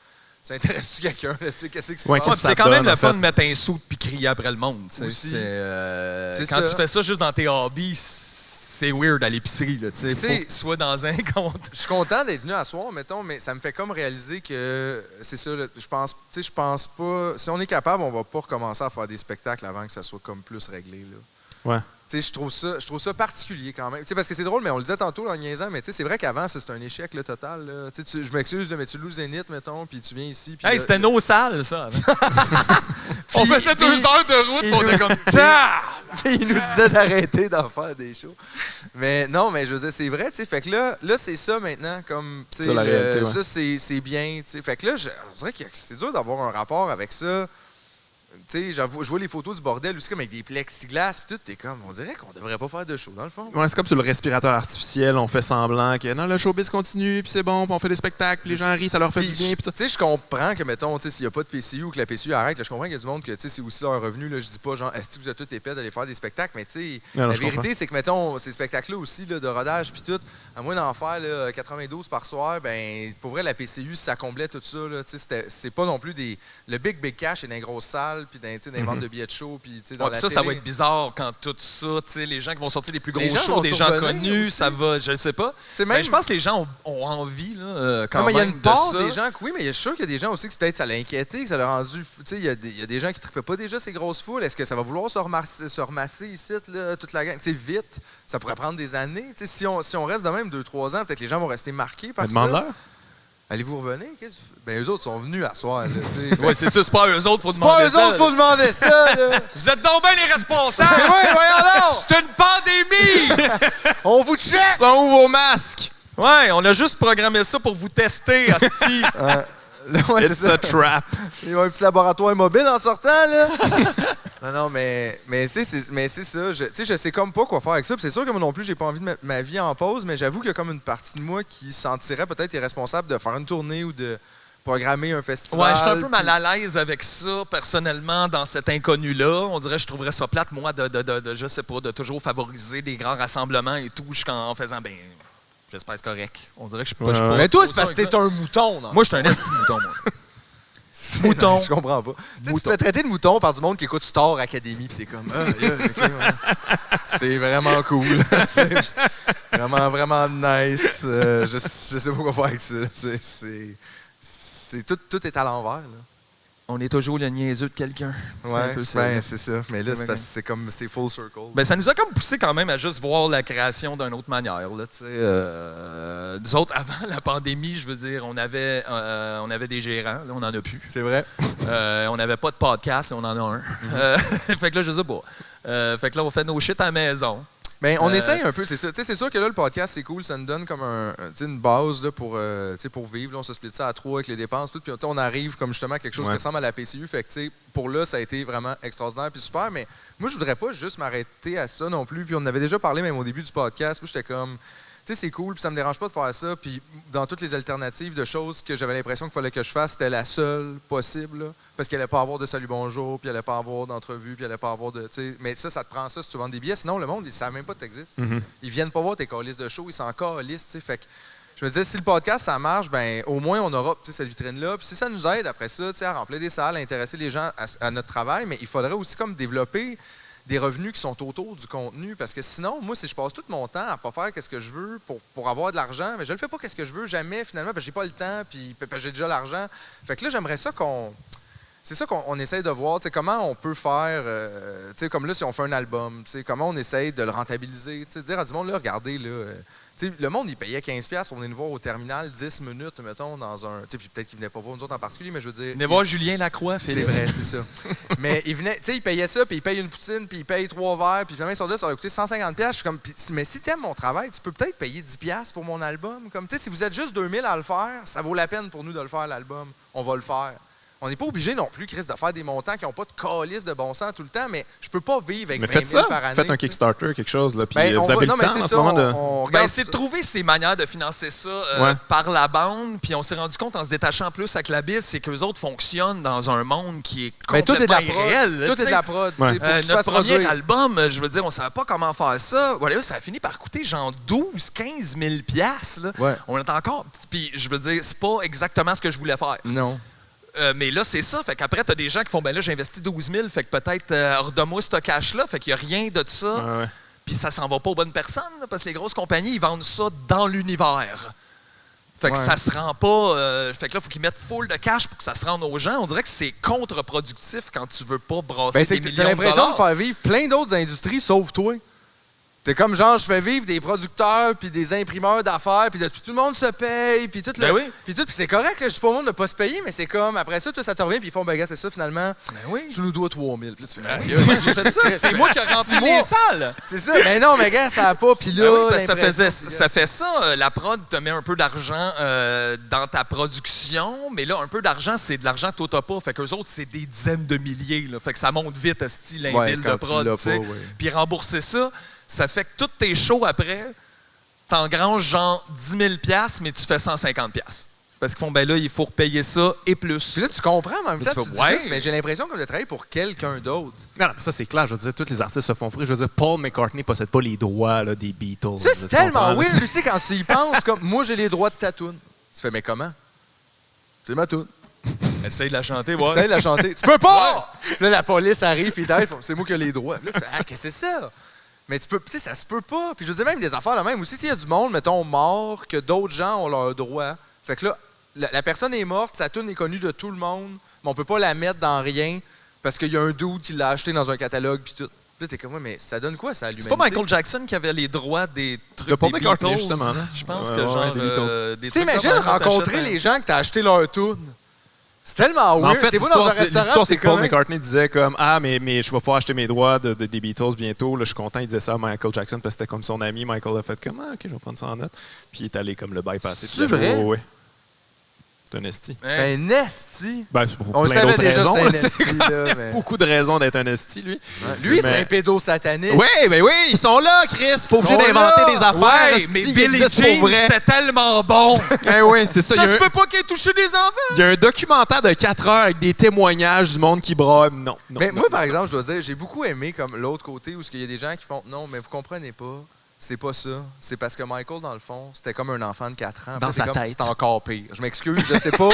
Ça intéresse-tu quelqu'un, là, tu sais, qu'est-ce qui se Ouais, passe? Ouais, qu'est-ce puis c'est ça quand même donne, le en fun fait? de mettre un sou puis crier après le monde. tu sais. Aussi. C'est C'est quand ça. tu fais ça juste dans tes hobbies, c'est weird à l'épicerie. Là, tu sais. Tu sais, Faut que tu sois dans un compte. Je suis content d'être venu à soir, mettons, mais ça me fait comme réaliser que c'est ça. Là, je pense pas. Si on est capable, on va pas recommencer à faire des spectacles avant que ça soit comme plus réglé. Là. Ouais. Tu sais, je trouve ça particulier quand même. Tu sais, parce que c'est drôle, mais on le disait tantôt en niaisant, mais tu sais, c'est vrai qu'avant, ça, c'est un échec là, total. Là. Tu sais, je m'excuse, là, mais tu loues le Zénith, mettons, puis tu viens ici. Puis Hey, là- c'était nos salles, ça. On Puis- faisait 2 puis- heures de route, il puis on nous- était comme, ah! Puis il nous disait d'arrêter d'en faire des shows. Mais non, mais je veux dire, c'est vrai, tu sais. Fait que là c'est ça maintenant, comme, tu sais, Ça, la réalité, ouais. ça, c'est bien, tu sais. Fait que là, on dirait que c'est dur d'avoir un rapport avec ça. Tu sais, je vois les photos du bordel aussi, comme avec des plexiglas, puis tout, t'es comme, on dirait qu'on devrait pas faire de show, dans le fond. Ouais, c'est comme sur le respirateur artificiel, on fait semblant que non, le showbiz continue, puis c'est bon, puis on fait des spectacles, puis les gens rient, ça leur fait Puis du bien, puis ça. tu sais, je comprends que, mettons, tu sais, s'il n'y a pas de PCU ou que la PCU arrête, là, je comprends qu'il y a du monde que, tu sais, c'est aussi leur revenu. Là, je dis pas, genre, est-ce que vous êtes tous épais d'aller faire des spectacles, mais tu sais, Non, la je vérité, c'est que, mettons, ces spectacles-là aussi, là, de rodage, puis tout, à moins d'en faire là, 92 par soir, ben, pour vrai, la PCU, si ça comblait tout ça, là, tu sais, c'est pas non plus des. Le big cash est dans les grosses salles, puis dans, tu sais, dans les ventes de billets de show, puis, tu sais, dans Ouais, la puis ça télé. va être bizarre quand tout ça, tu sais, les gens qui vont sortir les plus gros Les gens shows, vont des gens survenir connus, aussi. ça va, je ne sais pas. Tu sais, Mais même- je pense que les gens ont envie, là, quand Non, mais il y a même, une part de ça. des gens que oui, mais je suis sûr qu'il y a des gens aussi que peut-être ça l'a inquiété, que ça l'a rendu. Tu sais, il y a des gens qui ne trippaient pas déjà ces grosses foules. Est-ce que ça va vouloir se remasser ici, là, toute la gang? Tu sais, vite, ça pourrait prendre des années. Tu sais, si on reste de même 2-3 ans, peut-être que les gens vont rester marqués par ça. Demande-leur. Allez-vous revenir? Ben, eux autres sont venus à soir. Là, tu sais. Ouais, c'est ça, c'est pas à eux autres, faut C'est demander pas eux ça. autres, faut demander ça. Là. Vous êtes donc bien les responsables! Oui, voyons donc! C'est une pandémie! On vous check! Sont où vos masques? Ouais, on a juste programmé ça pour vous tester, asti. Là, ouais, c'est It's ça. a trap. Ils ont un petit laboratoire mobile en sortant, là. non, mais c'est ça. Tu sais, je sais comme pas quoi faire avec ça. Puis c'est sûr que moi non plus, j'ai pas envie de mettre ma vie en pause, mais j'avoue qu'il y a comme une partie de moi qui se sentirait peut-être irresponsable de faire une tournée ou de programmer un festival. Ouais, je suis un peu mal à l'aise avec ça, personnellement, dans cet inconnu-là. On dirait que je trouverais ça plate, moi, de je sais pas, de toujours favoriser des grands rassemblements et tout, jusqu'en faisant, ben, j'espère que c'est correct. On dirait que je suis pas... Ouais. je suis pas Mais toi, c'est trop parce que avec t'es ça. un mouton, non? Moi, je suis un esti de mouton, moi. Mouton. Je comprends pas. Tu te fais traiter de mouton par du monde qui écoute Star Academy, puis t'es comme, c'est vraiment cool. Vraiment, vraiment nice. Je sais pas quoi faire avec ça. Tout est à l'envers. Là. On est toujours le niaiseux de quelqu'un. Ouais, c'est ça. Mais là, c'est parce que c'est full circle. Ben, ça nous a comme poussé quand même à juste voir la création d'une autre manière. Là, nous autres, avant la pandémie, je veux dire, on avait des gérants. Là, on n'en a plus. C'est vrai. On n'avait pas de podcast. Là, on en a un. Fait que là, je sais pas. Fait que là, on fait nos shit à la maison. Ben, on essaye un peu, c'est ça. C'est sûr que là, le podcast, c'est cool. Ça nous donne comme une base là, pour vivre. Là, on se split ça à 3 avec les dépenses. Tout, puis on arrive comme justement à quelque chose qui ressemble à la PCU. Fait que pour là, ça a été vraiment extraordinaire puis super. Mais moi, je voudrais pas juste m'arrêter à ça non plus. Puis on avait déjà parlé même au début du podcast. Puis j'étais comme... Tu sais, c'est cool, puis ça me dérange pas de faire ça. Puis dans toutes les alternatives de choses que j'avais l'impression qu'il fallait que je fasse, c'était la seule possible. Là, parce qu'il allait pas avoir de salut bonjour, puis il allait pas avoir d'entrevue, puis il allait pas avoir de. Mais ça te prend ça si tu vends des billets. Sinon, le monde, ils savent même pas que tu existes. Ils viennent pas voir tes calices de show, ils s'en calissent. Fait que je me disais, si le podcast, ça marche, ben au moins, on aura cette vitrine-là. Puis si ça nous aide après ça, à remplir des salles, à intéresser les gens à notre travail, mais il faudrait aussi comme développer des revenus qui sont autour du contenu. Parce que sinon, moi, si je passe tout mon temps à pas faire ce que je veux pour avoir de l'argent, mais je le fais pas ce que je veux jamais, finalement, parce que j'ai pas le temps, puis parce que j'ai déjà l'argent. Fait que là, j'aimerais ça qu'on... C'est ça qu'on essaye de voir, comment on peut faire, comme là, si on fait un album, comment on essaye de le rentabiliser, dire à du monde, là, regardez, là, le monde, il payait 15$ pour venir nous voir au terminal 10 minutes, mettons, dans un... Puis peut-être qu'ils venaient pas voir nous autres en particulier, mais je veux dire... Venez voir Julien Lacroix, Philippe. C'est vrai, c'est ça. Mais il venait, il payait ça, puis il paye une poutine, puis il paye 3 verres, puis finalement, ils sont là, ça va coûter 150$. Je suis comme, mais si t'aimes mon travail, tu peux peut-être payer 10$ pour mon album. Comme, si vous êtes juste 2000 à le faire, ça vaut la peine pour nous de le faire, l'album. On va le faire. On n'est pas obligé non plus, Chris, de faire des montants qui n'ont pas de calice de bon sens tout le temps, mais je peux pas vivre avec 20 000 par année. Faites un Kickstarter, quelque chose, là, puis vous avez le temps en ce moment de... C'est de trouver ces manières de financer ça par la bande, puis on s'est rendu compte en se détachant plus avec la bise, c'est qu'eux autres fonctionnent dans un monde qui est complètement irréel. Tout est de la prod. Notre premier album, je veux dire, on savait pas comment faire ça. Voilà, ça a fini par coûter genre 12-15 000 $. Ouais. On est encore... Puis je veux dire, c'est pas exactement ce que je voulais faire. Non. Mais là, c'est ça. Fait qu'après, t'as des gens qui font, ben là, j'ai investi 12 000, fait que peut-être, redonne-moi ce cash-là. Fait qu'il n'y a rien de ça. Puis ça s'en va pas aux bonnes personnes, là, parce que les grosses compagnies, ils vendent ça dans l'univers. Fait que ça se rend pas... fait que là, il faut qu'ils mettent full de cash pour que ça se rende aux gens. On dirait que c'est contre-productif quand tu veux pas brasser des millions de dollars. T'as l'impression de faire vivre plein d'autres industries, sauf toi. T'es comme genre, je fais vivre des producteurs puis des imprimeurs d'affaires puis tout le monde se paye puis tout le... Puis c'est correct, là, je dis pas au monde de pas se payer, mais c'est comme, après ça, tout ça te revient puis ils font, ben gars, c'est ça finalement, tu nous dois 3000. Puis là, tu fais, j'ai fait ça, c'est moi qui ai rempli les salles. C'est ça, mais non, mais gars, ça a pas, puis là... ça fait ça, la prod te met un peu d'argent dans ta production, mais là, un peu d'argent, c'est de l'argent que toi t'as pas, fait qu'eux autres, c'est des dizaines de milliers, là, fait que ça monte vite, style bill de prod, tu sais. Puis rembourser ça fait que tous tes shows après, t'engranges genre 10 000 $, mais tu fais 150 $. Parce qu'ils font, ben là, il faut repayer ça et plus. Puis là, tu comprends, mais en même temps, tu dis juste, mais j'ai l'impression qu'on a travaillé pour quelqu'un d'autre. Non, mais ça, c'est clair. Je veux dire, tous les artistes se font frire. Je veux dire, Paul McCartney ne possède pas les droits là, des Beatles. Ça, c'est tellement weird. Tu sais, quand tu y penses, comme, moi, j'ai les droits de ta toune. Tu fais, mais comment? C'est ma toune. Essaye de la chanter, ouais. Essaye de la chanter. Tu peux pas! Puis là, la police arrive, puis c'est moi qui ai les droits. Là, qu'est-ce que c'est ça? Mais tu sais, ça se peut pas. Puis je veux dire, même des affaires là même aussi. Il y a du monde, mettons, mort, que d'autres gens ont leurs droits. Fait que là, la personne est morte, sa toune est connue de tout le monde, mais on peut pas la mettre dans rien parce qu'il y a un dude qui l'a acheté dans un catalogue, puis tout. Puis là, t'es comme, ouais, mais ça donne quoi, ça, à l'humanité? C'est pas Michael Jackson qui avait les droits des trucs de Paul des McCartney, Beatles, justement. Je pense que genre des trucs... Tu imagines rencontrer les gens que t'as acheté leur toune. C'est tellement weird. En fait, t'es pas dans un restaurant. L'histoire, c'est que Paul McCartney disait comme, ah, mais je vais pouvoir acheter mes droits des Beatles bientôt. Là, je suis content. Il disait ça à Michael Jackson parce que c'était comme son ami. Michael a fait comme, ah, ok, je vais prendre ça en note. Puis il est allé comme le bypasser. C'est vrai? Oui. C'est un esti. C'est un esti. Ben, c'est pour on plein savait d'autres déjà raisons. c'était un esti, là. Mais... Beaucoup de raisons d'être un esti, lui. Lui, c'est un pédosataniste. Oui, ben oui, ils sont là, Chris. Pas obligé d'inventer des affaires. Ouais, mais Billy James, c'était tellement bon. Oui, c'est ça. Ça se peut pas qu'il ait touché des enfants. Il y a un documentaire de 4 heures avec des témoignages du monde qui braille. Non. Mais moi, par exemple, je dois dire, j'ai beaucoup aimé comme l'autre côté où il y a des gens qui font non, mais vous comprenez pas. C'est pas ça. C'est parce que Michael, dans le fond, c'était comme un enfant de 4 ans. Dans sa tête. C'est encore pire. Je m'excuse, je sais pas.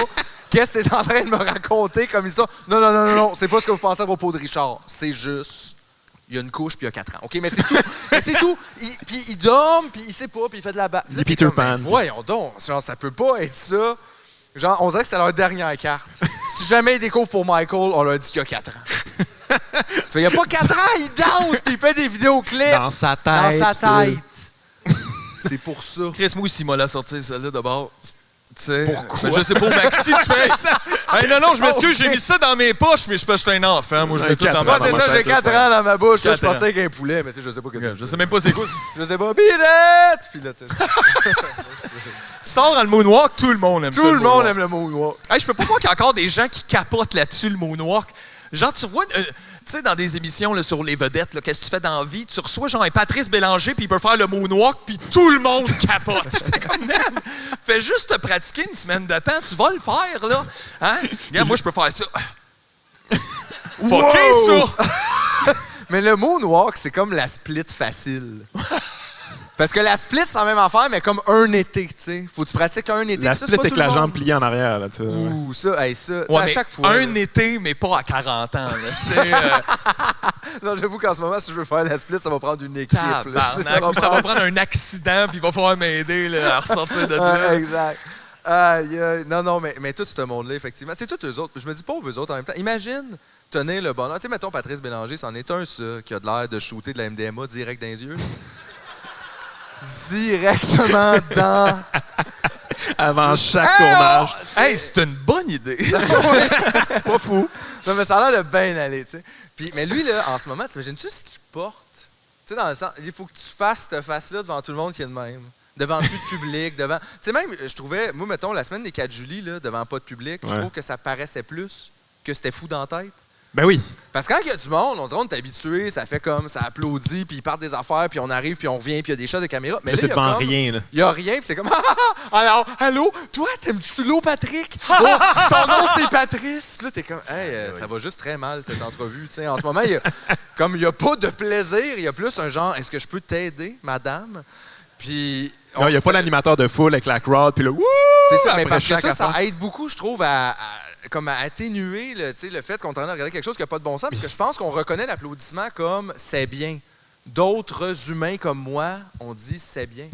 qu'est-ce que t'es en train de me raconter comme ça? Non, c'est pas ce que vous pensez à propos de Richard. C'est juste, il y a une couche puis il y a 4 ans. OK, mais c'est tout. Mais c'est tout. Puis il dorme, puis il sait pas, puis il fait de la balle. Il est Peter Pan. Voyons donc, genre, ça peut pas être ça. Genre, on dirait que c'était leur dernière carte. Si jamais ils découvrent pour Michael, on leur dit qu'il y a 4 ans. Il y a pas 4 ans, il danse, puis il fait des vidéoclips. Dans sa tête. C'est pour ça. Chris, moi aussi, il m'a la sorti celle-là d'abord. Pourquoi? Je sais pas, Maxi, tu fais. Hey, non, je m'excuse, j'ai mis ça dans mes poches, mais je pense que je suis un enfant. Moi, je mets tout dans ma Moi, c'est ça, j'ai 4 ans dans ma bouche. Là, je 4 ans. pensais avec un poulet, mais tu sais, je sais pas qu'est-ce que Je sais même pas c'est quoi. Je sais pas. Beat Puis là, tu sais. Tu sors dans le moonwalk, tout le monde aime ça. Tout le monde aime le moonwalk. Hey, je peux pas croire qu'il y a encore des gens qui capotent là-dessus, le moonwalk. Genre, tu vois, tu sais, dans des émissions là, sur les vedettes, là, qu'est-ce que tu fais dans la vie? Tu reçois genre un Patrice Bélanger, puis il peut faire le moonwalk, puis tout le monde capote. T'es comme, man, fais juste te pratiquer une semaine de temps, tu vas le faire, là. Hein? Regarde, moi, je peux faire ça. Fucké, ça! Mais le moonwalk, c'est comme la split facile. Parce que la split, c'est la même affaire, mais comme un été, tu sais. Faut que tu pratiques un été. La ça, split c'est pas avec tout la le monde. jambe pliée en arrière, là, tu sais. Ouh, ça, hey, ça. Tu sais, Ouais, à mais chaque fois. un là. été, mais pas à 40 ans. Là. Non, j'avoue qu'en ce moment, si je veux faire la split, ça va prendre une équipe. Là. Tu sais, Ça va prendre un accident, puis il va falloir m'aider là, à ressortir de là. Exact. Aïe, aïe. Non, mais tout ce monde-là, effectivement. Tu sais, tous eux autres, je me dis pauvres eux autres en même temps. Imagine tenir le bonheur. Tu sais, mettons Patrice Bélanger, c'en est un, ça, qui a de l'air de shooter de la MDMA direct dans les yeux. Là. Directement dans. Avant chaque tournage. Hey, c'est une bonne idée. C'est pas fou. Non, mais ça a l'air de bien aller, tu sais. Puis, mais lui, là, en ce moment, t'imagines-tu ce qu'il porte? Tu sais, dans le sens, il faut que tu fasses cette face-là devant tout le monde qui est de même. Devant plus de public, devant. Tu sais, même, je trouvais, moi, mettons, la semaine des 4 juillet, là, devant pas de public, je trouve que ça paraissait plus que c'était fou dans la tête. Ben oui. Parce que quand il y a du monde, on dirait qu'on est habitué, ça fait comme, ça applaudit, puis ils partent des affaires, puis on arrive, puis on revient, puis il y a des shots de caméra. Mais Là, là, c'est il y a devant comme- rien, là. Il y a rien, puis c'est comme, alors, allô, toi, t'aimes-tu l'eau, Patrick? Oh, ton nom, c'est Patrice. Puis là, t'es comme, hey, ça va juste très mal, cette entrevue. Tu sais, en ce moment, comme il n'y a pas de plaisir, il y a plus un genre, est-ce que je peux t'aider, madame? Puis. Non, il n'y a pas l'animateur de foule avec la crowd, puis là, wouh! C'est ça, mais Après parce que chaque ça affaire. aide beaucoup, je trouve, comme à atténuer le fait qu'on est en train de regarder quelque chose qui n'a pas de bon sens, parce que je pense qu'on reconnaît l'applaudissement comme « c'est bien ». D'autres humains comme moi, on dit « c'est bien ».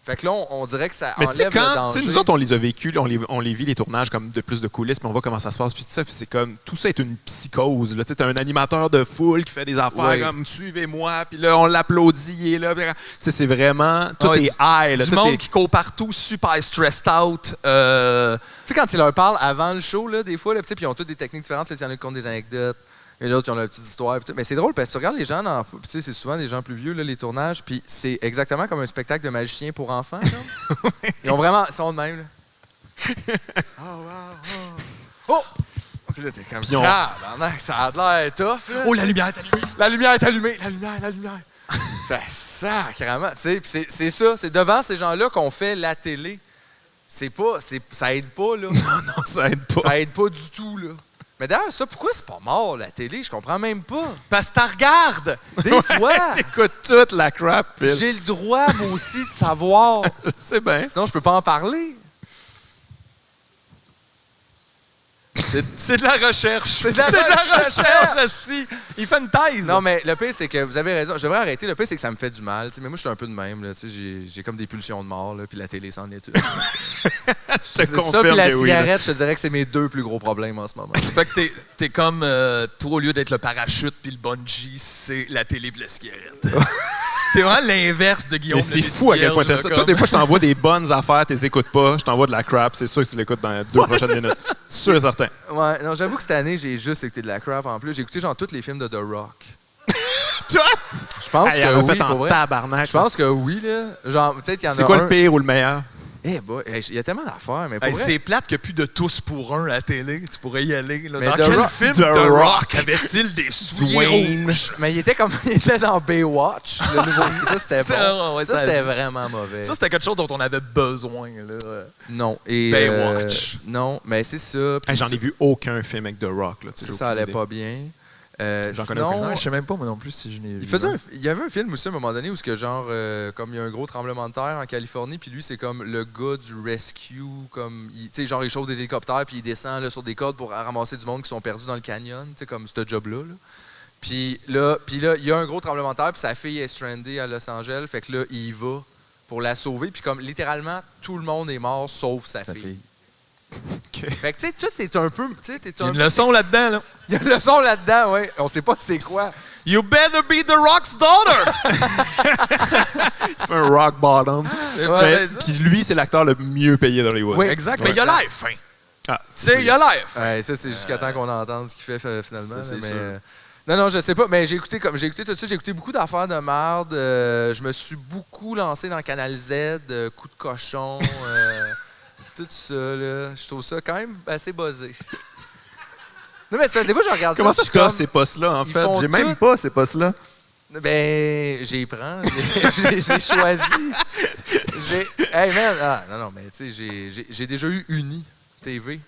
Fait que là, on dirait que ça Mais tu sais, enlève le quand, tu sais, danger. nous autres, on les a vécus, là, on les vit, les tournages, comme de plus de coulisses, puis on voit comment ça se passe, puis tout ça, puis c'est comme, tout ça est une psychose, là. Tu sais, t'as un animateur de foule qui fait des affaires Oui. comme, suivez-moi, puis là, on l'applaudit, il est là, puis, tu sais, c'est vraiment, tout Ouais, est high, là. Du tout monde est- qui court partout, super stressed out. Tu sais, quand ils leur parlent avant le show, là, des fois, là, puis ils ont toutes des techniques différentes. Là, il y en a qui comptent des anecdotes, et d'autres qui ont leur petite histoire. Puis tout. Mais c'est drôle parce que tu regardes les gens, c'est souvent des gens plus vieux, là, les tournages, puis c'est exactement comme un spectacle de magicien pour enfants. Comme. Ils sont de même. Là. Oh! Puis là, t'es comme, Puis tabarnak, ça a l'air tough. Là. Oh, la lumière est allumée. La lumière est allumée, la lumière. Ça sacrément, tu sais. Puis c'est ça, c'est devant ces gens-là qu'on fait la télé. Ça aide pas, là. Non, ça aide pas. Ça aide pas du tout, là. Mais d'ailleurs, ça, pourquoi c'est pas mort, la télé? Je comprends même pas. Parce que t'en regardes. Des fois, T'écoutes toute la crap, Phil. j'ai le droit, moi aussi, de savoir. Je sais bien. Sinon, je peux pas en parler. C'est de la recherche. C'est de la recherche. esti. Il fait une thèse. Non, mais le pire, c'est que vous avez raison. Je devrais arrêter. Le pire, c'est que ça me fait du mal. Tu sais, mais moi, je suis un peu de même. Là. Tu sais, j'ai comme des pulsions de mort, là, puis la télé, c'en est une. Je te C'est ça, confirme puis la que oui, là. cigarette, je te dirais que c'est mes 2 plus gros problèmes en ce moment. Fait que t'es comme, toi, au lieu d'être le parachute puis le bungee, c'est la télé puis la cigarette. C'est vraiment l'inverse de Guillaume. Mais c'est fou à quel point t'aimes ça. Toi, des fois, je t'envoie des bonnes affaires, tu les écoutes pas. Je t'envoie de la crap. C'est sûr que tu l'écoutes dans les 2 prochaines minutes. Sûr et certain. Ouais, non, j'avoue que cette année, j'ai juste écouté de la crap en plus. J'ai écouté genre tous les films de The Rock. Toi? Je pense Hey, que elle a oui, fait en pour vrai. tabarnak. Je pense que oui, là. Genre, peut-être qu'il y en a C'est quoi un. le pire ou le meilleur? Eh, bah, il y a tellement d'affaires, mais pour Hey, vrai. c'est plate qu'il n'y a plus de tous pour un à la télé. Tu pourrais y aller. Là. Mais Dans The quel Rock- film The The Rock Rock avait-il des souliers Dwayne. rouges? Mais il était comme il était dans Baywatch, le nouveau. Ça, c'était Ça, bon. ouais, ça, ça c'était a dit. vraiment mauvais. Ça, c'était quelque chose dont on avait besoin. Là. Non. Et, Baywatch. non, mais c'est ça. Puis Hey, j'en ai vu aucun film avec The Rock. Là, tu sais, Ça aucune allait idée. pas bien. J'en connais sinon, aucun. Non, je sais même pas, moi non plus, si je n'ai vu. Il y avait un film aussi à un moment donné où comme il y a un gros tremblement de terre en Californie, puis lui, c'est comme le gars du rescue, comme, tu sais, genre, il chauffe des hélicoptères, puis il descend là, sur des cordes pour ramasser du monde qui sont perdus dans le canyon, tu sais, comme ce job-là. Là. Puis là, il y a un gros tremblement de terre, puis sa fille est strandée à Los Angeles, fait que là, il y va pour la sauver, puis comme, littéralement, tout le monde est mort, sauf sa fille. Okay. Fait que, tu sais, tout est un peu, tu sais, Il y a une leçon là-dedans, là. Il y a une leçon là-dedans, ouais. On sait pas c'est quoi. You better be the rock's daughter! Il fait un rock bottom. Ouais, Puis lui, c'est l'acteur le mieux payé d'Hollywood. Oui. Exact, Ouais. mais il a l'air fin. Ah, Tu sais, il a l'air fin. Ouais, ça, c'est jusqu'à temps qu'on entende ce qu'il fait finalement. Ça, c'est mais, sûr. Non, je sais pas, mais j'ai écouté tout ça. J'ai écouté beaucoup d'affaires de merde. Je me suis beaucoup lancé dans Canal Z, Coup de cochon, tout ça. Là. Je trouve ça quand même assez buzzé. Non, mais c'est parce que des fois, je regarde Comment ça. ça, tu as ces postes-là, en ils fait? font J'ai même tout. pas ces postes-là. Ben, j'y prends. Je les ai choisis. Hey, man! Ah, non, mais tu sais, j'ai déjà eu Uni TV.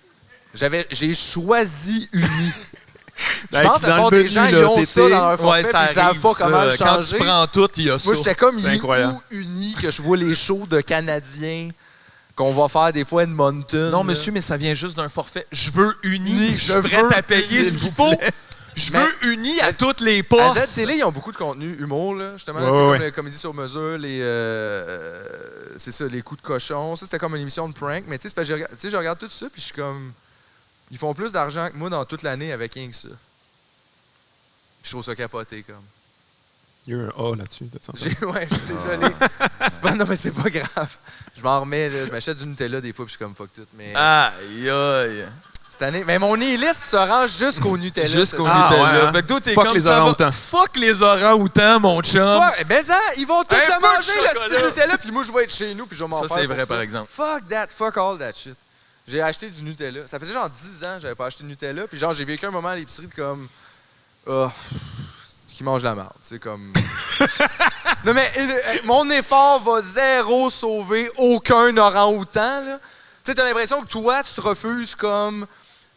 J'ai choisi Uni. Je Hey, pense puis que la dans plupart le des menu, gens, là, ils ont t'étais- ça dans leur forfait, puis ils savent arrive, pas comment le ça. Quand changer. tu prends tout, il y a ça. Moi, j'étais comme, C'est il est incroyable. où Uni, que je vois les shows de Canadiens qu'on va faire des fois à Edmonton. Non, là. monsieur, mais ça vient juste d'un forfait. Je veux Uni. Je Je suis prêt veux, à payer s'il ce qu'il vous faut. plaît. Je Mais- veux Uni à toutes les À postes. Z-Télé, ils ont beaucoup de contenu humour, là, justement. Ouais, là, tu sais, ouais. comme la comédie sur mesure, c'est ça, les coups de cochon. Ça, c'était comme une émission de prank. Mais tu sais, c'est parce que je regarde tout ça, puis je suis comme... Ils font plus d'argent que moi dans toute l'année avec rien que ça. Puis je trouve ça capoté, comme. Il y a eu un A là-dessus. de ça. Ouais, je suis désolé. Non, mais c'est pas grave. Je m'en remets, là. Je m'achète du Nutella des fois, puis je suis comme fuck tout. Mais Aïe, aïe. cette année... Mais mon nihilisme se rend jusqu'au Nutella. Jusqu'au cette Ah, année. Nutella. ouais, hein. Fait que toi, t'es Fuck comme les ça va- orang-outans. Fuck les orang-outans, mon chum. Fuck, ben ça, ils vont tout Un le peu de manger, le chocolat. style Nutella, puis moi, je vais être chez nous, puis je vais m'en Ça, faire c'est pour vrai, ça. par exemple. Fuck that, fuck all that shit. J'ai acheté du Nutella. Ça faisait genre 10 ans que j'avais pas acheté de Nutella, puis genre, j'ai vécu un moment à l'épicerie de comme... Oh, qui mange la merde, c'est comme... Non, mais mon effort va zéro sauver aucun orang-outan, là. Tu sais, t'as l'impression que toi, tu te refuses comme...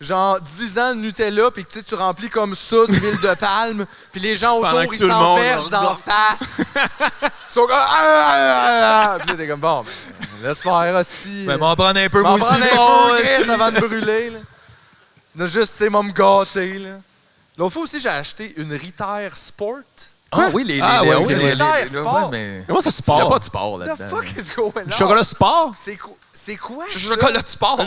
Genre 10 ans de Nutella, puis que tu sais, tu remplis comme ça d'huile de palme, puis les gens Pendant autour, que ils tout le s'en monde versent leur d'en donne. face. Ils sont comme... Ah! Puis là, t'es comme, bon, ben, laisse faire, hostie. Ben, m'en prendre un peu, moi M'en aussi. prendre bon, un peu, Chris, avant de brûler, là. De juste, tu sais, me gâter, là. L'autre fois aussi, j'ai acheté une Ritter Sport. Ah oui, les les sport. mais... Comment ça se Il n'y a passe? pas de sport The là-dedans. fuck is going on? Du chocolat sport? C'est quoi, ça? Chocolat de sport.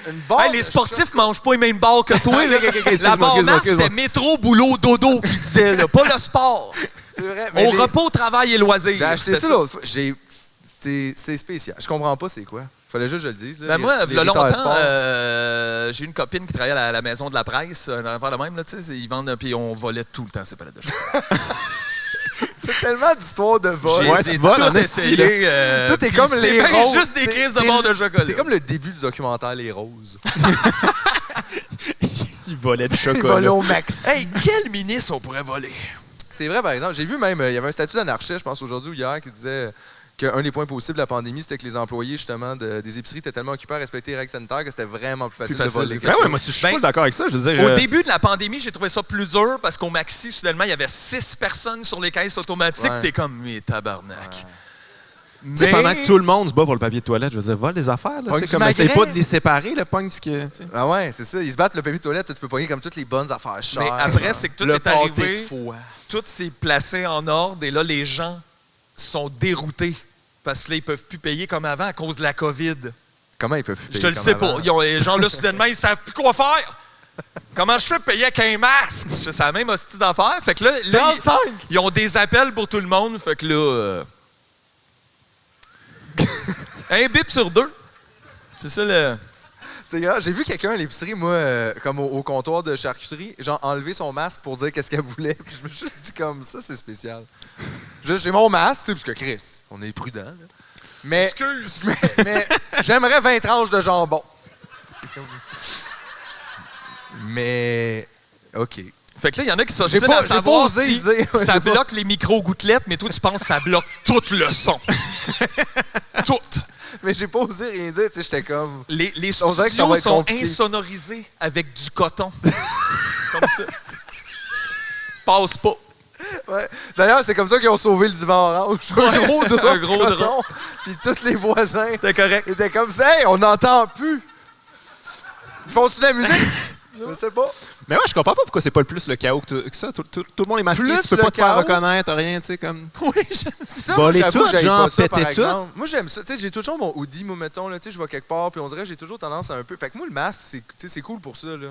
Une barre Hey, les de sportifs mangent pas les mêmes barres que toi. là. La barre excuse-moi. c'était métro, boulot, dodo qui disait, là, pas le sport. C'est vrai. mais Au les- repos, travail et loisirs. J'ai acheté C'était ça l'autre fois. C'est spécial. Je comprends pas c'est quoi. Fallait juste que je le dise. Là. Ben moi, Les il y a Ritter longtemps, Sport. j'ai une copine qui travaillait à la maison de la presse, un affaire de même, là, tu sais, ils vendent, puis on volait tout le temps ces palettes de chocolat. C'est tellement d'histoires de vol. Ouais, J'ai tu voles tout en esti, essayé. Tout est puis comme c'est les bien roses. juste des crises de T'es- barres de chocolat. C'est comme le début du documentaire Les Roses. Il volait du Ils volaient chocolat. au maxi. Hey, quel ministre on pourrait voler? C'est vrai, par exemple. J'ai vu même, il y avait un statut d'anarchiste, je pense, aujourd'hui ou hier, qui disait qu'un des points possibles de la pandémie, c'était que les employés, justement, des épiceries étaient tellement occupés à respecter les règles sanitaires que c'était vraiment plus facile, Plus facile, de voler. Ben ouais, moi, je suis full d'accord avec ça. Je veux dire, Au début de la pandémie, j'ai trouvé ça plus dur parce qu'au Maxi, soudainement, il y avait 6 personnes sur les caisses automatiques. Ouais. T'es comme, mais tabarnak. tu sais, pendant que tout le monde se bat pour le papier de toilette, je veux dire, vole des affaires. Là, Pogne tu sais, du comme essaye magret. pas de les séparer, le pogne ce que. tu sais. Ah ouais, c'est ça. Ils se battent le papier de toilette, toi, tu peux pogner comme toutes les bonnes affaires chères. Mais après, c'est que tout le est pâté arrivé. de foie. Tout s'est placé en ordre et là, les gens sont déroutés parce que là, ils peuvent plus payer comme avant à cause de la COVID. Comment ils peuvent Je te le sais pas. Les gens, là, soudainement, ils savent plus quoi faire. Comment je fais pour payer avec un masque? C'est la même hostie d'affaires. Fait que là, 35! ils ont des appels pour tout le monde. Fait que là... un bip sur 2. C'est ça le... C'est grave. J'ai vu quelqu'un à l'épicerie, moi, comme au comptoir de charcuterie, genre enlever son masque pour dire qu'est-ce qu'elle voulait. Puis je me suis juste dit comme ça, c'est spécial. J'ai mon masque, tu sais, parce que Chris, on est prudent. Là. Mais, Excuse. mais j'aimerais 20 tranches de jambon. Mais, OK. Fait que là, il y en a qui sont J'ai pas- à j'ai savoir pas osé si dire, ouais, ça j'ai pas- bloque les micro-gouttelettes, mais toi, tu penses que ça bloque tout le son. Tout. Mais j'ai pas osé rien dire, tu sais, j'étais comme... Les On dirait que ça studios va être sont compliqué. insonorisés avec du coton. Comme ça. passe pas. Ouais. D'ailleurs, c'est comme ça qu'ils ont sauvé le divan orange. Un gros drap. Un gros drap. Puis tous les voisins T'es correct. étaient comme ça. Hey, on n'entend plus. Ils font-tu de la musique? Je sais pas. Mais ouais, je comprends pas pourquoi c'est pas le plus le chaos que ça. Tout le monde est masqué, Plus tu peux le pas te faire chaos? reconnaître, rien, tu sais, comme... Oui, je sais. Ça, Voler moi, j'avoue tout, que j'aille genre, pas ça, par péter tout. exemple. Moi, j'aime ça. Tu sais, j'ai toujours mon hoodie, moi, mettons, là, tu sais, je vais quelque part, puis on dirait que j'ai toujours tendance à un peu... Fait que moi, le masque, tu sais, c'est cool pour ça, là.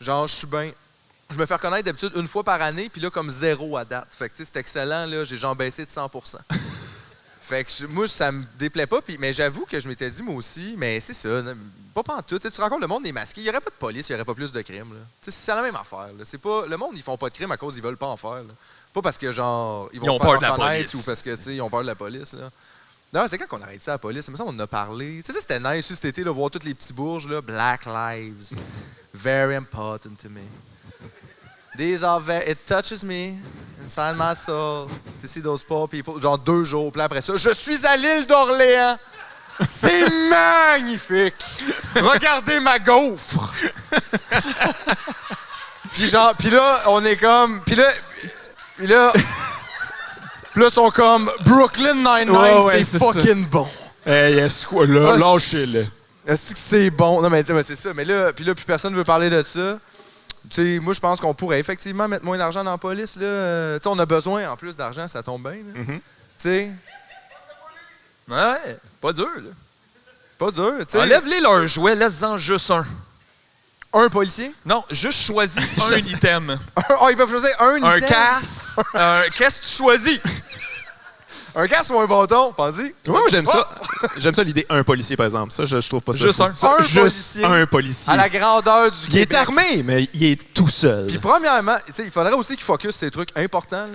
Genre, je suis bien... Je me fais reconnaître d'habitude une fois par année, puis là, comme 0 à date. Fait que, tu sais, c'est excellent, là. J'ai genre baissé de 100%. Fait que moi, ça me déplaît pas. Puis, mais j'avoue que je m'étais dit, moi aussi, mais c'est ça, pas pantoute. Tu rencontres le monde des masqués, il n'y aurait pas de police, il n'y aurait pas plus de crimes. C'est la même affaire. Là. C'est pas, le monde, ils font pas de crimes à cause qu'ils veulent pas en faire. Là. Pas parce que, genre, ils vont se faire reconnaître ou parce que, tu sais, ils ont peur de la police. Là. D'ailleurs, c'est quand qu'on arrête ça à la police? Ça, on en a parlé. Tu sais, c'était nice cet été, là, voir tous les petits bourges, là. Black lives. Very important to me. These are very... It touches me inside my soul to see those poor people. Genre 2 jours, puis après ça, je suis à l'île d'Orléans. C'est magnifique. Regardez ma gaufre. Puis genre, puis là, on est comme... Puis là, ils sont comme Brooklyn Nine-Nine, c'est fucking bon. Hey, est-ce quoi, là? Lâchez-le. Est-ce que c'est bon? Non, mais c'est ça. Mais là, puis personne ne veut parler de ça. Tu sais, moi, je pense qu'on pourrait effectivement mettre moins d'argent dans la police. Là. Tu sais, on a besoin, en plus d'argent, ça tombe bien. Tu sais. Ouais, pas dur, là. Pas dur, tu sais. Enlève-les leurs jouets, laisse-en juste un. Un policier? Non, juste choisis un item. Ils peuvent choisir un item? Un casse. Qu'est-ce que tu choisis? Un casque ou un bâton? Pense-y. Ouais, moi, j'aime ça. J'aime ça l'idée un policier, par exemple. Ça, je trouve pas ça. Juste fou. un. Ça, Un juste policier. un policier. À la grandeur du Il est Québec. armé, mais il est tout seul. Puis premièrement, tu sais, il faudrait aussi qu'il focus ces trucs importants.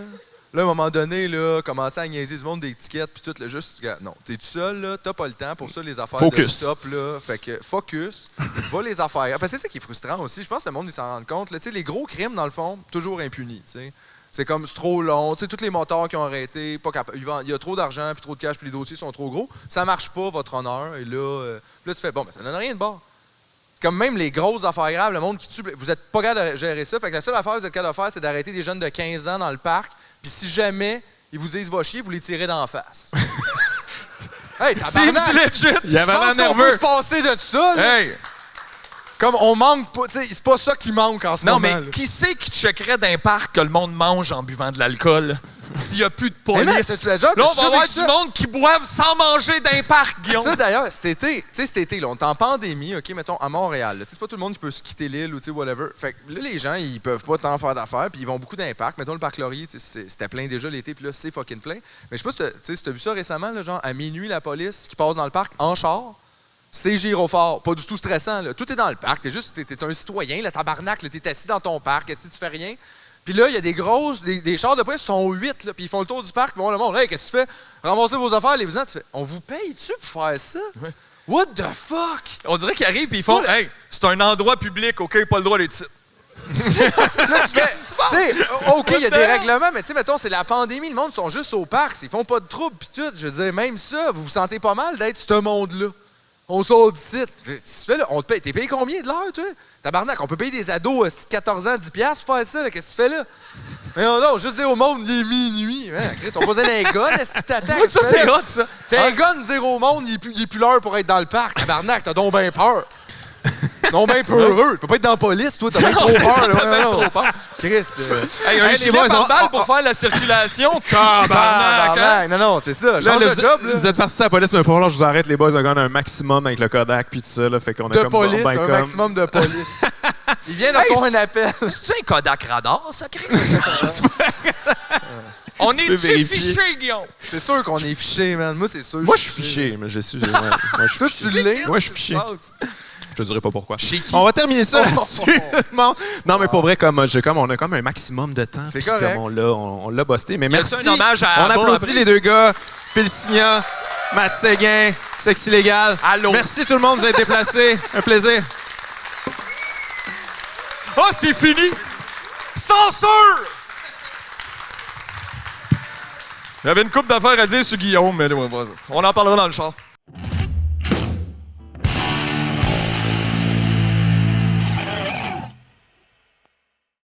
Là, à un moment donné, là, commencer à niaiser du monde d'étiquettes puis tout, là, juste, non, t'es tout seul, là, t'as pas le temps pour ça, les affaires Focus. de stop, là. Fait que focus, va les affaires. Parce que c'est ça qui est frustrant aussi. Je pense que le monde, il s'en rend compte. Là, tu sais, les gros crimes, dans le fond, toujours impunis, tu sais. C'est comme, c'est trop long. Tu sais, tous les motards qui ont arrêté, pas capable. Il y a trop d'argent, puis trop de cash, puis les dossiers sont trop gros. Ça marche pas, votre honneur. Et là, tu fais, bon, ben, ça donne rien de bord. Comme même les grosses affaires graves, le monde qui tue, vous êtes pas capable de gérer ça. Fait que la seule affaire que vous êtes capable de faire, c'est d'arrêter des jeunes de 15 ans dans le parc. Puis si jamais ils vous disent va chier, vous les tirez d'en face. Hey, tabarnak! C'est legit! Il y avait Je pense l'air qu'on nerveux. peut se passer de ça. Là. Hey! Comme on manque pas, tu sais, c'est pas ça qui manque en ce Non, moment. mais là. qui c'est qui checkerait d'un parc que le monde mange en buvant de l'alcool? S'il n'y a plus de Mais man, police. t'as-tu la job? Là, on T'as-tu va avoir vécu du ça? monde qui boivent sans manger d'un parc, Guillaume. Ça, d'ailleurs, cet été, là, on est en pandémie, OK, mettons, à Montréal. C'est pas tout le monde qui peut se quitter l'île ou, tu sais, whatever. Fait que là, les gens, ils peuvent pas tant faire d'affaires, puis ils vont beaucoup dans les parcs. Mettons, le parc Laurier, c'était plein déjà l'été, puis là, c'est fucking plein. Mais je sais pas si t'as vu ça récemment, là, genre, à minuit, la police qui passe dans le parc en char, c'est gyrophare. Pas du tout stressant, là. Tout est dans le parc. T'es un citoyen, le tabarnak, là, t'es assis dans ton parc, est-ce que tu fais rien? Puis là, il y a des chars de police qui sont 8, là, puis ils font le tour du parc, puis ils vont le monde. Hey, qu'est-ce que tu fais? Ramassez vos affaires, les vous tu fais. On vous paye-tu pour faire ça? Ouais. What the fuck? On dirait qu'ils arrivent et ils font hey, c'est un endroit public, OK, pas le droit d'être ici. Là, tu fais. Tu sais, OK, il y a des règlements, mais tu sais, mettons, c'est la pandémie, le monde sont juste au parc, ils font pas de troubles, puis tout. Je veux dire, même ça, vous vous sentez pas mal d'être ce monde-là. On sort d'ici. Qu'est-ce que tu fais là? On te paye. T'es payé combien de l'heure, toi? Tabarnak, on peut payer des ados de 14 ans 10$ pour faire ça. Là. Qu'est-ce que tu fais là? Mais non, juste dire au monde, il est minuit. Hein, Chris, on posait un gun, est-ce que tu t'attaques? Ça, c'est hot, ça. T'as un gun, dire au monde, il est plus l'heure pour être dans le parc. Tabarnak, t'as donc bien peur. Donc bien peureux. Tu peux pas être dans la police, toi, t'as bien trop peur. T'as bien trop peur. Chris. Hey, un les gilet boys, pare-balles pour faire la circulation. Tabarnak, hein? Tabarnak. Non, c'est ça. Là, Change là, de job, là. vous êtes partis à la police, mais il va falloir que je vous arrête, les boys. On a un maximum avec le Kodak puis tout ça. Là, fait qu'on a De comme police, ben, un comme- maximum de police. Il vient de faire un appel. C'est-tu un Kodak radar, ça, Chris? On peux est-tu vérifier. fiché, Guillaume? C'est sûr qu'on est fiché, man. Moi, c'est sûr. Moi, je suis fiché, mais je suis. Moi, je suis Toi, fiché. tu l'es. Moi, je suis fiché. Je te dirai pas pourquoi. Chez qui? On va terminer ça là-dessus. tout le monde. Non, mais pour vrai, on a comme un maximum de temps. C'est puis correct. comme on l'a busté. Mais Y a-tu merci. un hommage à on Abba applaudit après? les deux gars. Phil Signa, Matt Séguin, Sexy Légal. Allô. Merci tout le monde de vous être déplacés. Un plaisir. Oh, c'est fini! Censure! J'avais une couple d'affaires à dire sur Guillaume, mais on en parlera dans le char.